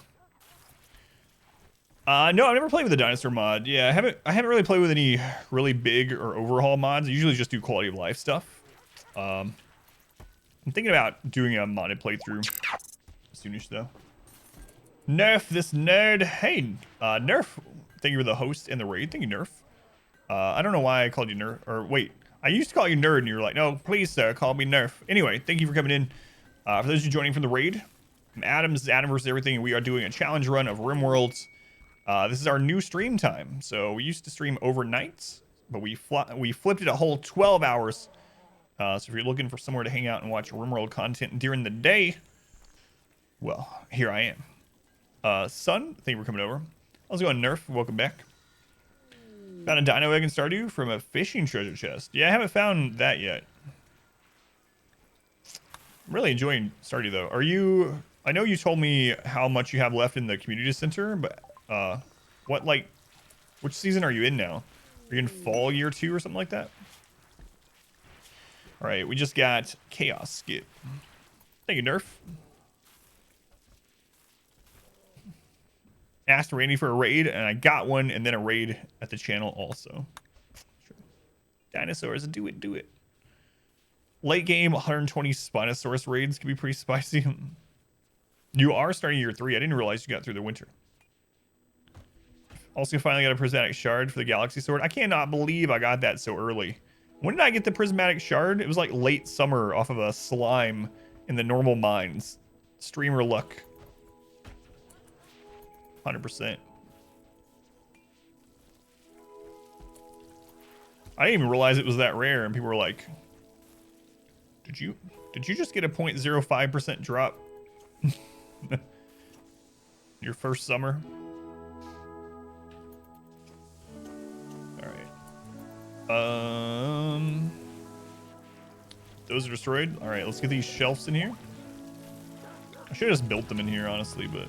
No, I've never played with the dinosaur mod. Yeah, I haven't really played with any really big or overhaul mods. I usually just do quality of life stuff. I'm thinking about doing a modded playthrough soonish though. Nerf this nerd. Hey, Nerf. Thank you for the host and the raid. Thank you, Nerf. I don't know why I called you Nerf. Or wait, I used to call you Nerd, and you were like, no, please, sir, call me Nerf. Anyway, thank you for coming in. For those of you joining from the raid, I'm Adam. This is Adam versus Everything, and we are doing a challenge run of RimWorld. This is our new stream time. So we used to stream overnight, but we flipped it a whole 12 hours. So if you're looking for somewhere to hang out and watch RimWorld content during the day, well, here I am. Son, thank you for coming over. How's it going, Nerf? Welcome back. Found a dino egg in Stardew from a fishing treasure chest. Yeah, I haven't found that yet. I'm really enjoying Stardew though. Are you... I know you told me how much you have left in the community center, but which season are you in now? Are you in fall year 2 or something like that? All right, we just got Chaos Skip. Thank you, Nerf. Asked Randy for a raid, and I got one, and then a raid at the channel also. Sure. Dinosaurs, do it, do it. Late game, 120 Spinosaurus raids can be pretty spicy. You are starting year 3. I didn't realize you got through the winter. Also, finally got a prismatic shard for the galaxy sword. I cannot believe I got that so early. When did I get the prismatic shard? It was like late summer off of a slime in the normal mines. Streamer luck. 100%. I didn't even realize it was that rare, and people were like, did you just get a 0.05% drop your first summer? All right. Those are destroyed. All right, let's get these shelves in here. I should have just built them in here, honestly, but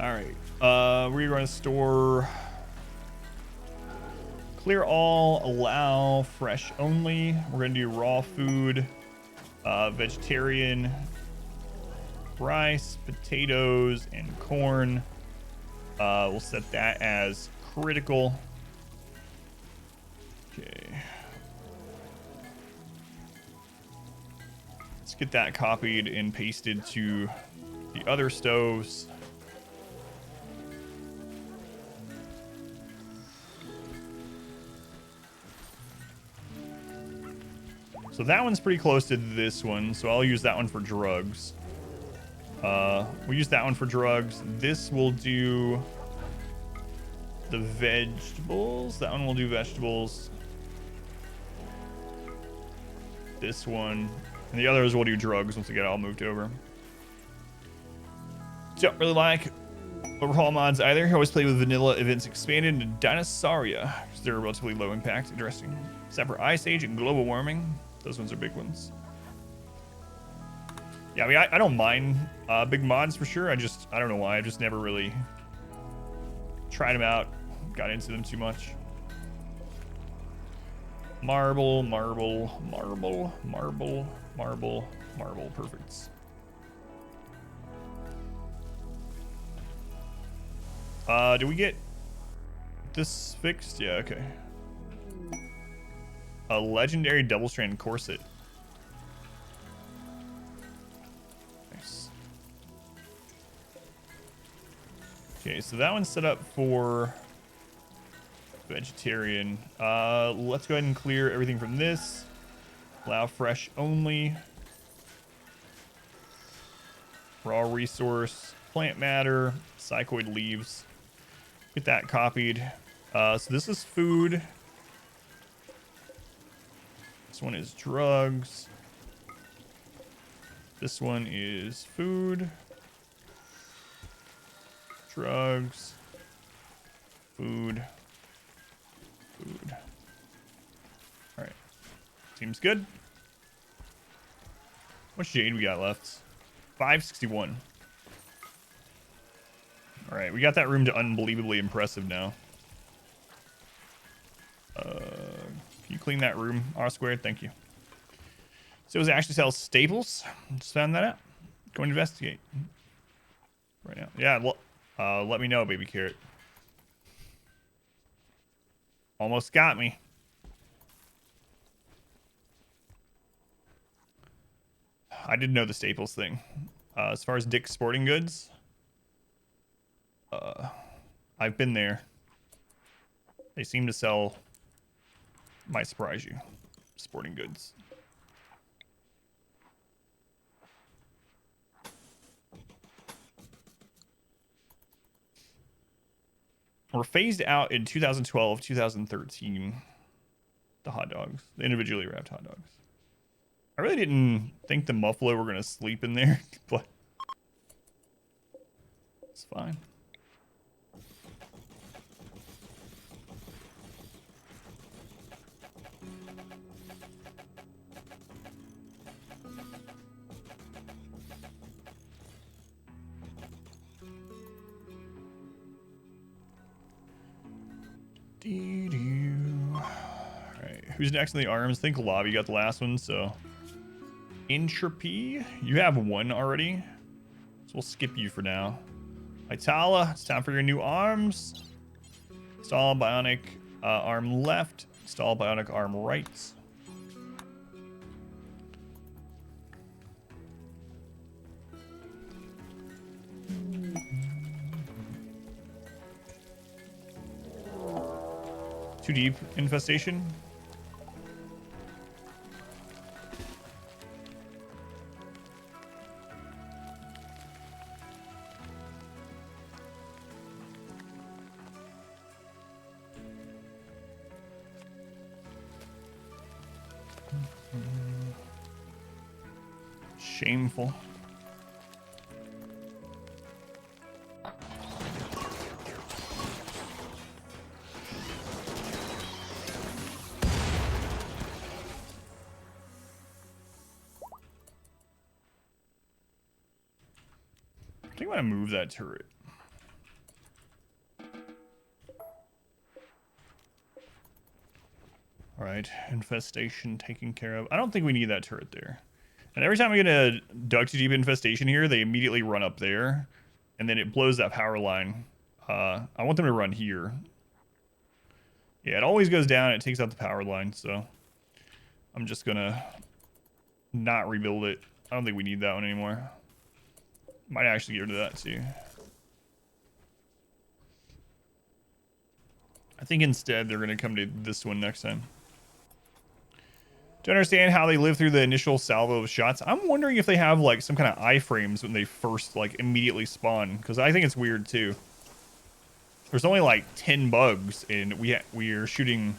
all right. We're going to store clear all, allow fresh only. We're going to do raw food, vegetarian, rice, potatoes, and corn. We'll set that as critical. Okay. Let's get that copied and pasted to the other stoves. So that one's pretty close to this one, so I'll use that one for drugs. We'll use that one for drugs. This will do the vegetables. That one will do vegetables. This one. And the others will do drugs once we get it all moved over. Don't really like overhaul mods either. I always play with vanilla events expanded into Dinosauria, because they're relatively low impact. Interesting. Except for Ice Age and global warming. Those ones are big ones. Yeah, I mean, I don't mind big mods for sure. I don't know why. I've just never really tried them out. Got into them too much. Marble, marble, marble, marble, marble, marble. Perfect. Do we get this fixed? Yeah, okay. A legendary double strand corset. Nice. Okay, so that one's set up for vegetarian. Let's go ahead and clear everything from this. Allow fresh only. Raw resource, plant matter, psychoid leaves. Get that copied. So this is food. This one is drugs. This one is food. Drugs. Food. Food. All right. Seems good. How much jade we got left? 561. All right, we got that room to unbelievably impressive now. Can you clean that room, R squared? Thank you. So it actually sells staples. Just found that out. Go investigate. Right now. Yeah, well, let me know, baby carrot. Almost got me. I didn't know the staples thing. As far as Dick's Sporting Goods, I've been there. They seem to sell, might surprise you, sporting goods. We're phased out in 2012, 2013. The hot dogs, the individually wrapped hot dogs. I really didn't think the Muffalo were gonna sleep in there, but it's fine. Alright, who's next in the arms? I think Lobby got the last one, so. Entropy, you have one already. So we'll skip you for now. Itala, it's time for your new arms. Install bionic arm left. Install bionic arm right. Too deep infestation. Shameful. I think I'm gonna move that turret. All right, infestation taken care of. I don't think we need that turret there. And every time we get a duct deep infestation here, they immediately run up there, and then it blows that power line. I want them to run here. Yeah, it always goes down. It takes out the power line, so I'm just gonna not rebuild it. I don't think we need that one anymore. Might actually get rid of that too. I think instead they're gonna come to this one next time. To understand how they live through the initial salvo of shots, I'm wondering if they have like some kind of iframes when they first like immediately spawn, because I think it's weird too. There's only like 10 bugs, and we are shooting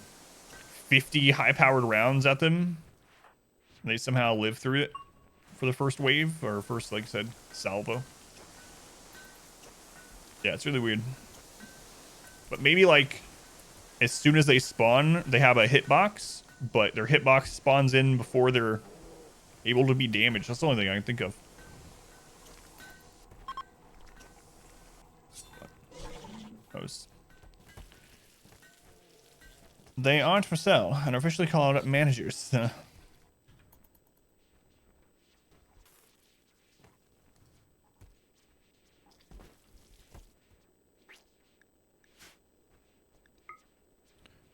50 high-powered rounds at them. And they somehow live through it for the first wave, or first, like I said, salvo. Yeah, it's really weird. But maybe like as soon as they spawn, they have a hitbox, but their hitbox spawns in before they're able to be damaged. That's the only thing I can think of. They aren't for sale and are officially called managers.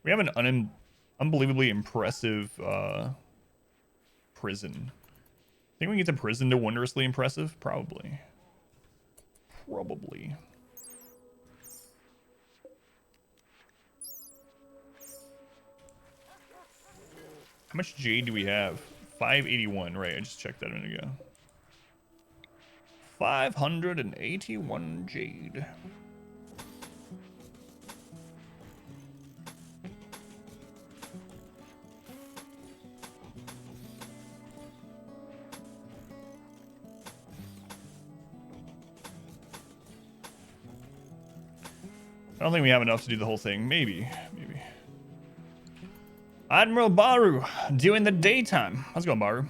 We have an unbelievably impressive prison. Think we can get the prison to wondrously impressive? Probably. Probably. How much jade do we have? 581, right? I just checked that a minute ago. 581 jade. I don't think we have enough to do the whole thing. Maybe. Admiral Baru, doing the daytime. How's it going, Baru?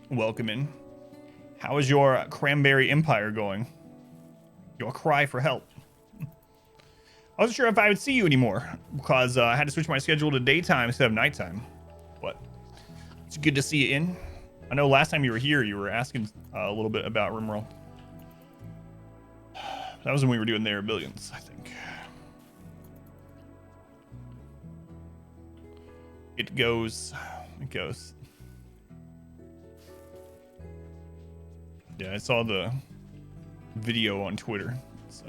Welcome in. How is your Cranberry Empire going? Your cry for help. I wasn't sure if I would see you anymore because I had to switch my schedule to daytime instead of nighttime. But it's good to see you in. I know last time you were here, you were asking a little bit about RimWorld. That was when we were doing their billions, I think. It goes. Yeah, I saw the video on Twitter, so.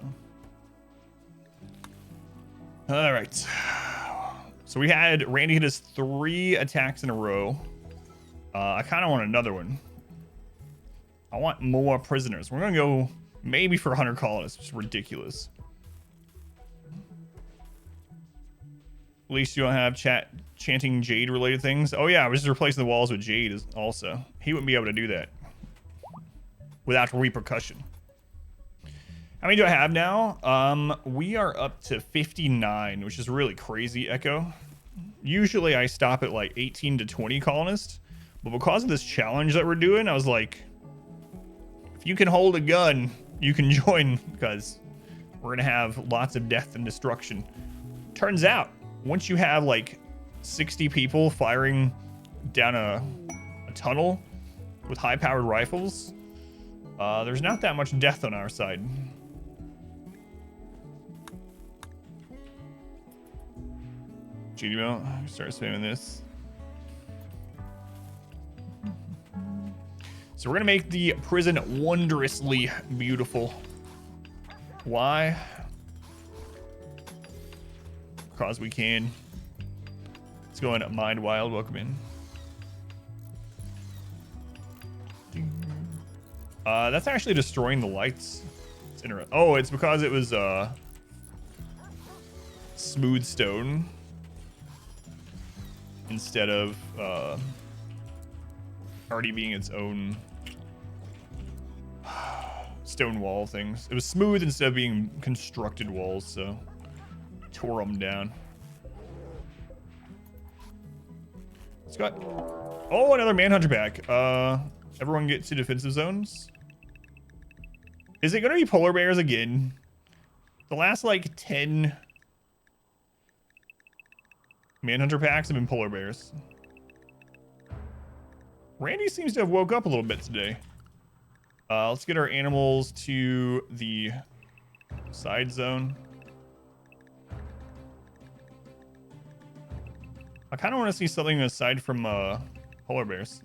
All right. So we had Randy hit us 3 attacks in a row. I kind of want another one. I want more prisoners. We're going to go maybe for 100 colonists, which is ridiculous. At least you don't have chanting Jade related things. Oh yeah, I was just replacing the walls with Jade also. He wouldn't be able to do that without repercussion. How many do I have now? We are up to 59, which is really crazy, Echo. Usually I stop at like 18 to 20 colonists, but because of this challenge that we're doing, I was like, if you can hold a gun, you can join, because we're gonna have lots of death and destruction. Turns out, once you have like 60 people firing down a tunnel with high-powered rifles, there's not that much death on our side. GDMO, start spamming this. So we're gonna make the prison wondrously beautiful. Why? Because we can. Let's go in Mind Wild. Welcome in. That's actually destroying the lights. It's interesting. Oh, it's because it was smooth stone instead of already being its own stone wall things. It was smooth instead of being constructed walls, so tore them down. It's got another manhunter pack. Everyone get to defensive zones. Is it gonna be polar bears again? The last like 10 manhunter packs have been polar bears. Randy seems to have woke up a little bit today. Let's get our animals to the side zone. I kind of want to see something aside from polar bears.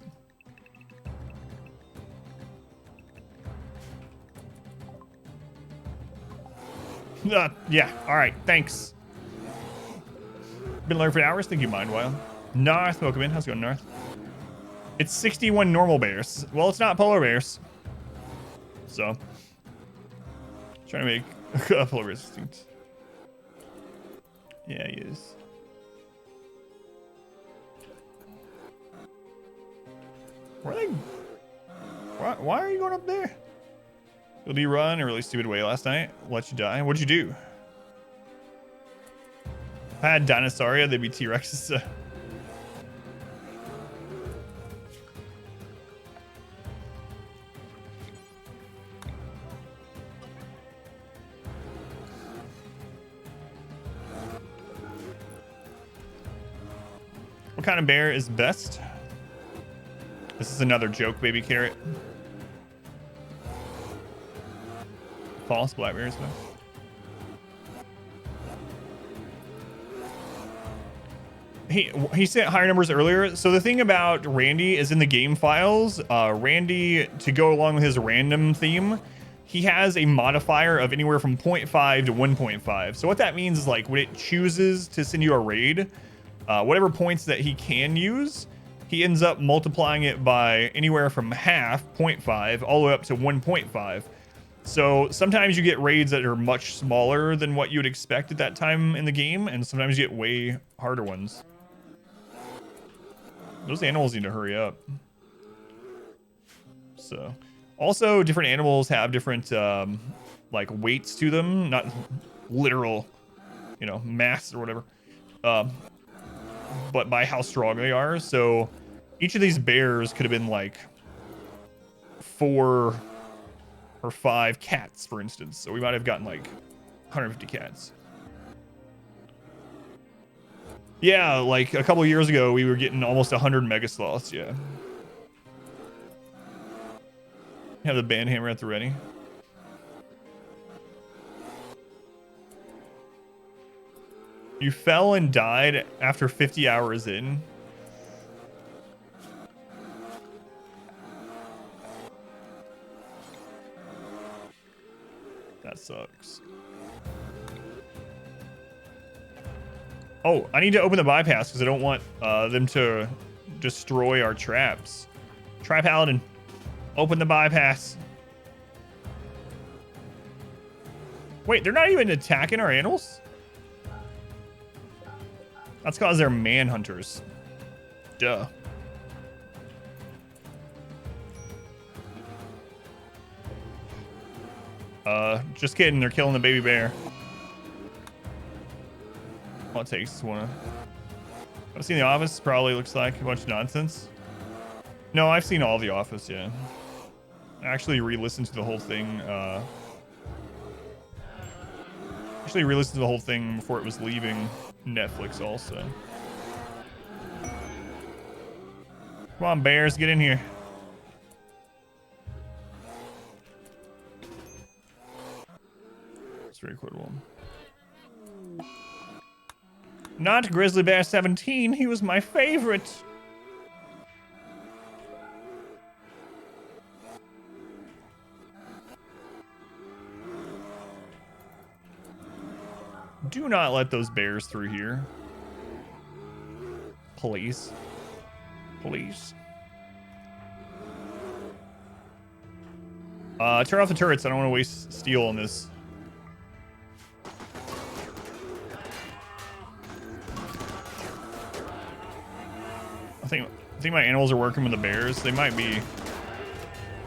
Yeah, alright, thanks. Been learning for hours. Thank you, Mindwild. Narth, welcome in. How's it going, Narth? It's 61 normal bears. Well, it's not polar bears. So, trying to make a polar bear extinct. Yeah, he is. Where are they? Why are you going up there? Did you run a really stupid way last night? Let you die? What'd you do? If I had Dinosauria, they'd be T-Rexes. What kind of bear is best? This is another joke, baby carrot. False black bear is best. He sent higher numbers earlier. So the thing about Randy is in the game files, Randy, to go along with his random theme, he has a modifier of anywhere from 0.5 to 1.5. So what that means is like when it chooses to send you a raid, whatever points that he can use, he ends up multiplying it by anywhere from half, 0.5, all the way up to 1.5. So sometimes you get raids that are much smaller than what you would expect at that time in the game, and sometimes you get way harder ones. Those animals need to hurry up. So, also different animals have different like weights to them, not literal, you know, mass or whatever, but by how strong they are. So each of these bears could have been like 4 or 5 cats, for instance. So we might have gotten like 150 cats. Yeah, like a couple years ago, we were getting almost 100 mega sloths. Yeah. Have the band hammer at the ready. You fell and died after 50 hours in. That sucks. Oh, I need to open the bypass because I don't want them to destroy our traps. Try Paladin. Open the bypass. Wait, they're not even attacking our animals? That's because they're manhunters. Duh. Just kidding. They're killing the baby bear. All it takes is one. I've seen The Office. Probably looks like a bunch of nonsense. No, I've seen all The Office, yeah. I actually re-listened to the whole thing. Actually re-listened to the whole thing before it was leaving Netflix also. Come on, bears, get in here. It's very quotable. Not Grizzly Bear 17, he was my favorite. Do not let those bears through here. Please. Please. Turn off the turrets. I don't want to waste steel on this. I think my animals are working with the bears. They might be.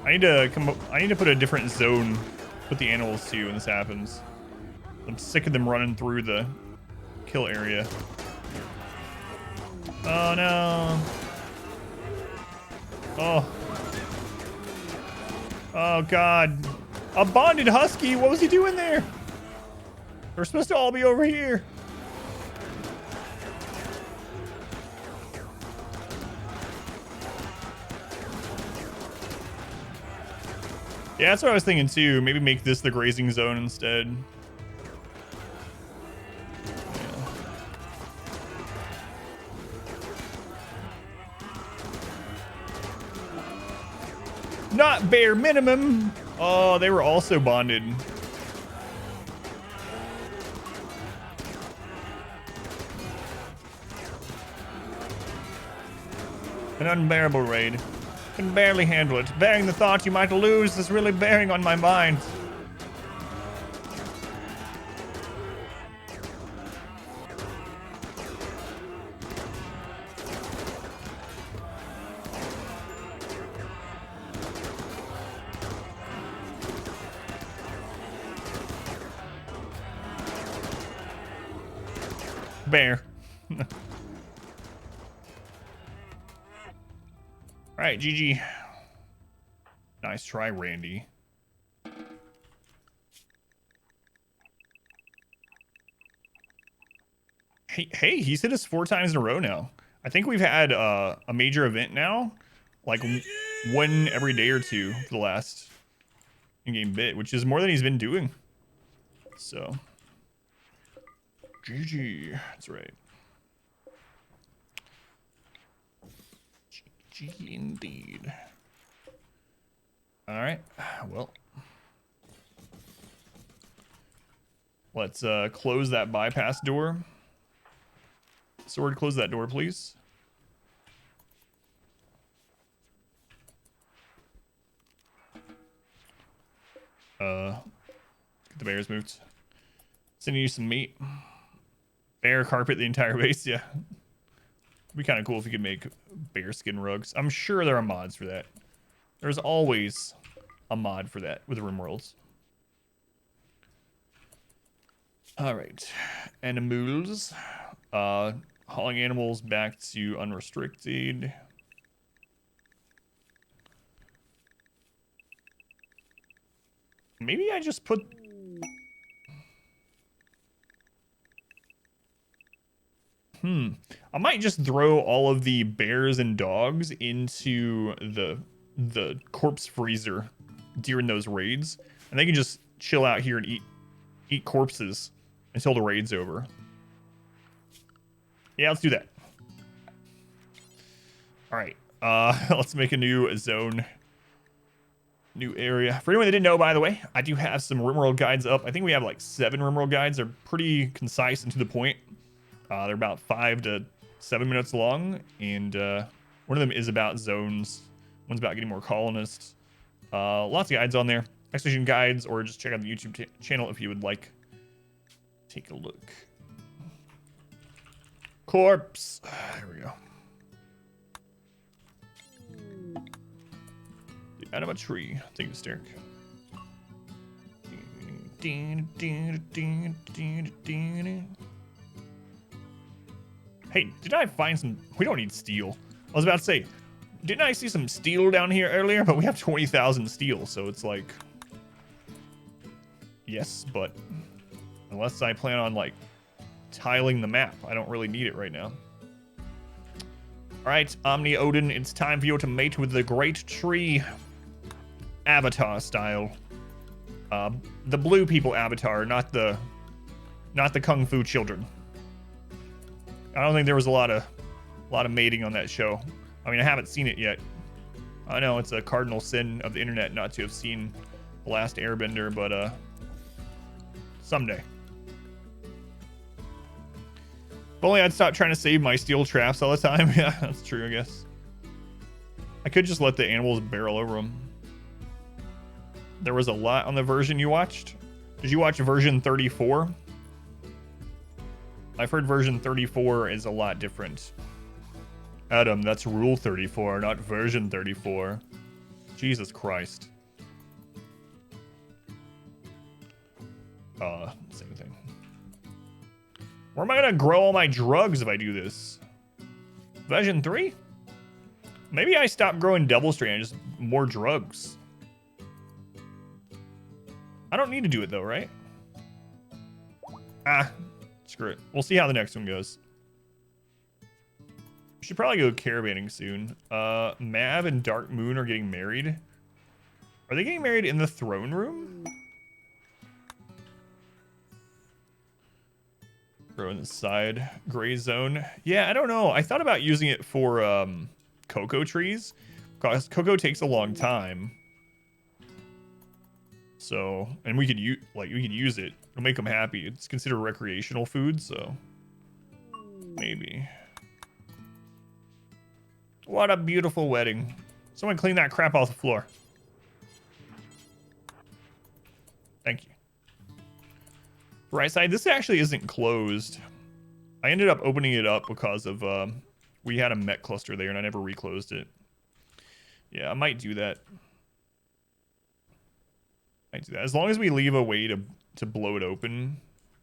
I need to put a different zone. Put the animals to when this happens. I'm sick of them running through the kill area. Oh no. Oh. Oh god. A bonded husky? What was he doing there? They're supposed to all be over here. Yeah, that's what I was thinking too. Maybe make this the grazing zone instead. Not bare minimum. Oh, they were also bonded. An unbearable raid. Can barely handle it. Bearing the thought you might lose is really bearing on my mind. Bear. Alright, GG. Nice try, Randy. Hey, he's hit us 4 times in a row now. I think we've had a major event now, like one every day or two for the last in-game bit, which is more than he's been doing. So, GG. That's right. GG indeed. All right. Well, let's close that bypass door. Sword, close that door, please. Get the bears moved. Sending you some meat. Bear carpet the entire base, yeah. It'd be kind of cool if you could make bear skin rugs. I'm sure there are mods for that. There's always a mod for that with RimWorlds. All right, animals. Hauling animals back to unrestricted. Maybe I just put... I might just throw all of the bears and dogs into the corpse freezer during those raids, and they can just chill out here and eat corpses until the raid's over. Yeah, let's do that. All right, let's make a new zone, new area. For anyone that didn't know, by the way, I do have some RimWorld guides up. I think we have like 7 RimWorld guides. They're pretty concise and to the point. They're about 5 to 7 minutes long, and one of them is about zones. One's about getting more colonists. Lots of guides on there. Expedition guides, or just check out the YouTube channel if you would like. Take a look. Corpse. There we go. Out of a tree. Thank you, Sterk. Hey, did I find some... We don't need steel. I was about to say, didn't I see some steel down here earlier? But we have 20,000 steel, so it's like... Yes, but... Unless I plan on, like, tiling the map. I don't really need it right now. Alright, Omni Odin, it's time for you to mate with the great tree. Avatar style. The blue people avatar, not the Kung Fu children. I don't think there was a lot of mating on that show. I mean, I haven't seen it yet. I know it's a cardinal sin of the internet not to have seen The Last Airbender, but someday. If only I'd stop trying to save my steel traps all the time. Yeah, that's true, I guess. I could just let the animals barrel over them. There was a lot on the version you watched. Did you watch version 34? I've heard version 34 is a lot different. Adam, that's rule 34, not version 34. Jesus Christ. Same thing. Where am I gonna grow all my drugs if I do this? Version 3? Maybe I stop growing double strand, just more drugs. I don't need to do it though, right? Ah, screw it. We'll see how the next one goes. We should probably go caravanning soon. Mav and Dark Moon are getting married. Are they getting married in the throne room? Throw in the side gray zone. Yeah, I don't know. I thought about using it for cocoa trees, because cocoa takes a long time. So, and we could use it. It'll make them happy. It's considered recreational food, so maybe. What a beautiful wedding. Someone clean that crap off the floor. Thank you. Right side, this actually isn't closed. I ended up opening it up because of, we had a mech cluster there and I never reclosed it. Yeah, I might do that. As long as we leave a way to blow it open,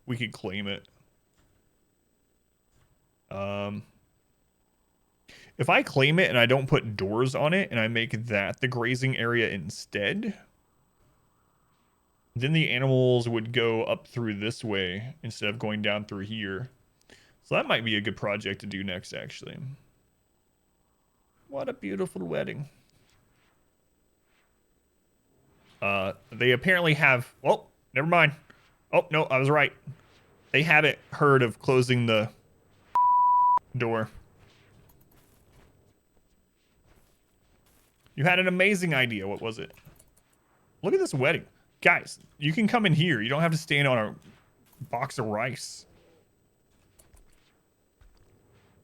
we could claim it. If I claim it and I don't put doors on it and I make that the grazing area instead, then the animals would go up through this way instead of going down through here. So that might be a good project to do next, actually. What a beautiful wedding. They apparently have... Oh, never mind. Oh, no, I was right. They haven't heard of closing the door. You had an amazing idea. What was it? Look at this wedding. Guys, you can come in here. You don't have to stand on a box of rice.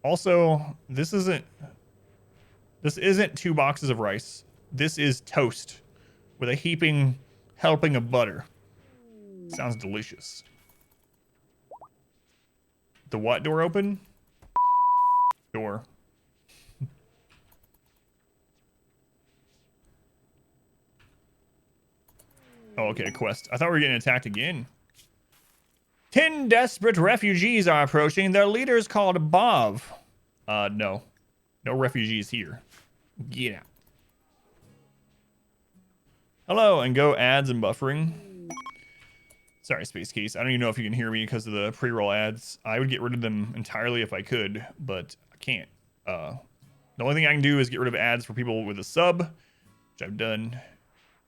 Also, this isn't 2 boxes of rice. This is toast with a heaping helping of butter. Sounds delicious. The what door open? Door. Oh, okay, quest. I thought we were getting attacked again. 10 desperate refugees are approaching. Their leader is called Bob. No. No refugees here. Get out. Hello, and go ads and buffering. Sorry, Space Case. I don't even know if you can hear me because of the pre-roll ads. I would get rid of them entirely if I could, but I can't. The only thing I can do is get rid of ads for people with a sub, which I've done.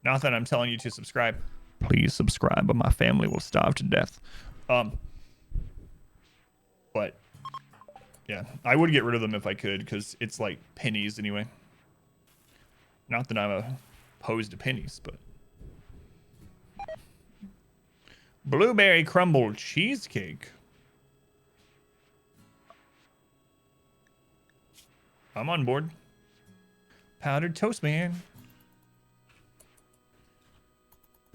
Not that I'm telling you to subscribe. Please subscribe, but my family will starve to death. But yeah, I would get rid of them if I could because it's like pennies anyway. Not that I'm opposed to pennies, but blueberry crumble cheesecake. I'm on board. Powdered toast, man.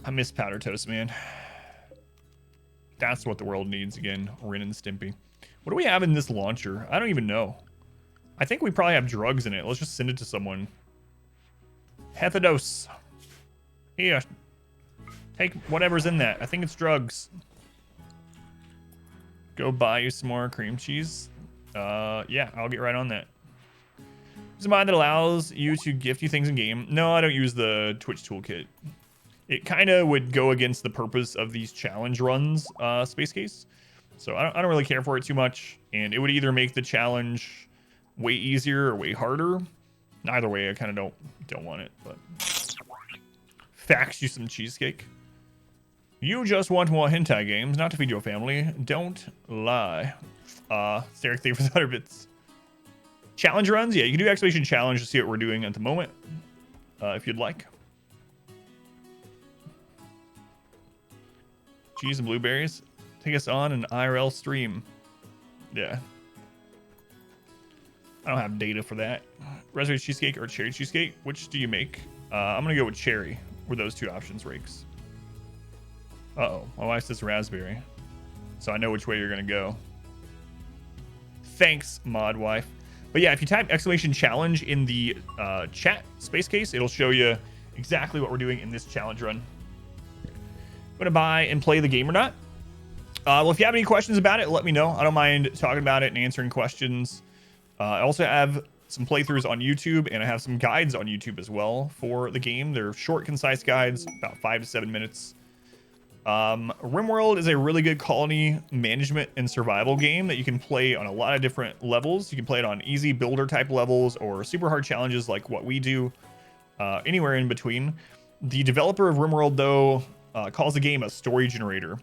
I miss powdered toast, man. That's what the world needs again. Ren and Stimpy. What do we have in this launcher? I don't even know. I think we probably have drugs in it. Let's just send it to someone. Hethedos. Here. Take whatever's in that. I think it's drugs. Go buy you some more cream cheese. Yeah, I'll get right on that. Use a mod that allows you to gift you things in game. No, I don't use the Twitch toolkit. It kind of would go against the purpose of these challenge runs, Space Case. So I don't really care for it too much. And it would either make the challenge way easier or way harder. Either way, I kind of don't want it. But fax you some cheesecake. You just want more hentai games, not to feed your family. Don't lie. Steric Thief for 100 bits. Challenge runs? Yeah, you can do Exclamation Challenge to see what we're doing at the moment. If you'd like. Cheese and blueberries. Take us on an IRL stream. Yeah. I don't have data for that. Raspberry cheesecake or cherry cheesecake? Which do you make? I'm going to go with cherry. Were those 2 options, Rakes? Uh-oh. My wife says raspberry. So I know which way you're going to go. Thanks, mod wife. But yeah, if you type exclamation challenge in the chat Space Case, it'll show you exactly what we're doing in this challenge run. Going to buy and play the game or not? Well, if you have any questions about it, let me know. I don't mind talking about it and answering questions. I also have some playthroughs on YouTube, and I have some guides on YouTube as well for the game. They're short, concise guides, about 5 to 7 minutes. RimWorld is a really good colony management and survival game that you can play on a lot of different levels. You can play it on easy builder type levels or super hard challenges like what we do, anywhere in between. The developer of RimWorld, though, calls the game a story generator,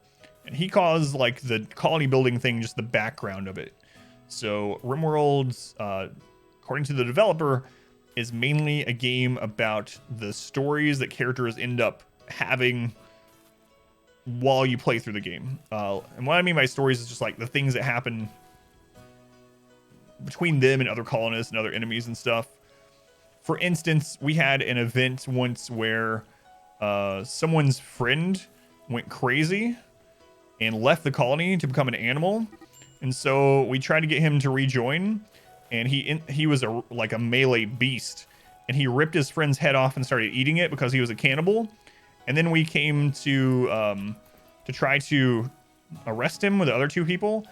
and he calls like the colony building thing just the background of it. So RimWorld's, according to the developer, is mainly a game about the stories that characters end up having while you play through the game. And what I mean by stories is just like the things that happen between them and other colonists and other enemies and stuff. For instance, we had an event once where someone's friend went crazy and left the colony to become an animal. And so we tried to get him to rejoin, and he was like a melee beast, and he ripped his friend's head off and started eating it because he was a cannibal. And then we came to try to arrest him with the other two people.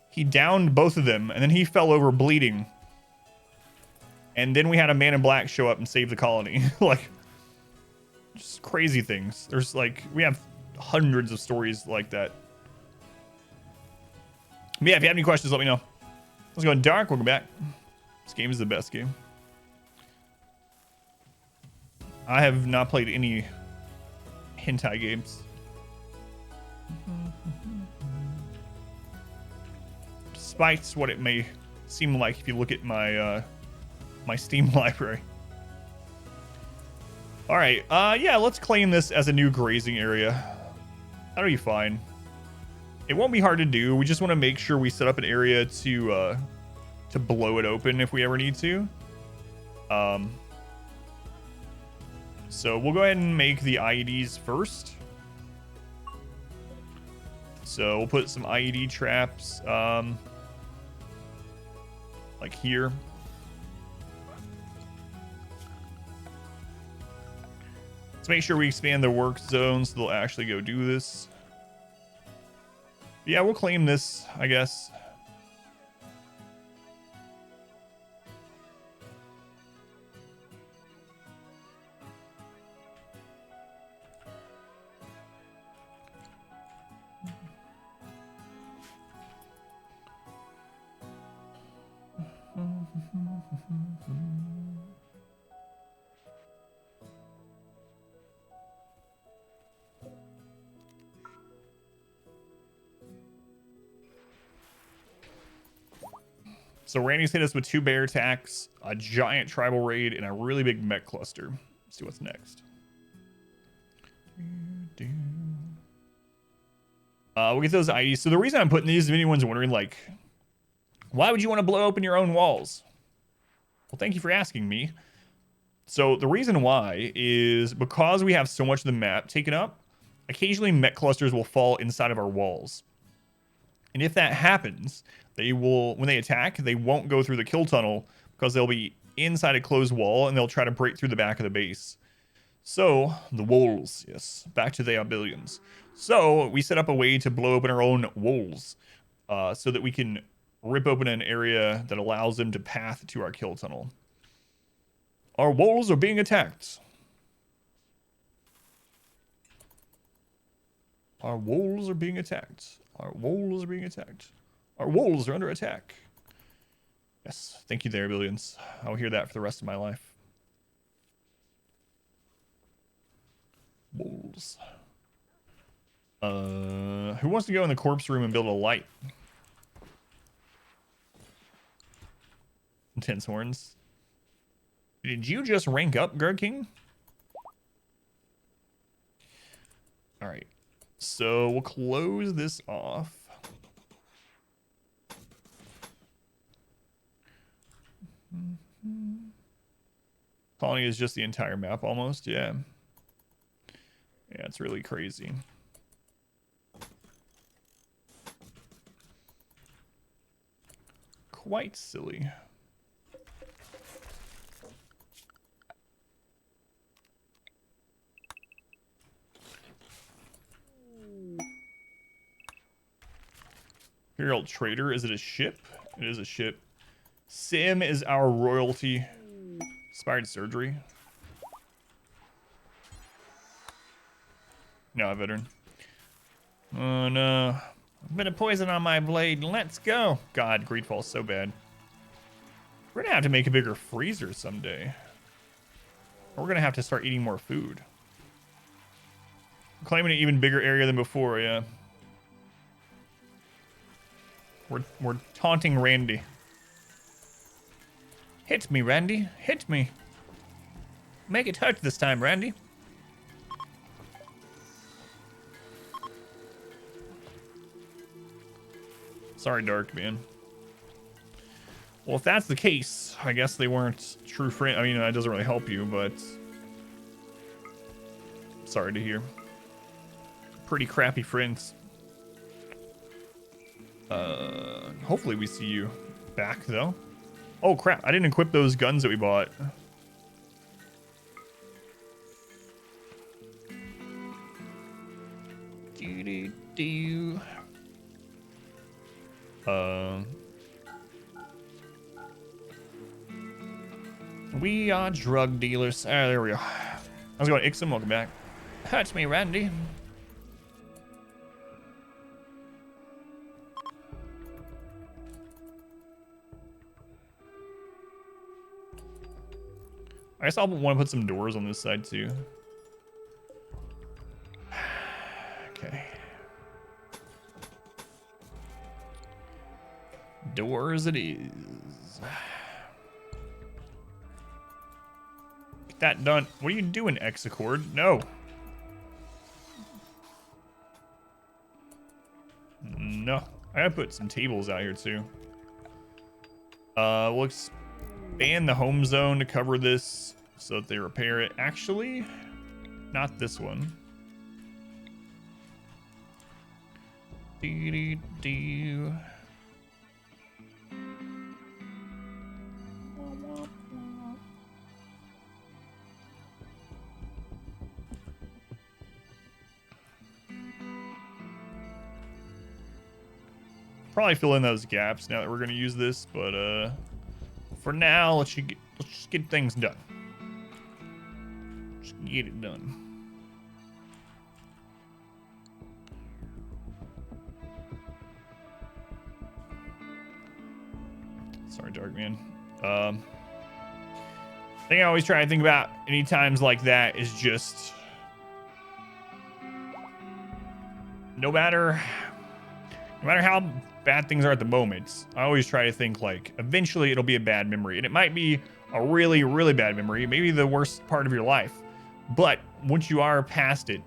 He downed both of them, and then he fell over bleeding. And then we had a man in black show up and save the colony. Like, just crazy things. There's like, we have hundreds of stories like that. But yeah, if you have any questions, let me know. Let's go in dark. Welcome back. This game is the best game. I have not played any hentai games. Despite what it may seem like if you look at my my Steam library. All right, yeah, let's claim this as a new grazing area. That'll be fine. It won't be hard to do. We just want to make sure we set up an area to blow it open if we ever need to. So we'll go ahead and make the IEDs first. So we'll put some IED traps like here. Let's make sure we expand the work zone so they'll actually go do this. Yeah, we'll claim this, I guess. So Randy's hit us with 2 bear attacks, a giant tribal raid, and a really big mech cluster. Let's see what's next. We'll get those IDs. So the reason I'm putting these, if anyone's wondering, like, why would you want to blow open your own walls? Well, thank you for asking me. So the reason why is because we have so much of the map taken up, occasionally mech clusters will fall inside of our walls. And if that happens, they will, when they attack, they won't go through the kill tunnel because they'll be inside a closed wall and they'll try to break through the back of the base. So, the walls, yes, back to the billions. So, we set up a way to blow open our own walls so that we can rip open an area that allows them to path to our kill tunnel. Our walls are being attacked. Our walls are being attacked. Our walls are being attacked. Our walls are under attack. Yes, thank you there, billions. I'll hear that for the rest of my life. Walls. Who wants to go in the corpse room and build a light? Intense horns. Did you just rank up, Guard King? Alright. So we'll close this off. Colony is just the entire map almost, yeah. Yeah, it's really crazy. Quite silly. Imperial Trader, is it a ship? It is a ship. Sim is our royalty. Inspired surgery. No, a veteran. Oh no. A bit of poison on my blade. Let's go. God, Greedfall's so bad. We're gonna have to make a bigger freezer someday. Or we're gonna have to start eating more food. We're claiming an even bigger area than before, yeah. We're taunting Randy. Hit me, Randy. Hit me. Make it hurt this time, Randy. Sorry, Dark, man. Well, if that's the case, I guess they weren't true friends. I mean, that doesn't really help you, but sorry to hear. Pretty crappy friends. Hopefully we see you back, though. Oh, crap. I didn't equip those guns that we bought. Do-do-do. We are drug dealers. Ah, there we go. How's it going, Ixom? Welcome back. That's me, Randy. I guess I'll want to put some doors on this side too. Okay. Doors it is. Get that done. What are you doing, Exacord? No. No. I gotta put some tables out here too. We'll expand the home zone to cover this so that they repair it. Actually, not this one. Do-do-do. Probably fill in those gaps now that we're gonna use this, but for now, let's just get things done. Just get it done. Sorry, Darkman. Thing I always try to think about any times like that is just no matter how bad things are at the moment, I always try to think like eventually it'll be a bad memory, and it might be a really, really bad memory, maybe the worst part of your life. But once you are past it,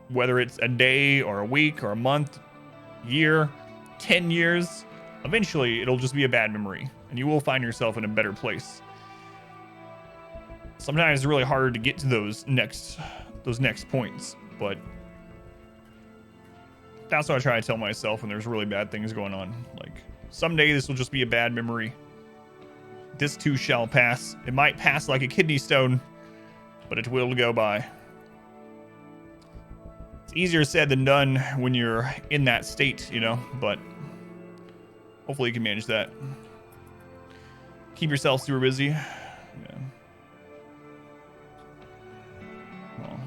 whether it's a day or a week or a month, year, 10 years, eventually it'll just be a bad memory, and you will find yourself in a better place. Sometimes it's really hard to get to those next points, but that's what I try to tell myself when there's really bad things going on. Like, someday this will just be a bad memory. This too shall pass. It might pass like a kidney stone, but it will go by. It's easier said than done when you're in that state, you know, but hopefully you can manage that. Keep yourself super busy. Yeah. Well,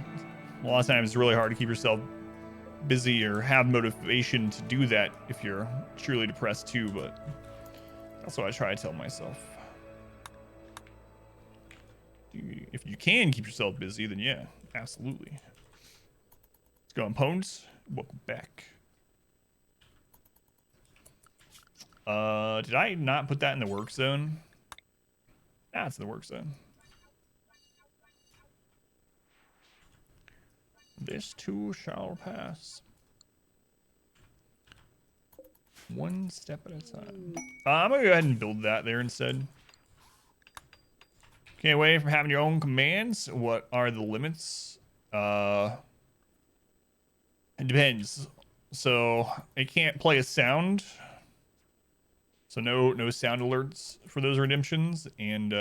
a lot of times it's really hard to keep yourself busy or have motivation to do that if you're truly depressed too, but that's what I try to tell myself. If you can keep yourself busy, then yeah, absolutely. Let's go on Pones. Welcome back. Did I not put that in the work zone? Ah, it's in the work zone. This too shall pass. One step at a time. I'm gonna go ahead and build that there instead. Can't wait from having your own commands. What are the limits? It depends. So it can't play a sound. So no sound alerts for those redemptions, and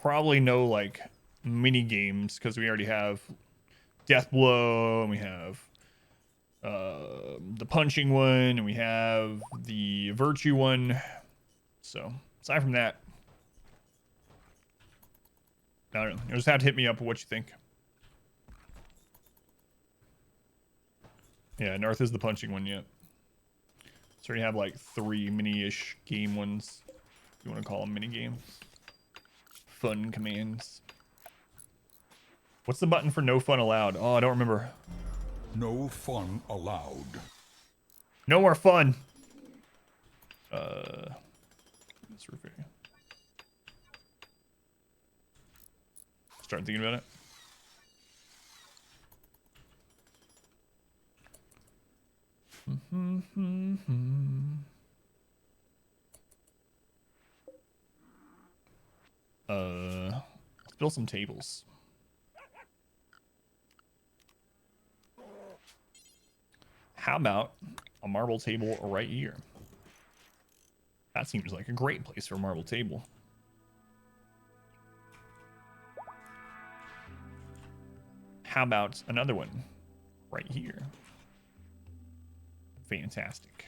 probably no like mini games because we already have Death Blow and we have the punching one and we have the virtue one. So aside from that, I don't know. You just have to hit me up with what you think. Yeah, North is the punching one yet. So we have like 3 mini-ish game ones. If you want to call them mini games. Fun commands. What's the button for no fun allowed? Oh, I don't remember. No fun allowed. No more fun. This roof area. Start thinking about it. build some tables. How about a marble table right here? That seems like a great place for a marble table. How about another one right here? Fantastic.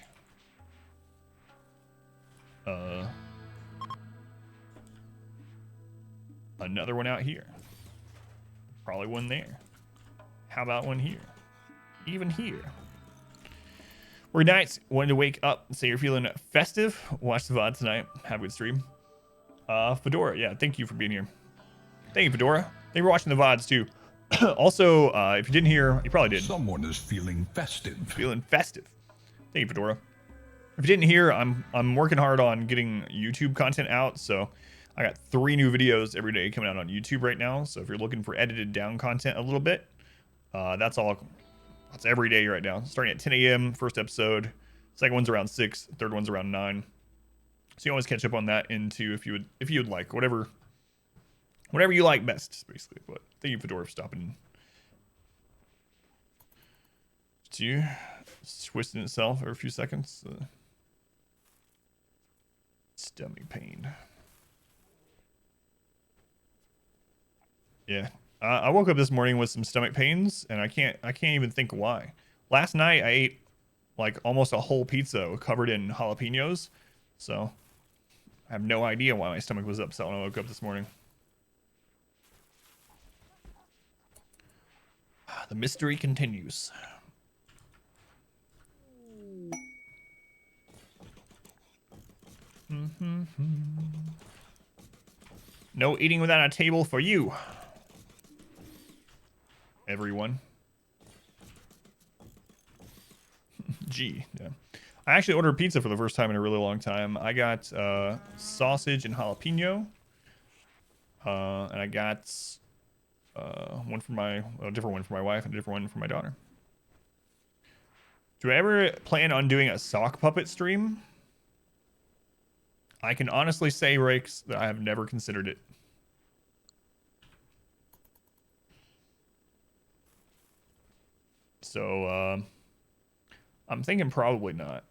Another one out here. Probably one there. How about one here? Even here. We're nights. Wanted to wake up and say you're feeling festive. Watch the VOD tonight. Have a good stream. Fedora, yeah, thank you for being here. Thank you, Fedora. Thank you for watching the VODs too. Also, if you didn't hear, you probably did. Someone is feeling festive. Feeling festive. Thank you, Fedora. If you didn't hear, I'm working hard on getting YouTube content out, so I got 3 new videos every day coming out on YouTube right now. So if you're looking for edited down content a little bit, that's every day right now. Starting at 10 a.m. first episode, second one's around 6, third one's around 9. So you always catch up on that into if you would like whatever you like best, basically. But thank you, Fedora, for stopping. It's twisting itself every few seconds. Stomach pain. Yeah, I woke up this morning with some stomach pains, and I can't even think why. Last night I ate like almost a whole pizza covered in jalapenos, so I have no idea why my stomach was upset when I woke up this morning. The mystery continues. No eating without a table for you, everyone. Gee, yeah. I actually ordered pizza for the first time in a really long time. I got sausage and jalapeno, and I got a different one for my wife and a different one for my daughter. Do I ever plan on doing a sock puppet stream? I can honestly say, Rakes, that I have never considered it. So, I'm thinking probably not.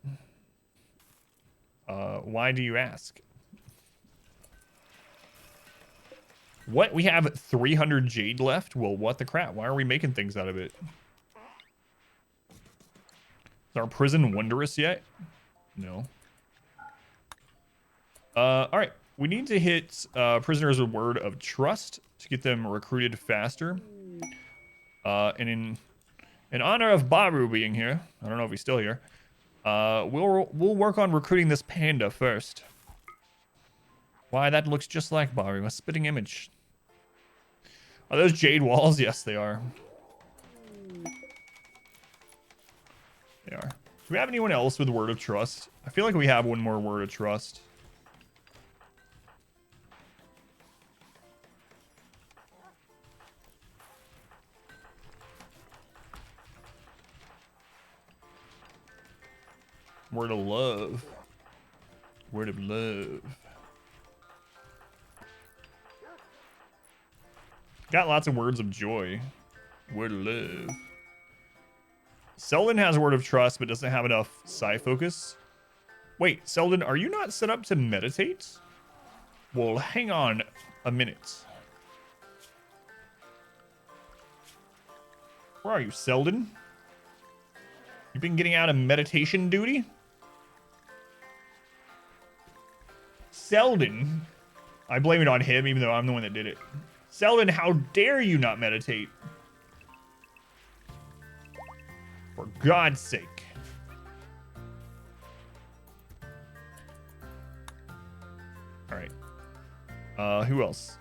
Why do you ask? What? We have 300 jade left? Well, what the crap? Why are we making things out of it? Is our prison wondrous yet? No. Alright. We need to hit prisoners with word of trust to get them recruited faster. And in honor of Baru being here, I don't know if he's still here, we'll work on recruiting this panda first. Why, that looks just like Baru, a spitting image. Are those jade walls? Yes, they are. They are. Do we have anyone else with word of trust? I feel like we have one more word of trust. Word of love. Word of love. Got lots of words of joy. Word of love. Selden has a word of trust, but doesn't have enough psi focus. Wait, Selden, are you not set up to meditate? Well, hang on a minute. Where are you, Selden? You've been getting out of meditation duty? Selden. I blame it on him, even though I'm the one that did it. Selden, how dare you not meditate? For God's sake. Alright. Who else?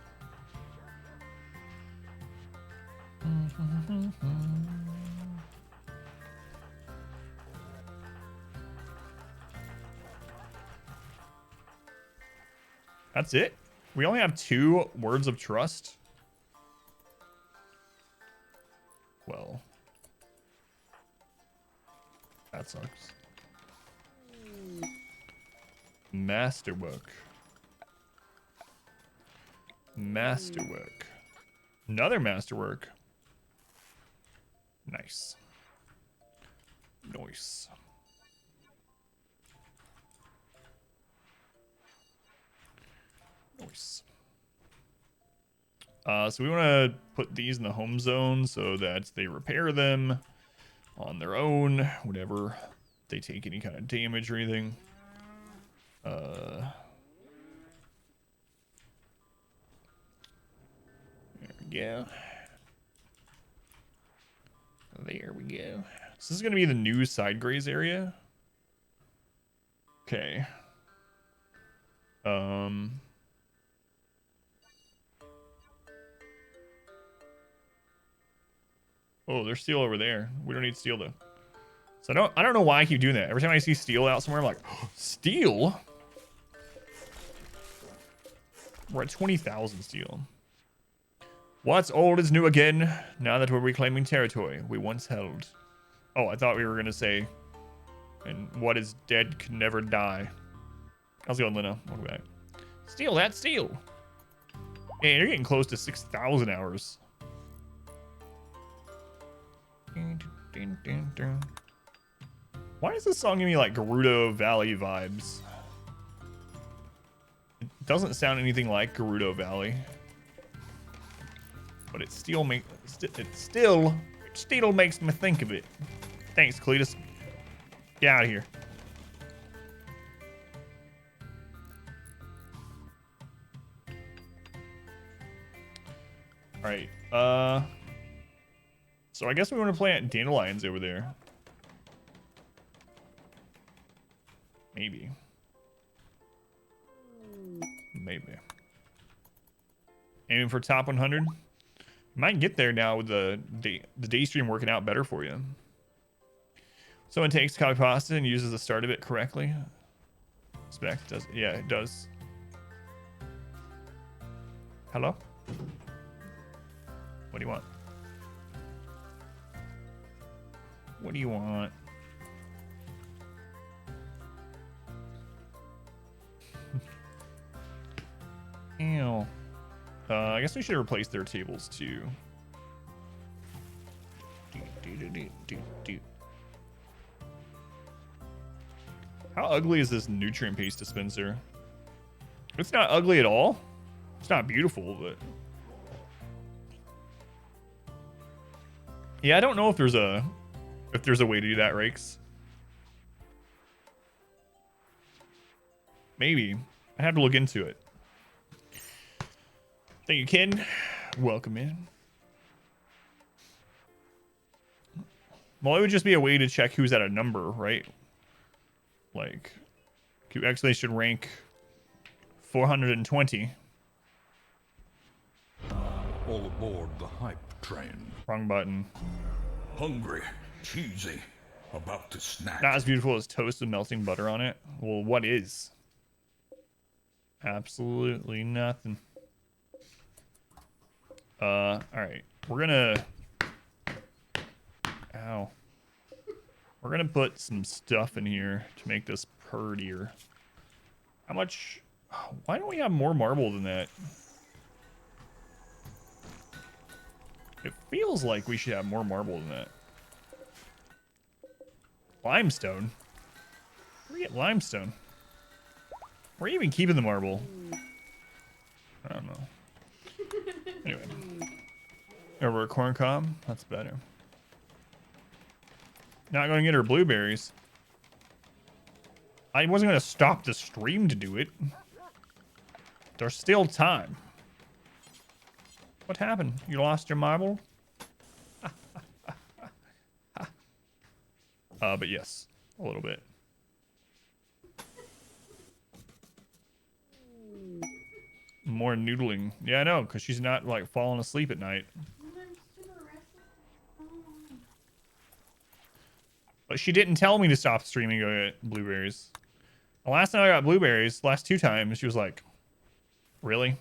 That's it? We only have 2 words of trust? Well, that sucks. Masterwork. Masterwork. Another masterwork. Nice. Nice. Nice. So we want to put these in the home zone so that they repair them on their own, whenever they take any kind of damage or anything. There we go. There we go. So this is going to be the new side graze area. Okay. Oh, there's steel over there. We don't need steel though. So I don't know why I keep doing that. Every time I see steel out somewhere, I'm like, oh, steel? We're at 20,000 steel. What's old is new again, now that we're reclaiming territory we once held. Oh, I thought we were going to say, and what is dead can never die. How's it going, Lena? Welcome back. Steel, that's steel. Hey, you're getting close to 6,000 hours. Why does this song give me like Gerudo Valley vibes? It doesn't sound anything like Gerudo Valley, but it still makes me think of it. Thanks, Cletus. Get out of here. All right. So I guess we want to plant dandelions over there. Maybe. Aiming for top 100. You might get there now with the day stream working out better for you. Someone takes copy pasta and uses the start of it correctly. Spec does. Yeah, it does. Hello? What do you want? What do you want? Ew. I guess we should replace their tables too. How ugly is this nutrient paste dispenser? It's not ugly at all. It's not beautiful, but yeah, I don't know if there's a way to do that, Rakes. Maybe. I have to look into it. Thank you, Ken. Welcome in. Well, it would just be a way to check who's at a number, right? Like, actually should rank 420. All aboard the hype train. Wrong button. Hungry, cheesy, about to snack. Not as beautiful as toast with melting butter on it. Well, what is? Absolutely nothing. All right. We're gonna... Ow. We're gonna put some stuff in here to make this prettier. How much... Why don't we have more marble than that? It feels like we should have more marble than that. Limestone? Where do we get limestone? Where are you even keeping the marble? I don't know. Anyway. Over a corn cob? That's better. Not going to get her blueberries. I wasn't going to stop the stream to do it. There's still time. What happened? You lost your marble? But yes, a little bit. More noodling. Yeah, I know, because she's not like falling asleep at night. But she didn't tell me to stop streaming to go get blueberries. The last time I got blueberries, last 2 times, she was like, really?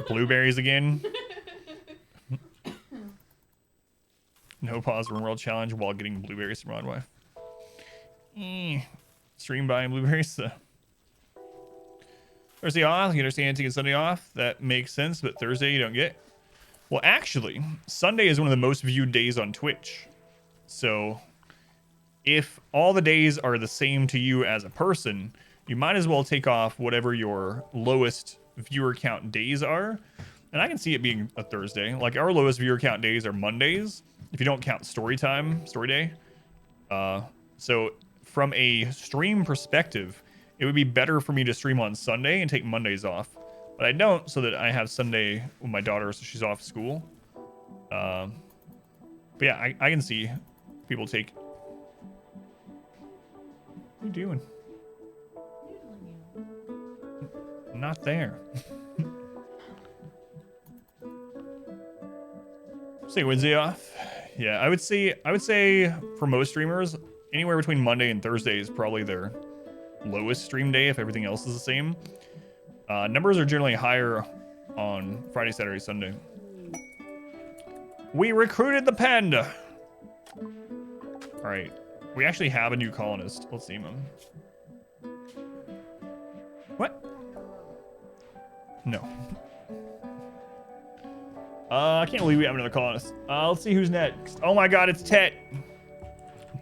Blueberries again? No pause for RimWorld challenge while getting blueberries from Rodwife. Stream buying blueberries. Thursday off, you understand taking Sunday off. That makes sense, but Thursday you don't get. Well, actually, Sunday is one of the most viewed days on Twitch. So if all the days are the same to you as a person, you might as well take off whatever your lowest viewer count days are. And I can see it being a Thursday. Like our lowest viewer count days are Mondays, if you don't count story day. So from a stream perspective, it would be better for me to stream on Sunday and take Mondays off. But I don't, so that I have Sunday with my daughter, so she's off school. But yeah, I can see people take... What are you doing? I'm not there. Say Wednesday off. Yeah, I would say for most streamers, anywhere between Monday and Thursday is probably their lowest stream day if everything else is the same. Numbers are generally higher on Friday, Saturday, Sunday. We recruited the panda. All right, we actually have a new colonist. Let's name him. What? No. I can't believe we have another colonist. Let's see who's next. Oh my god, it's Tet.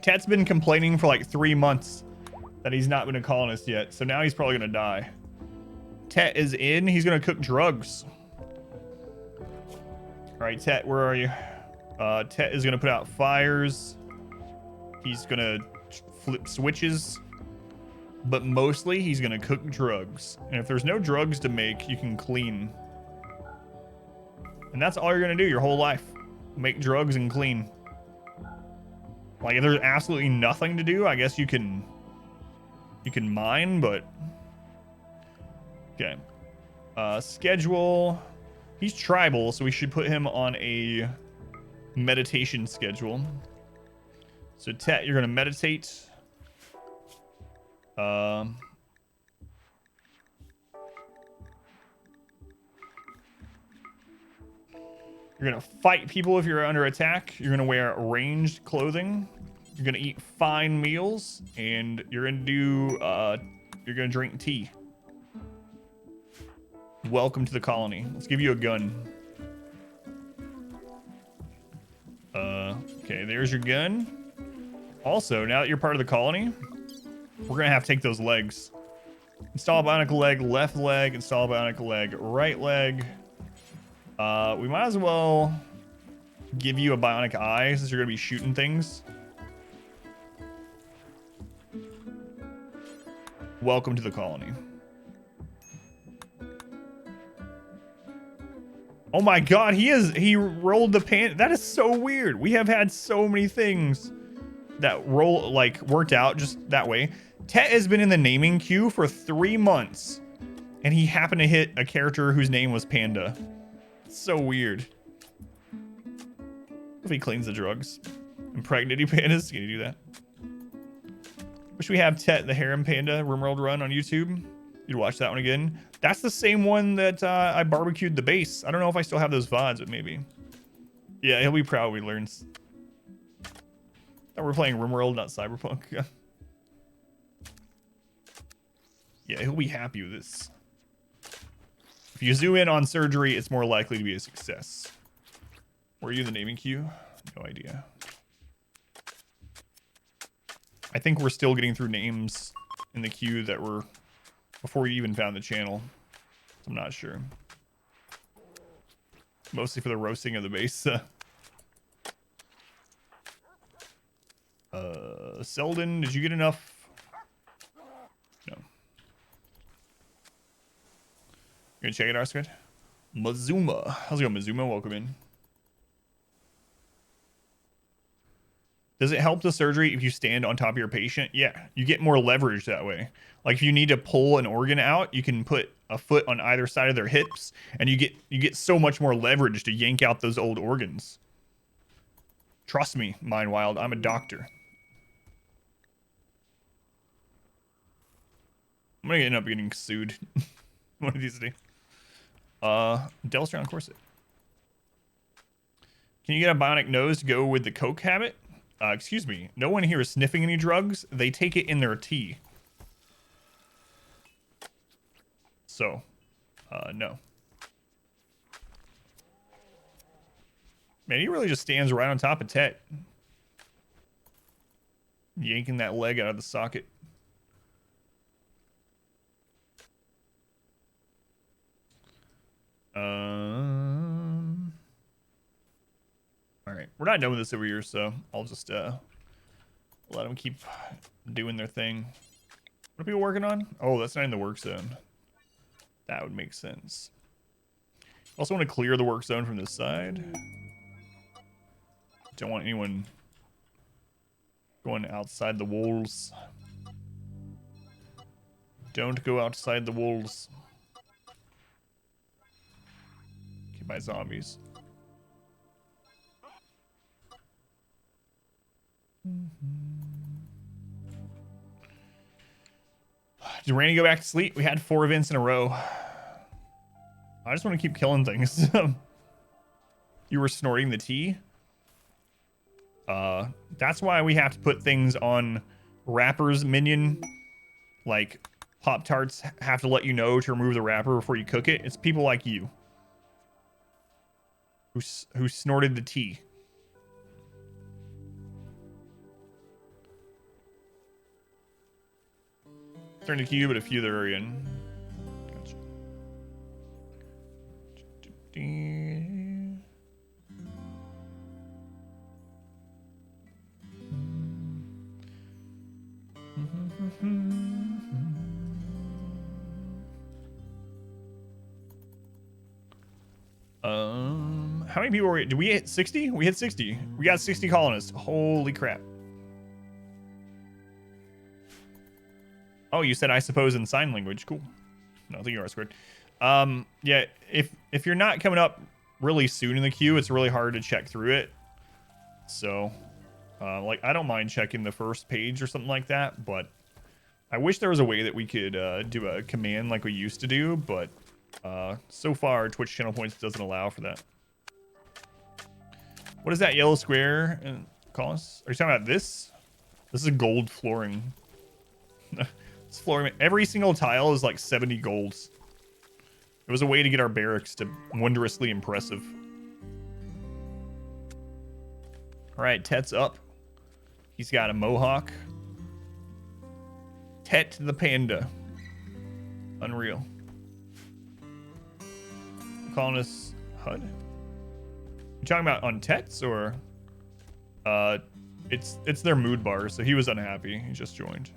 Tet's been complaining for like 3 months that he's not been a colonist yet, so now he's probably gonna die. Tet is in. He's gonna cook drugs. All right, Tet, where are you? Tet is gonna put out fires. He's gonna flip switches, but mostly he's gonna cook drugs. And if there's no drugs to make, you can clean. And that's all you're gonna do your whole life. Make drugs and clean. Like if there's absolutely nothing to do, I guess you can mine, but okay. Schedule. He's tribal, so we should put him on a meditation schedule. So Tet, you're gonna meditate. You're gonna fight people if you're under attack. You're gonna wear ranged clothing. You're gonna eat fine meals, and you're gonna do you're gonna drink tea. Welcome to the colony. Let's give you a gun. Okay, there's your gun. Also, now that you're part of the colony, we're gonna have to take those legs. Install bionic leg, left leg, install bionic leg, right leg. We might as well give you a bionic eye since you're gonna be shooting things. Welcome to the colony. Oh my god, he rolled the pan. That is so weird. We have had so many things that worked out just that way. Tet has been in the naming queue for 3 months, and he happened to hit a character whose name was Panda. It's so weird. If he cleans the drugs. Impregnity pandas, can you do that? Wish we have Tet the Harem Panda RimWorld run on YouTube. You'd watch that one again. That's the same one that I barbecued the base. I don't know if I still have those VODs, but maybe. Yeah, he'll be proud we learned. That we're playing RimWorld, not Cyberpunk. Yeah, he'll be happy with this. If you zoom in on surgery, it's more likely to be a success. Were you in the naming queue? No idea. I think we're still getting through names in the queue that were before you even found the channel. I'm not sure. Mostly for the roasting of the base. Selden, did you get enough? No. You gonna check it out, Squid? Mazuma. How's it going, Mazuma? Welcome in. Does it help the surgery if you stand on top of your patient? Yeah, you get more leverage that way. Like if you need to pull an organ out, you can put a foot on either side of their hips, and you get so much more leverage to yank out those old organs. Trust me, Mind Wild, I'm a doctor. I'm gonna end up getting sued one of these days. Delstron Corset. Can you get a bionic nose to go with the coke habit? Excuse me. No one here is sniffing any drugs. They take it in their tea. So, no. Man, he really just stands right on top of Tet. Yanking that leg out of the socket. Alright, we're not done with this over here, so I'll just let them keep doing their thing. What are people working on? Oh, that's not in the work zone. That would make sense. Also want to clear the work zone from this side. Don't want anyone going outside the walls. Don't go outside the walls. Get by zombies. Did Randy go back to sleep? We had 4 events in a row. I just want to keep killing things. You were snorting the tea? That's why we have to put things on wrappers, minion. Like, Pop-Tarts have to let you know to remove the wrapper before you cook it. It's people like you who snorted the tea. Turn the queue, but a few that are in. Gotcha. How many people were? Did we hit 60? We hit 60. We got 60 colonists. Holy crap. Oh, you said I suppose in sign language. Cool. No, I think you are squared. Yeah, if you're not coming up really soon in the queue, it's really hard to check through it. So, like, I don't mind checking the first page or something like that, but I wish there was a way that we could do a command like we used to do, but so far Twitch channel points doesn't allow for that. What is that yellow square? Call us? Are you talking about this? This is gold flooring. It's flooring. Every single tile is like 70 golds. It was a way to get our barracks to wondrously impressive. All right, Tet's up. He's got a mohawk. Tet the panda. Unreal. Calling us HUD? You talking about on Tets or? It's their mood bar, so he was unhappy. He just joined.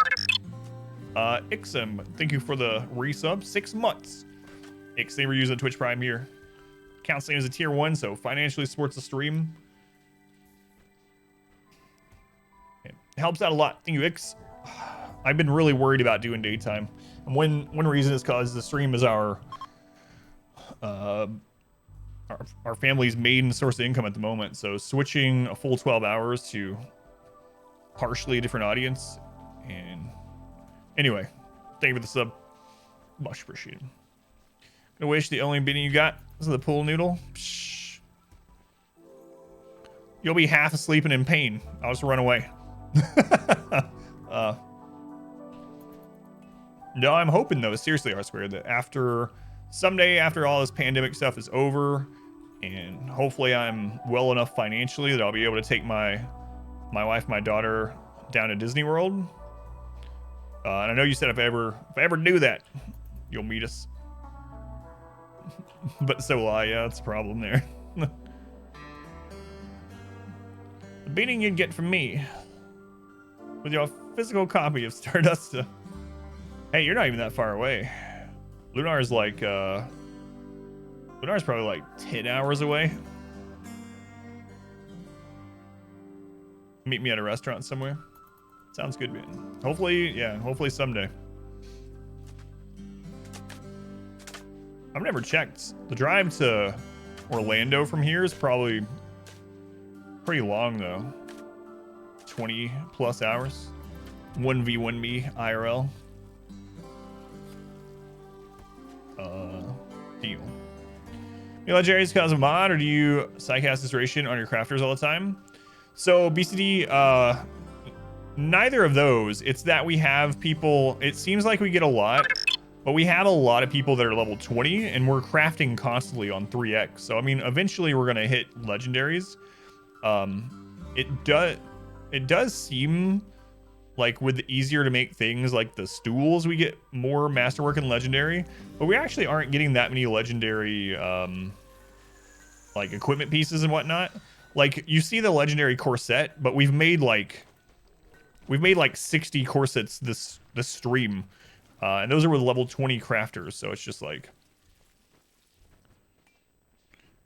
Ixum, thank you for the resub. 6 months. Ix, they were using Twitch Prime here. Counts same as a tier 1, so financially supports the stream. It helps out a lot. Thank you, Ix. I've been really worried about doing daytime. And one reason is because the stream is our family's main source of income at the moment. So switching a full 12 hours to partially a different audience. And anyway, thank you for the sub. Much appreciated. Gonna wish the only beating you got is the pool noodle. Psh. You'll be half asleep and in pain. I'll just run away. No, I'm hoping though, seriously, R-Squared, that someday after all this pandemic stuff is over, and hopefully I'm well enough financially that I'll be able to take my wife, my daughter down to Disney World. And I know you said if I ever do that, you'll meet us. But so will I. Yeah, that's a problem there. The beating you'd get from me with your physical copy of Stardust. Hey, you're not even that far away. Lunar's like, Lunar's probably like 10 hours away. Meet me at a restaurant somewhere. Sounds good, man. Hopefully, yeah, hopefully someday. I've never checked. The drive to Orlando from here is probably pretty long, though. 20 plus hours. 1v1 me IRL. Deal. You let Jerry's cause a mod, or do you psycast this ration on your crafters all the time? So BCD, neither of those. It's that we have people. It seems like we get a lot But we have a lot of people that are level 20, and we're crafting constantly on 3x. So I mean, eventually we're gonna hit legendaries. It does seem like with the easier to make things like the stools, we get more masterwork and legendary, but we actually aren't getting that many legendary like equipment pieces and whatnot. Like you see the legendary corset, but we've made like 60 corsets this stream, and those are with level 20 crafters. So it's just like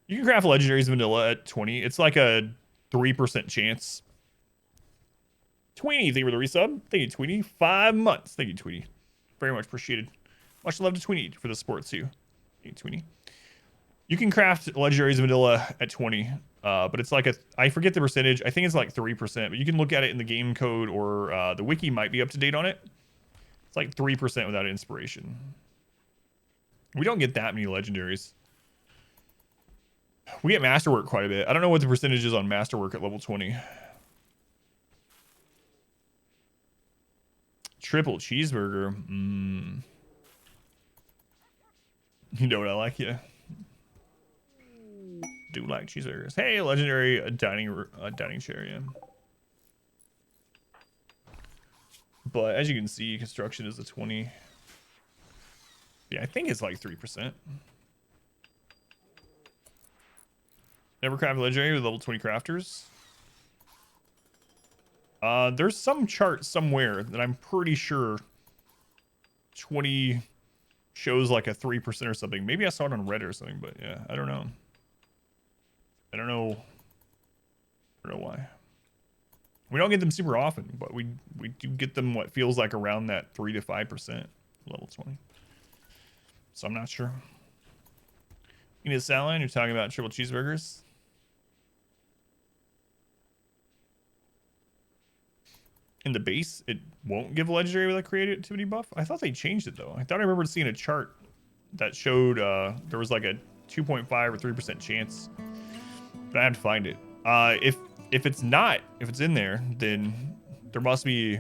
you can craft legendaries vanilla at 20. It's like a 3% chance. Tweenie, thank you for the resub. Thank you, Tweenie. 5 months. Thank you, Tweenie. Very much appreciated. Much love to Tweenie for the support too. Thank you, Tweenie. You can craft legendaries vanilla at 20, but it's like I forget the percentage. I think it's like 3%, but you can look at it in the game code, or the wiki might be up to date on it. It's like 3% without inspiration. We don't get that many legendaries. We get masterwork quite a bit. I don't know what the percentage is on masterwork at level 20. Triple cheeseburger. You know what I like, yeah. Do like cheeseburgers. Hey, legendary dining chair, yeah. But as you can see, construction is a 20. Yeah, I think it's like 3%. Never craft legendary with level 20 crafters. There's some chart somewhere that I'm pretty sure 20 shows like a 3% or something. Maybe I saw it on Reddit or something, but yeah, I don't know. I don't know why. We don't get them super often, but we do get them what feels like around that 3 to 5% level 20. So I'm not sure. You need a salad? You're talking about triple cheeseburgers? In the base, it won't give legendary with a creativity buff? I thought they changed it though. I thought I remembered seeing a chart that showed there was like a 2.5 or 3% chance. But I have to find it. If it's in there, then there must be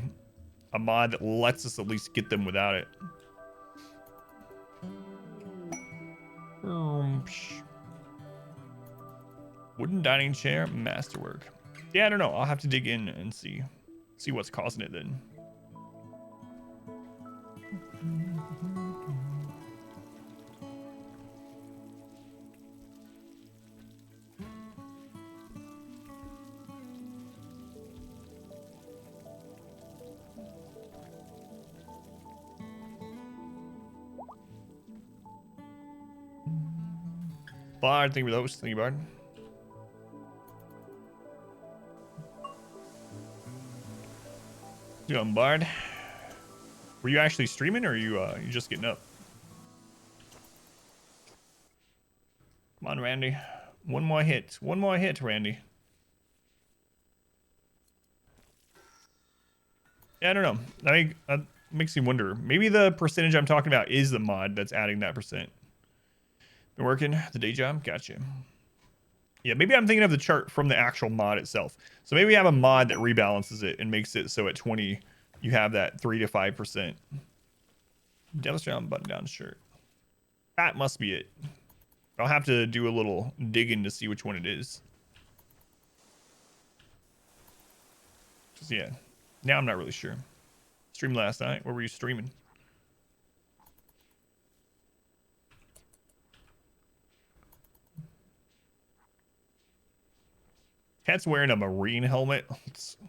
a mod that lets us at least get them without it. Wooden dining chair, masterwork. Yeah, I don't know. I'll have to dig in and see what's causing it then. Bard, thank you for the host. Thank you, Bard. You doing, Bard? Were you actually streaming, or are you just getting up? Come on, Randy. One more hit. One more hit, Randy. Yeah, I don't know. I think that makes me wonder. Maybe the percentage I'm talking about is the mod that's adding that percent. Been working the day job? Gotcha. Yeah, maybe I'm thinking of the chart from the actual mod itself. So maybe we have a mod that rebalances it and makes it so at 20 you have that 3 to 5%. Devil's Drown button down shirt. That must be it. I'll have to do a little digging to see which one it is. Just, yeah, now I'm not really sure. Streamed last night. Where were you streaming? Cat's wearing a marine helmet.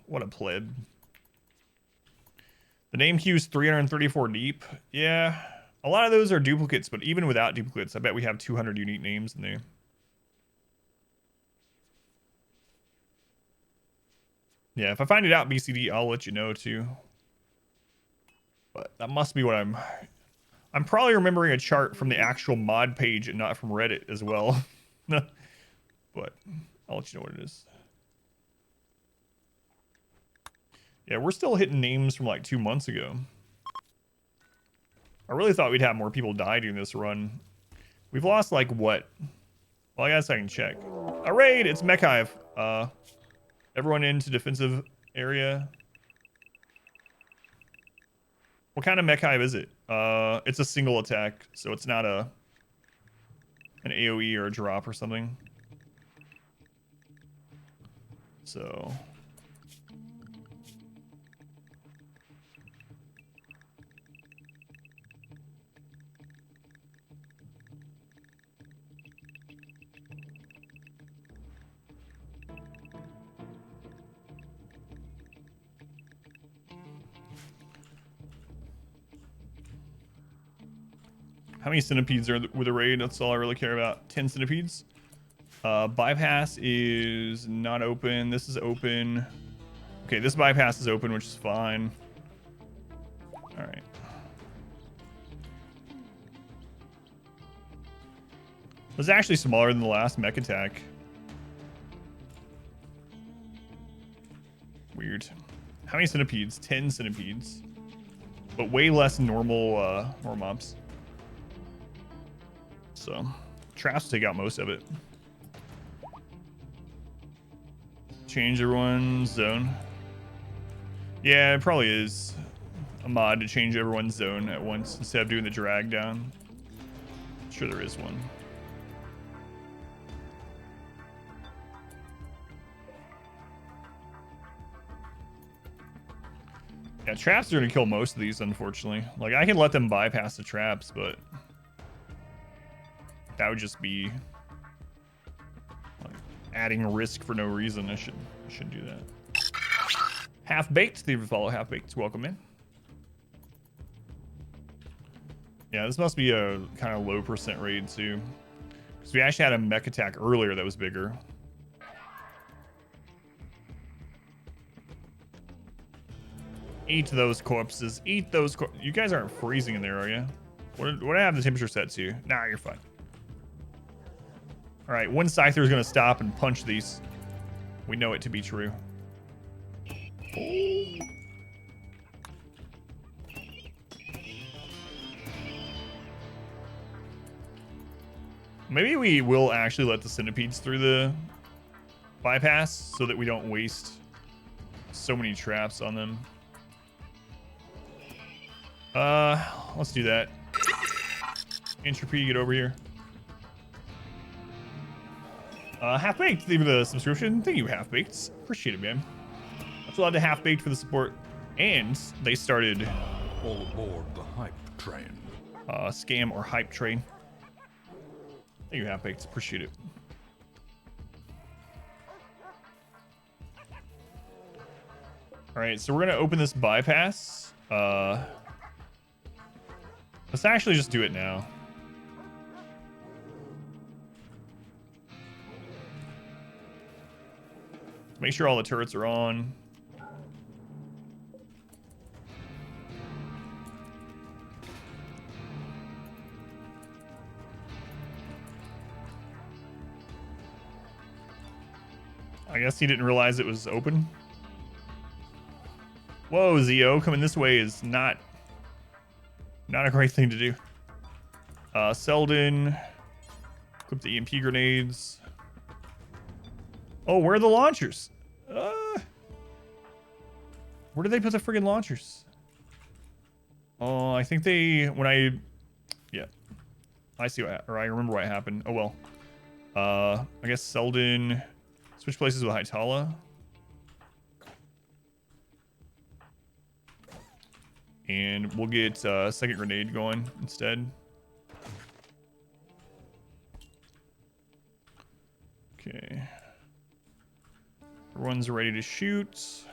What a pleb. The name queue's 334 deep. Yeah, a lot of those are duplicates, but even without duplicates, I bet we have 200 unique names in there. Yeah, if I find it out, BCD, I'll let you know too. But that must be what I'm probably remembering a chart from the actual mod page and not from Reddit as well. But I'll let you know what it is. Yeah, we're still hitting names from like 2 months ago. I really thought we'd have more people die during this run. We've lost like what? Well, I guess I can check. A raid! It's Mech Hive. Everyone into defensive area. What kind of Mech Hive is it? It's a single attack, so it's not an AoE or a drop or something. So how many centipedes are with a raid? That's all I really care about. 10 centipedes. Bypass is not open. This is open. Okay, this bypass is open, which is fine. All right. This is actually smaller than the last mech attack. Weird. How many centipedes? 10 centipedes. But way less normal mobs. So, traps take out most of it. Change everyone's zone. Yeah, it probably is a mod to change everyone's zone at once instead of doing the drag down. I'm sure there is one. Yeah, traps are gonna kill most of these, unfortunately. Like, I can let them bypass the traps, but that would just be like adding risk for no reason. I shouldn't do that. Half Baked, thank you for follow. Half Baked, welcome in. Yeah, this must be a kind of low percent raid too, because we actually had a mech attack earlier that was bigger. Eat those corpses. Eat those You guys aren't freezing in there, are you? What do I have the temperature set to? Nah, you're fine. All right, one Scyther is going to stop and punch these. We know it to be true. Maybe we will actually let the centipedes through the bypass so that we don't waste so many traps on them. Let's do that. Entropy, get over here. Half Baked, thank you for the subscription. Thank you, Half Baked. Appreciate it, man. That's a lot to Half Baked for the support. And they started All aboard the hype train. Scam or Hype Train. Thank you, Half Baked. Appreciate it. Alright, so we're gonna open this bypass. Let's actually just do it now. Make sure all the turrets are on. I guess he didn't realize it was open. Whoa, Zio, coming this way is not a great thing to do. Selden, equip the EMP grenades. Oh, where are the launchers? Where did they put the friggin' launchers? Oh, I think they, yeah. I see I remember what happened. Oh, well. I guess Selden, switch places with Hytala. And we'll get a second grenade going instead. Okay. Everyone's ready to shoot.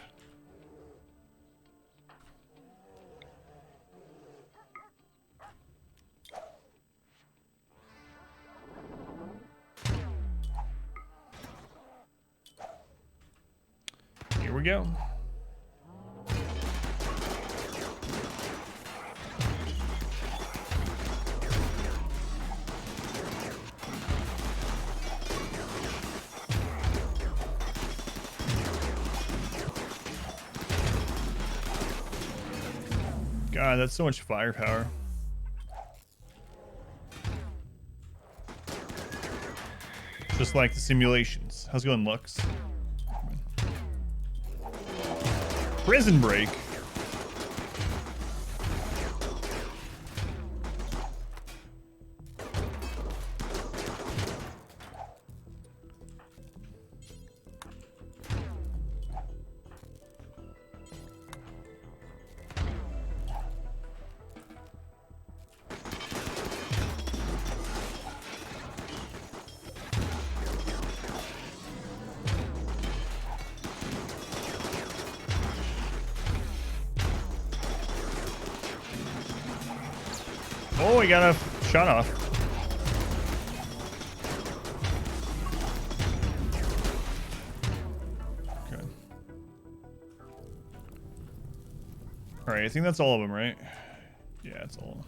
Here we go. God, that's so much firepower. Just like the simulations. How's it going, Lux? Prison Break. Oh, he got a shot off. Okay. All right, I think that's all of them, right? Yeah, that's all.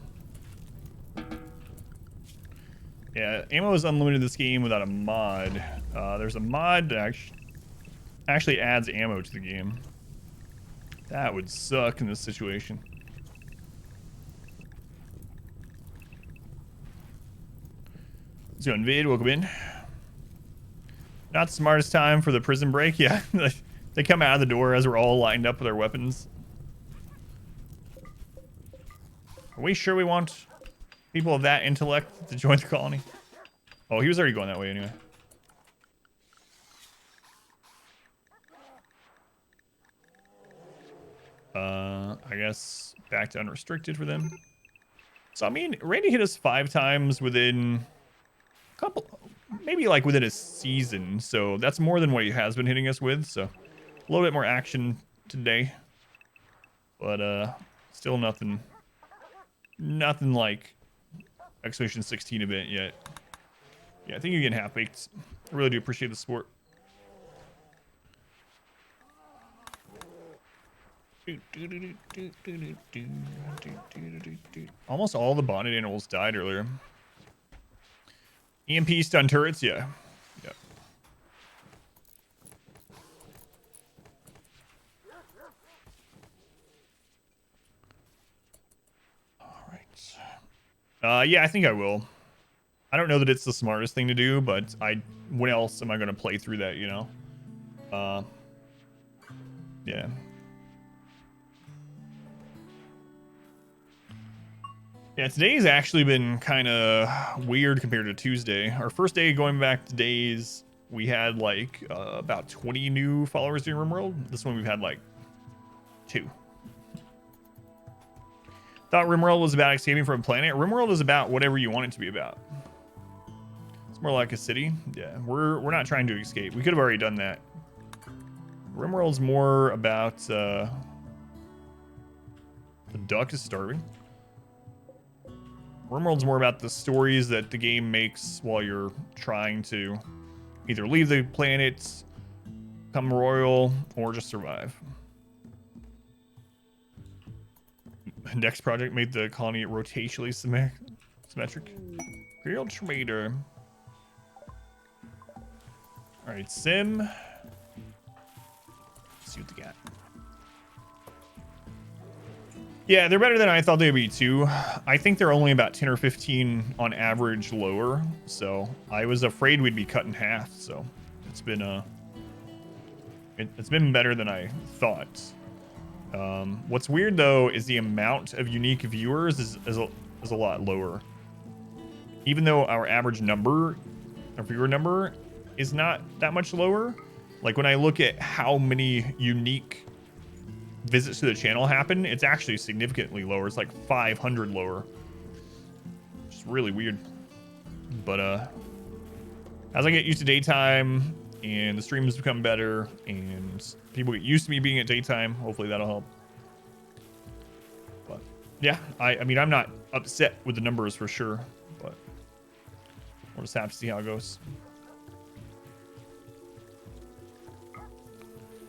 Yeah, ammo is unlimited this game without a mod. There's a mod that actually adds ammo to the game. That would suck in this situation. Let's go, Invid, welcome in. Not the smartest time for the prison break, yeah. They come out of the door as we're all lined up with our weapons. Are we sure we want people of that intellect to join the colony? Oh, he was already going that way anyway. I guess back to unrestricted for them. So, I mean, Randy hit us 5 times within a couple, maybe like within a season. So that's more than what he has been hitting us with. So a little bit more action today. But still nothing like Expedition 16 event yet. Yeah, I think you're getting half-baked. I really do appreciate the support. Almost all the bonded animals died earlier. EMP stun turrets, yeah. Yep. All right. Yeah, I think I will. I don't know that it's the smartest thing to do, but when else am I going to play through that, you know? Yeah. Yeah, today's actually been kind of weird compared to Tuesday. Our first day going back to days, we had like about 20 new followers in RimWorld. This one we've had like 2. Thought RimWorld was about escaping from a planet. RimWorld is about whatever you want it to be about. It's more like a city. Yeah, we're not trying to escape. We could have already done that. RimWorld's more about the duck is starving. RimWorld's more about the stories that the game makes while you're trying to either leave the planet, become royal, or just survive. Next project made the colony rotationally symmetric. Imperial Trader. Alright, Sim. Let's see what they got. Yeah, they're better than I thought they'd be too. I think they're only about 10 or 15 on average lower, so I was afraid we'd be cut in half. So it's been it's been better than I thought. What's weird though is the amount of unique viewers is a lot lower. Even though our average number, our viewer number, is not that much lower. Like when I look at how many unique visits to the channel happen, it's actually significantly lower. It's like 500 lower, which is really weird. But as I get used to daytime and the streams become better and people get used to me being at daytime, hopefully that'll help. But yeah, I mean, I'm not upset with the numbers for sure, but we'll just have to see how it goes.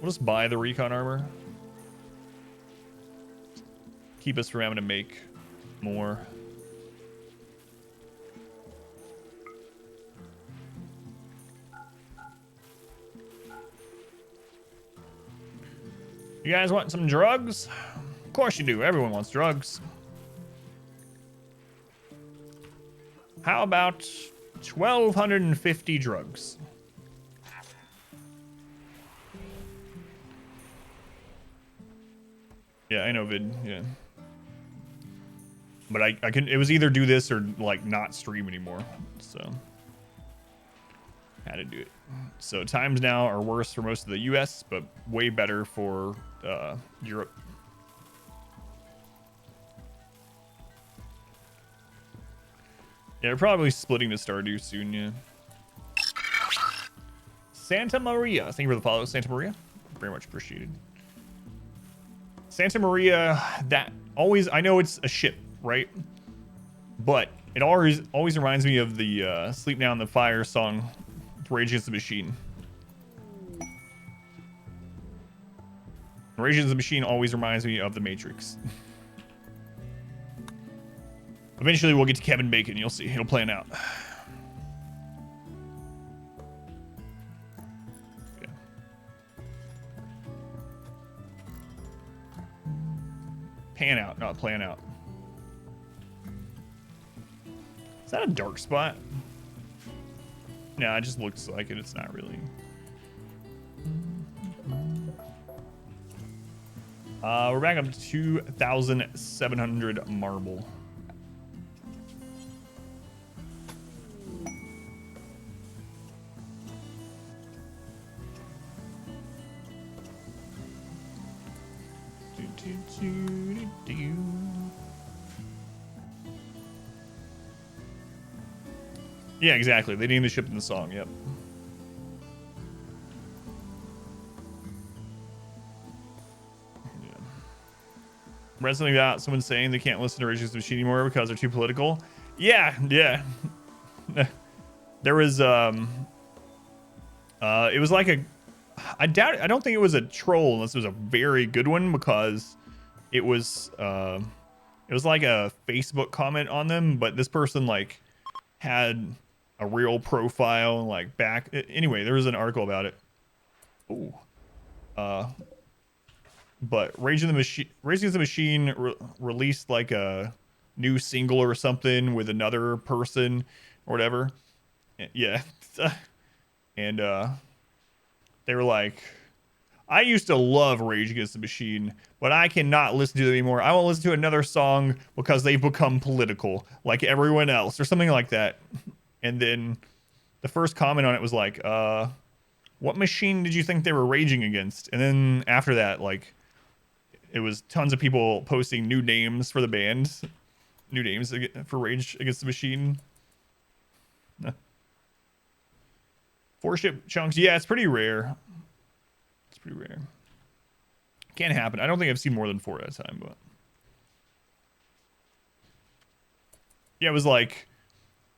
We'll just buy the recon armor. Keep us from having to make more. You guys want some drugs? Of course you do. Everyone wants drugs. How about 1,250 drugs? Yeah, I know, Vid. Yeah. But I can, it was either do this or like not stream anymore. So had to do it. So times now are worse for most of the US, but way better for Europe. Yeah, we're probably splitting to Stardew soon, yeah. Santa Maria. Thank you for the follow, Santa Maria. Very much appreciated. Santa Maria, that always, I know it's a ship, right? But it always reminds me of the Sleep Now in the Fire song, Rage Against the Machine. Rage Against the Machine always reminds me of The Matrix. Eventually we'll get to Kevin Bacon, you'll see. It'll plan out. Okay. Pan out, not plan out. Is that a dark spot? No, it just looks like it. It's not really. We're back up to 2,700 marble. Yeah, exactly. They named the ship in the song. Yep. Read something about someone saying they can't listen to Rage Against the Machine anymore because they're too political. Yeah, yeah. There was it was like a, I don't think it was a troll unless it was a very good one, because it was like a Facebook comment on them, but this person like had a real profile and like back. Anyway, there was an article about it. Ooh. But Rage Against the Machine released like a new single or something with another person or whatever. Yeah. And they were like, I used to love Rage Against the Machine, but I cannot listen to it anymore. I won't listen to another song because they've become political like everyone else, or something like that. And then the first comment on it was like, what machine did you think they were raging against? And then after that, like, it was tons of people posting new names for the band. New names for Rage Against the Machine. 4 ship chunks. Yeah, it's pretty rare. It's pretty rare. Can't happen. I don't think I've seen more than 4 at a time, but. Yeah, it was like,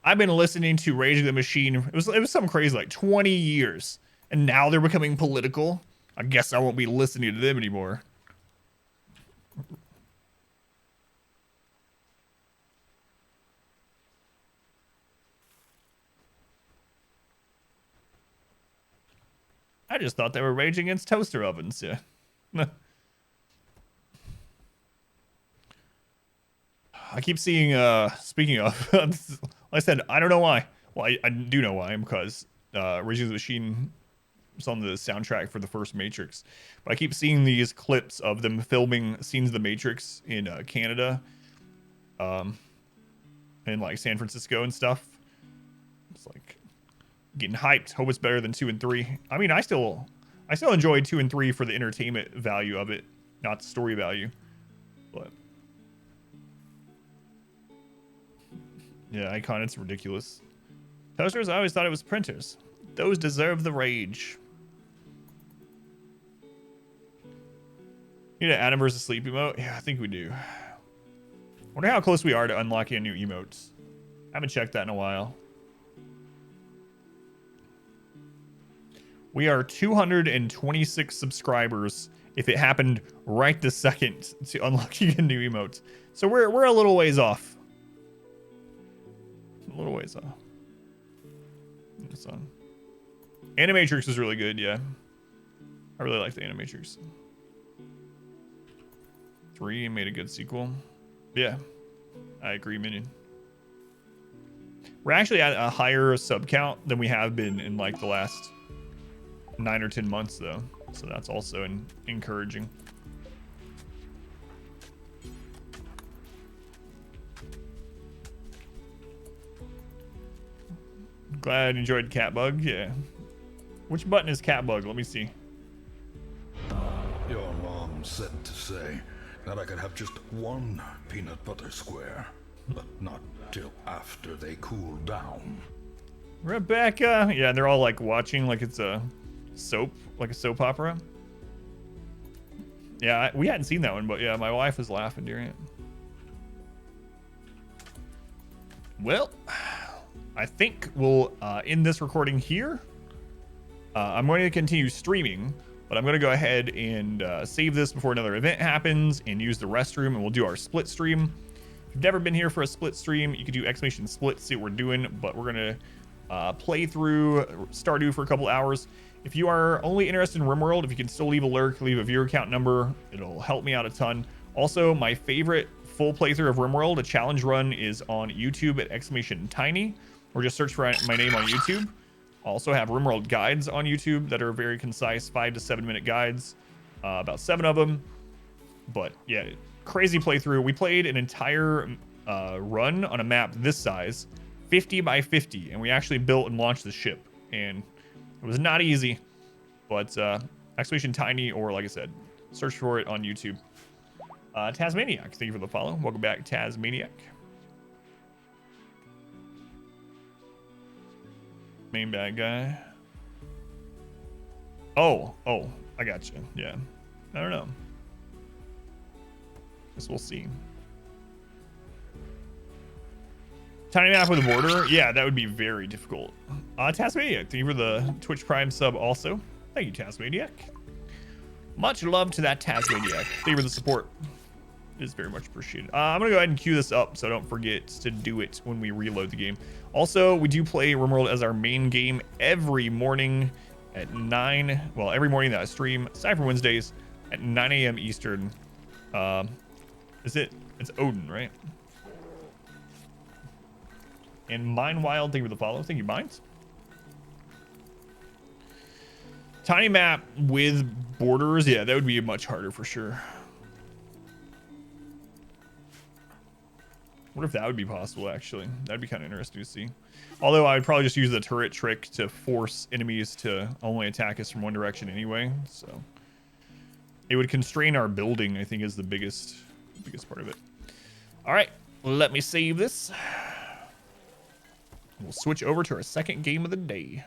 I've been listening to Rage Against the Machine. It was something crazy, like 20 years. And now they're becoming political. I guess I won't be listening to them anymore. I just thought they were raging against toaster ovens. Yeah. I keep seeing, speaking of, like I said, I don't know why. Well, I do know why, because Rage Against the Machine was on the soundtrack for the first Matrix. But I keep seeing these clips of them filming scenes of the Matrix in Canada, and like San Francisco and stuff. It's like getting hyped. Hope it's better than 2 and 3. I mean, I still enjoy 2 and 3 for the entertainment value of it, not the story value. But yeah, Icon, it's ridiculous. Toasters, I always thought it was printers. Those deserve the rage. Need an Adam versus Sleep emote? Yeah, I think we do. Wonder how close we are to unlocking a new emotes. Haven't checked that in a while. We are 226 subscribers if it happened right this second to unlocking a new emote. So we're a little ways off. A little ways off. So, Animatrix is really good, yeah. I really like the Animatrix. 3 made a good sequel. Yeah, I agree, Minion. We're actually at a higher sub count than we have been in like the last 9 or 10 months, though. So that's also encouraging. Glad you enjoyed Catbug. Yeah. Which button is Catbug? Let me see. Your mom said to say that I could have just one peanut butter square, but not till after they cool down. Rebecca. Yeah, they're all like watching like it's a soap, like a soap opera. Yeah, we hadn't seen that one, but yeah, my wife was laughing during it. Well, I think we'll end this recording here. I'm going to continue streaming, but I'm going to go ahead and save this before another event happens and use the restroom, and we'll do our split stream. If you've never been here for a split stream, you could do exclamation split, see what we're doing, but we're going to play through Stardew for a couple hours. If you are only interested in RimWorld, if you can still leave a lurk, leave a viewer count number, it'll help me out a ton. Also, my favorite full playthrough of RimWorld, a challenge run, is on YouTube at !tiny, or just search for my name on YouTube. Also have RimWorld guides on YouTube that are very concise, 5 to 7 minute guides, about 7 of them. But yeah, crazy playthrough. We played an entire run on a map this size, 50 by 50, and we actually built and launched the ship, and it was not easy, but !tiny, or like I said, search for it on YouTube. Tasmaniac, thank you for the follow. Welcome back, Tasmaniac. Main bad guy. Oh, I got you. Yeah, I don't know. Guess we'll see. Tiny map with a border? Yeah, that would be very difficult. Tasmaniac, thank you for the Twitch Prime sub also. Thank you, Tasmaniac. Much love to that Tasmaniac. Thank you for the support. It is very much appreciated. I'm going to go ahead and queue this up so don't forget to do it when we reload the game. Also, we do play RimWorld as our main game every morning at 9. Well, every morning that I stream, aside from Wednesdays, at 9 a.m. Eastern. It's Odin, right? And Mine Wild, thank you for the follow. Thank you, Mines. Tiny map with borders. Yeah, that would be much harder for sure. What if that would be possible, actually? That'd be kind of interesting to see. Although I'd probably just use the turret trick to force enemies to only attack us from one direction anyway. So it would constrain our building, I think, is the biggest part of it. All right, let me save this. We'll switch over to our second game of the day.